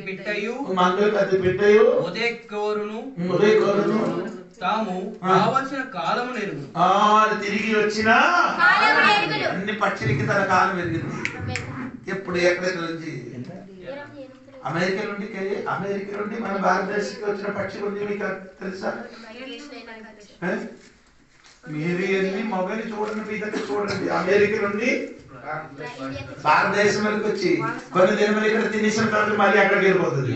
పిట్టయు ఉదయకోరును తాము కావలసిన కాలము నెరుగును. తిరిగి వచ్చిన అన్ని పక్షులకి తన కాలం పెరిగింది. ఎప్పుడు ఎక్కడెక్కడ నుంచి? అమెరికా నుండి మన భారతదేశానికి వచ్చిన పక్షులు ఉంది. మీకు తెలుసా? మీరు ఎన్ని మొబైల్ చూడండి, మీ దగ్గర చూడండి. అమెరికా నుండి భారతదేశంలోకి వచ్చి కొన్ని దినములు ఇక్కడ తినేసిన తర్వాత మళ్ళీ అక్కడికి వెళ్ళిపోతుంది.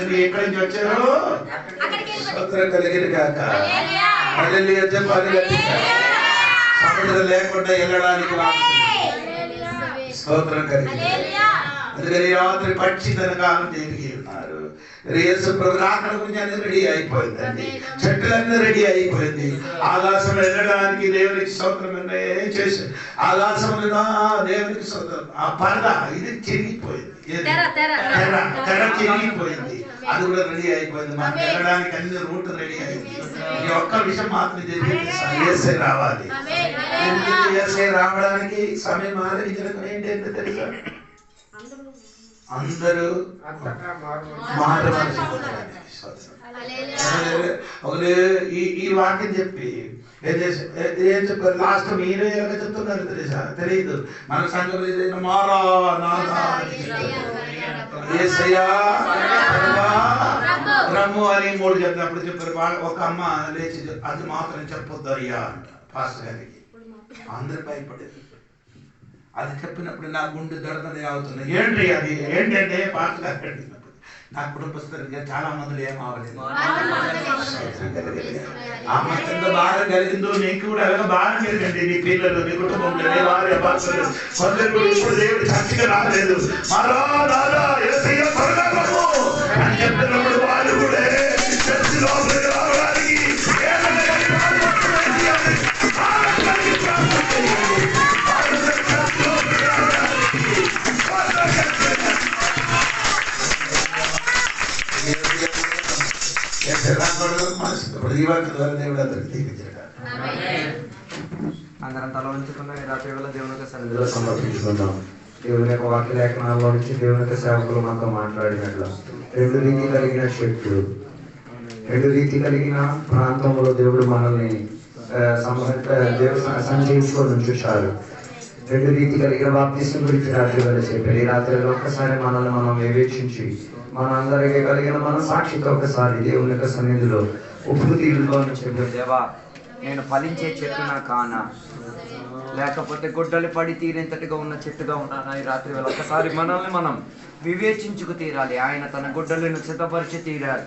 అది ఎక్కడి నుంచి వచ్చారో స్తోత్రం కలిగిన కాక. హల్లెలూయా చెప్పాలి. సముద్రం లేకుండా వెళ్ళడానికి స్తోత్రం కలిగింది. అందుకని రాత్రి పక్షి తన కాలం తిరిగి ఉన్నారు. యేసు ప్రభు రాకడ గురించి అన్ని రెడీ అయిపోయిందండి. చెట్లన్నీ రెడీ అయిపోయింది. ఆకాశం వెళ్ళడానికి దేవునికి స్తోత్రం ఏం చేశారు? ఆకాశంలో దేవునికి స్తోత్రం. ఆ పరద ఇది చిరిగిపోయింది, తెర చిరిగిపోయింది. అది కూడా రెడీ అయిపోయింది. మనం వెళ్ళడానికి అన్ని రూట్ రెడీ అయింది. ఈ ఒక్క విషయం మాత్రం జరిగింది, యేసయ్య రావాలి. యేసయ్య రావడానికి సమయం ఆలోచించడం ఏంటంటే తెలుసా? అందరూ ఈ వాక్యం చెప్పి ఏం చెప్పారు? లాస్ట్ మీరే ఎలా చెప్తున్నారు తెలుసా? తెలియదు. మన సంఘం మారా రమ్ము అని 3 చెప్పినప్పుడు చెప్పారు. ఒక అమ్మ లేచి అది మాత్రం చెప్పొద్దు అయ్యా అంట పాస్టర్ గారికి. అందరు భయపడేది. అది చెప్పినప్పుడు నా గుండె దడదడే అవుతుంది. ఏంటి అది? ఏంటంటే పాస్టర్ గారు అడిగినప్పుడు నా కుటుంబస్తులుగా చాలా మంది ఏమవలేదు. అమ్మ ఎంత భారం కలిగిందో నీకు కూడా అలాగే భారం కలిగండి. నీ పిల్లలు, నీ కుటుంబంలో, నీ భార్య భర్తలు కొందరు కూడా ఇప్పుడు దేవుడు చర్చగా రాలేదు. మరో రాదా యేసయ్య త్వరగా అని చెప్తున్నప్పుడు వాళ్ళు కూడా చర్చిలో రావడానికి అందరం తల ఉంచుకున్న రాత్రి వేళ దేవుని యొక్క సన్నిధిలో సమర్పించుకుందాం. దేవుని యొక్క వాక్య లేఖనాల్లో నుంచి దేవుని యొక్క సేవకులు మనతో మాట్లాడినట్లు 2 రీతి కలిగిన చెట్లు, 2 రీతి కలిగిన ప్రాంతంలో దేవుడు మనల్ని సంచయించుకొని ఉంచుతారు. 2 రీతి కలిగిన బాప్తిసం గురించి రాత్రి వేళ చెప్పారు. ఈ రాత్రిలో ఒక్కసారి మనల్ని మనం వివేచించి మనందరికీ కలిగిన మన సాక్షితో ఒకసారి దేవుని యొక్క సన్నిధిలో ఉప్పు తీరులో చెప్పారు. దేవా నేను ఫలించే చెట్టునా కానా, లేకపోతే గొడ్డలి పడి తీరేంతటిగా ఉన్న చెట్టుగా ఉన్నానా? ఈ రాత్రి వేళ ఒకసారి మనల్ని మనం వివేచించుకు తీరాలి. ఆయన తన గొడ్డలను సిద్ధపరిచి తీరాలి.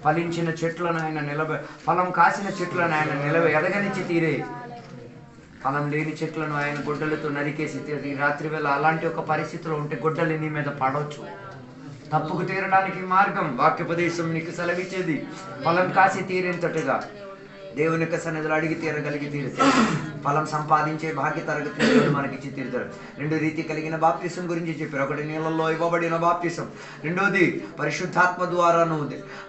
ఫలించిన చెట్లను ఆయన ఫలం కాసిన చెట్లను ఆయన ఎదగనిచ్చి తీరే. ఫలం లేని చెట్లను ఆయన గొడ్డలతో నరికేసి ఈ రాత్రి వేళ అలాంటి ఒక పరిస్థితిలో ఉంటే గొడ్డలి నీ మీద పడవచ్చు. తప్పుకు తీరడానికి మార్గం వాక్యోపదేశం నీకు సెలవిచ్చేది. ఫలం కాసి తీరేంతటిగా దేవుని యొక్క సన్నిధిలో అడిగి తీరగలిగి తీరుతారు. ఫలం సంపాదించే భాగ్య తరగతి మనకిచ్చి తీరుతారు. రెండు రీతి కలిగిన బాప్తిసం గురించి చెప్పారు. ఒకటి నీళ్ళల్లో ఇవ్వబడిన బాప్తిసం, రెండోది పరిశుద్ధాత్మ ద్వారాను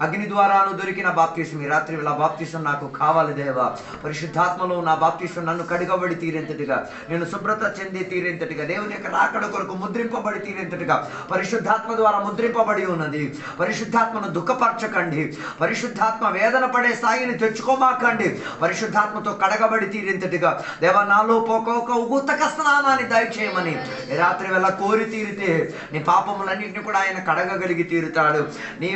అగ్ని ద్వారాను దొరికిన బాప్తిసం. ఈ రాత్రి ఇలా బాప్తిసం నాకు కావాలి దేవా. పరిశుద్ధాత్మలో నా బాప్తిసం నన్ను కడగబడి తీరేంతటిగా, నేను శుభ్రత చెంది తీరేంతటిగా, దేవుని యొక్క రాకడ కొరకు ముద్రింపబడి తీరేంతటిగా పరిశుద్ధాత్మ ద్వారా ముద్రింపబడి ఉన్నది. పరిశుద్ధాత్మను దుఃఖపరచకండి. పరిశుద్ధాత్మ వేదన పడే స్థాయిని తెచ్చుకోమాకండి. పరిశుద్ధాత్మతో కడగబడి తీరేంతటిగా దేవా నాలో ఒక ఉతక స్నానాన్ని దయచేయమని ఈ రాత్రి వేళ కోరి తీరితే నీ పాపములన్నింటినీ కూడా ఆయన కడగగలిగి తీరుతాడు. నీ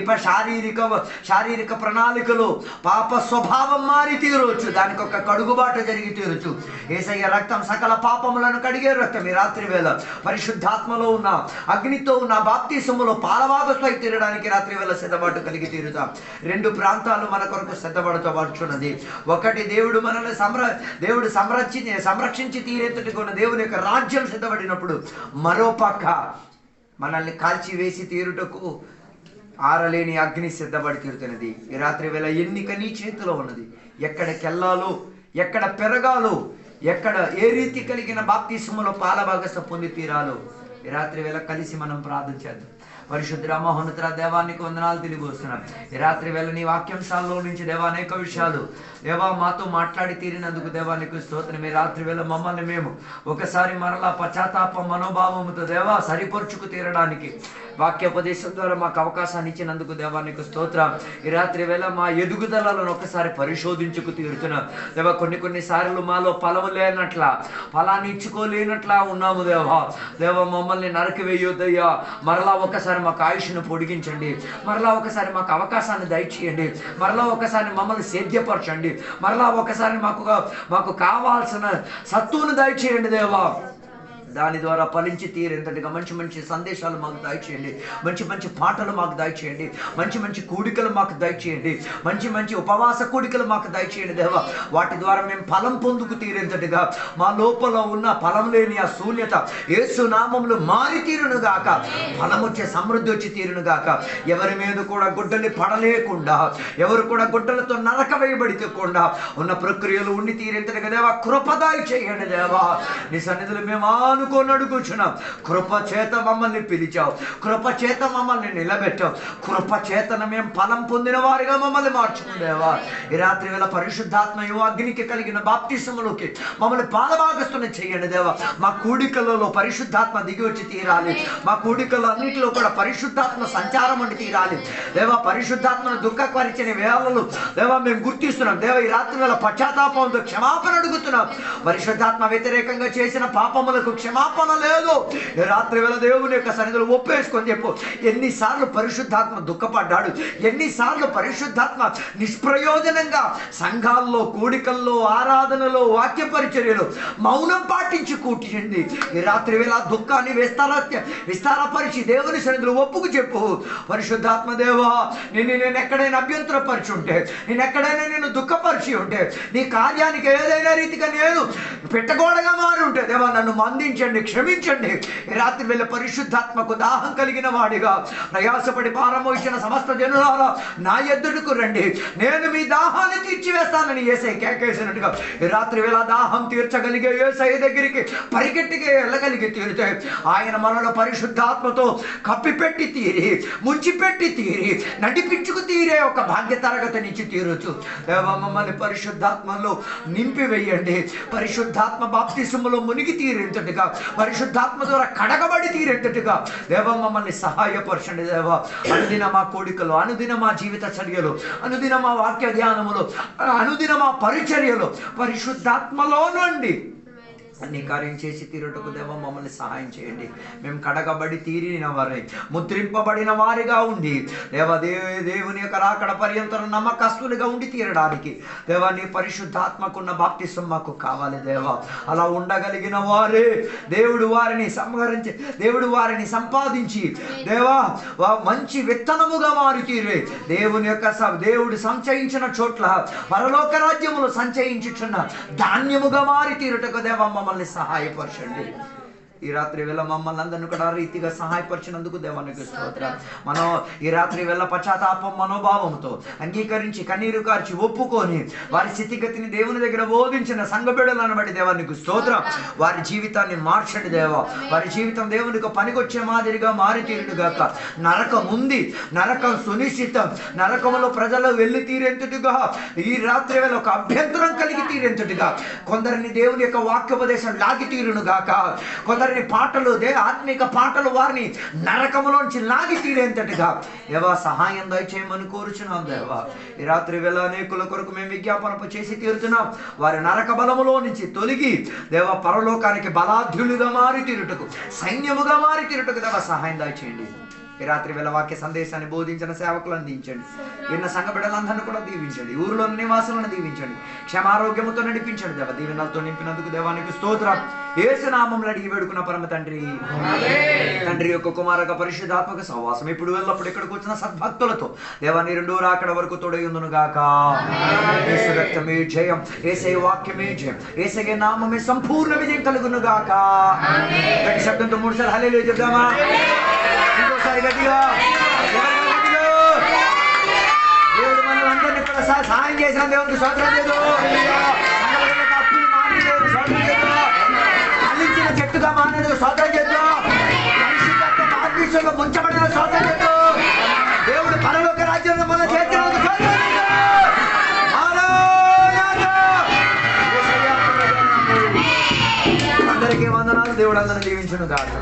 శారీరక ప్రణాళికలు పాప స్వభావం మారి తీరవచ్చు. దానికి ఒక కడుగుబాటు జరిగి తీరచ్చు. యేసయ్య రక్తం సకల పాపములను కడిగే రక్తం. ఈ రాత్రి వేళ పరిశుద్ధాత్మలో ఉన్న అగ్నితో ఉన్న బాప్తిసములో పాలభాగస్వై తీరడానికి రాత్రి వేళ సిద్ధపాటు కలిగి తీరుతాం. రెండు ప్రాంతాలు మన కొరకు సిద్ధపడతబడుచున్నది. ఒకటి దేవుడు మనల్ని సంరక్షించి తీరేంతటి కొన్న దేవుని యొక్క రాజ్యం సిద్ధపడినప్పుడు, మరో పక్క మనల్ని కాల్చి వేసి తీరుటకు ఆరలేని అగ్ని సిద్ధపడి తీరుతున్నది. ఈ రాత్రి వేళ ఎన్నిక నీ చేతిలో ఉన్నది. ఎక్కడికి వెళ్ళాలో, ఎక్కడ పెరగాలో, ఎక్కడ ఏ రీతి కలిగిన బాప్తిసములో పాలభాగస్వ పొంది తీరాలో ఈ రాత్రి వేళ కలిసి మనం ప్రార్థన చేద్దాం. పరిశుద్ధ మహోన్నత దేవానికి వందనాలు తెలియబోస్తున్నాం. ఈ రాత్రి వేళ నీ వాక్యాంశాల్లో నుంచి దేవా అనేక విషయాలు దేవా మాతో మాట్లాడి తీరినందుకు దేవానికి స్తోత్రం. ఈ రాత్రి వేళ మమ్మల్ని మేము ఒకసారి మరలా పశ్చాత్తాప మనోభావముతో దేవా సరిపరుచుకు తీరడానికి వాక్యోపదేశం ద్వారా మాకు అవకాశాన్ని ఇచ్చినందుకు దేవానికి స్తోత్రం. ఈ రాత్రి వేళ మా ఎదుగుదలను ఒకసారి పరిశోధించుకు తీరుతున్నాం దేవా. కొన్ని సార్లు మాలో ఫలము లేనట్లా, ఫలాన్ని ఇచ్చుకోలేనట్లా ఉన్నాము దేవా. మమ్మల్ని నరక వేయొద్దయ్యా. మరలా ఒకసారి మాకు ఆయుష్ను పొడిగించండి. మరలా ఒకసారి మాకు అవకాశాన్ని దయచేయండి. మరలా ఒకసారి మమ్మల్ని సేద్యపరచండి. మరలా ఒకసారి మాకు కావాల్సిన సత్తువును దయచేయండి దేవా. దాని ద్వారా ఫలించి తీరేంతటిగా మంచి సందేశాలు మాకు దయచేయండి. మంచి పాటలు మాకు దయచేయండి. మంచి కూడికలు మాకు దయచేయండి. మంచి ఉపవాస కూడికలు మాకు దయచేయండి దేవా. వాటి ద్వారా మేము ఫలం పొందుకు తీరేంతటిగా మా లోపల ఉన్న ఫలం లేని ఆ శూన్యత యేసు నామములో మారి తీరునుగాక. ఫలం వచ్చే సమృద్ధి వచ్చి తీరునుగాక. ఎవరి మీద కూడా గుడ్డలి పడలేకుండా, ఎవరు కూడా గుడ్డలతో నరక వేయబడికుండా ఉన్న ప్రక్రియలు ఉండి తీరేంతటిగా దేవా కృపదాయి చేయండి దేవా. నీ సన్నిధిలో మేము అనుకొని అడుగుచున్నాం. కృప చేత మమ్మల్ని పిలిచావు, కృప చేత మమ్మల్ని నిలబెట్టావు, కృప చేతన మేము ఫలం పొందిన వారిగా మమ్మల్ని మార్చుకుందేవా. ఈ రాత్రి వేళ పరిశుద్ధాత్మ అగ్నికి కలిగిన బాప్తిసములోకి మమ్మల్ని పాలభాగస్తుని చేయండి దేవా. మా కూడికలలో పరిశుద్ధాత్మ దిగి వచ్చి తీరాలి. మా కూడికలు అన్నింటిలో కూడా పరిశుద్ధాత్మ సంచారం ఉండి తీరాలి దేవా. పరిశుద్ధాత్మను దుఃఖపరిచిన వేళలు దేవా మేము గుర్తిస్తున్నాం దేవా. ఈ రాత్రి వేళ పశ్చాత్తాపంతో క్షమాపణ అడుగుతున్నాం. పరిశుద్ధాత్మ వ్యతిరేకంగా చేసిన పాపములకు క్షమాపణ లేదు. రాత్రి వేళ దేవుని యొక్క సన్నిధిలో ఒప్పేసుకొని చెప్పు. ఎన్నిసార్లు పరిశుద్ధాత్మ దుఃఖపడ్డాడు, ఎన్నిసార్లు పరిశుద్ధాత్మ నిష్ప్రయోజనంగా సంఘాల్లో, కూడికల్లో, ఆరాధనలో, వాక్య పరిచర్యలో మౌనం పాటించి కూర్చుంది. ఈ రాత్రి వేళ దుఃఖాన్ని విస్తారపరిచి దేవుని సన్నిధిలో ఒప్పుకు చెప్పు. పరిశుద్ధాత్మ దేవా, నేను ఎక్కడైనా అభ్యంతరపరిచి ఉంటే, నేను ఎక్కడైనా నేను దుఃఖపరిచి ఉంటే, నీ కార్యానికి ఏదైనా రీతిగా నేను పెట్టగోడగా మారి ఉంటే దేవా నన్ను మందించండి, క్షమించండి. ఈ రాత్రి వేళ పరిశుద్ధాత్మకు దాహం కలిగిన వాడిగా ప్రయాసపడి భారమోసిన సమస్త జనులారా నా ఎదుటకు రండి, నేను మీ దాహాన్ని తీర్చివేస్తానని యేసయ్య కేకేసినట్టుగా ఈ రాత్రి వేళ దాహం తీర్చగలిగే యేసయ్య దగ్గరికి పరిగెట్టిగా వెళ్ళగలిగి తీరితే ఆయన మనలో పరిశుద్ధాత్మతో కప్పిపెట్టి తీరి, ముంచిపెట్టి తీరి, నడిపించుకు తీరే ఒక భాగ్య తరగతినిచ్చి తీరొచ్చు దేవా. మమ్మల్ని పరిశుద్ధాత్మలో నింపి వేయండి. పరిశుద్ధాత్మ బాప్తిసములో మునిగి తీరేంతటిగా, పరిశుద్ధాత్మ ద్వారా కడగబడి తీరేంతటిగా దేవా మమ్మల్ని సహాయపరచండి దేవా. అనుదిన మా కోడికలు, అనుదిన మా జీవిత చర్యలు, అనుదిన మా వాక్య ధ్యానములు, అనుదిన మా పరిచర్యలు పరిశుద్ధాత్మలో నుండి నీ కార్యం చేసి తీరుటకు దేవ మమ్మల్ని సహాయం చేయండి. మేము కడగబడి తీరిన వారై ముద్రింపబడిన వారిగా ఉండి దేవుని యొక్క రాకడ పర్యంతరం నమ్మకస్తులుగా ఉండి తీరడానికి దేవా నీ పరిశుద్ధాత్మకున్న బాప్తిసం మాకు కావాలి దేవా. అలా ఉండగలిగిన వారే దేవుడు వారిని సంపాదించి దేవా మంచి విత్తనముగా మారి తీరే దేవుడు సంచయించిన చోట్ల పరలోక రాజ్యములు సంచయించుచున్న ధాన్యముగా మారి తీరుటకు దేవా మమ్మల్ని సహాయపరచండి. ఈ రాత్రి వేళ మమ్మల్ని అందరిని కూడా రీతిగా సహాయపరిచినందుకు దేవానికి స్తోత్రం. మనం ఈ రాత్రి వేళ పశ్చాత్తాపం మనోభావంతో అంగీకరించి కన్నీరు కార్చి ఒప్పుకొని వారి స్థితిగతిని దేవుని దగ్గర బోధించిన సంఘబిడ్డలను బట్టి దేవానికి స్తోత్రం. వారి జీవితాన్ని మార్చండి దేవా. వారి జీవితం దేవునికి పనికొచ్చే మాదిరిగా మారి తీరుడుగాక. నరకం ఉంది, నరకం సునిశ్చితం. నరకములో ప్రజలు వెళ్ళి తీరేంతటిగా ఈ రాత్రి వేళ ఒక అభ్యంతరం కలిగి తీరేంతటిగా కొందరిని దేవుని యొక్క వాక్యోపదేశం లాగి తీరును గాక. కొందరిని పాటలు ఆత్మీక పాటలు వారిని నరకములోంచి లాగి తీరేంతటిగా దేవా సహాయం దయచేయమని కోరుచున్నాం దేవా. ఈ రాత్రి వేళ అనేకుల కొరకు మేము విజ్ఞాపన చేసి తీరుతున్నాం. వారి నరక బలములో నుంచి తొలగి దేవా పరలోకానికి బలాఢ్యులుగా మారి తీరుటకు, సైన్యముగా మారి తీరుటకు దేవా సహాయం దయచేయండి. ఈ రాత్రి వేళ వాక్య సందేశాన్ని బోధించిన సేవకులను దీవించండి. విన్న సంఘ బిడ్డలందరినీ కూడా దీవించండి. ఊరిలో నివాసులను దీవించండి. క్షమారోగ్యముతో నడిపించండి దేవా. దీవెనలతో నింపినందుకు దేవానికి స్తోత్రం. యేసు నామములో అడిగి వేడుకున్న పరమ తండ్రి యొక్క కుమారక పరిశుద్ధాత్మక సహవాసం ఇప్పుడు ఎల్లప్పుడు ఇక్కడికి వచ్చిన సద్భక్తులతో దేవాని రెండో రాకడ వరకు తోడై ఉందును గాక. యేసు రక్తమే జయం, యేసే వాక్యమే జయం, యేసే నామమే సంపూర్ణ విజయం కలుగును గాక. గట్టి శబ్దంతో 3 సార్లు హల్లెలూయా చెప్దామా? ఇంకోసారి గట్టిగా. దేవుడు మనం అందరినీ కూడా సహాయం చేసిన దేవునికి స్తోత్రం చేద్దాం. అప్పులు మాని దేవునికి స్తోత్రం చేద్దాం. అల్లించిన చెట్టుగా మానేందుకు స్తోత్రం చేద్దాం. పరిశుద్ధత్వ మార్గీశ్వరంలో ముంచబడిన స్తోత్రం చేద్దాం. దేవుడు పరలోక రాజ్యంలో మనం చేర్చినందుకు స్తోత్రం చేద్దాం. అందరికీ వందనాలు. దేవుడు అందరిని దీవించును గాక.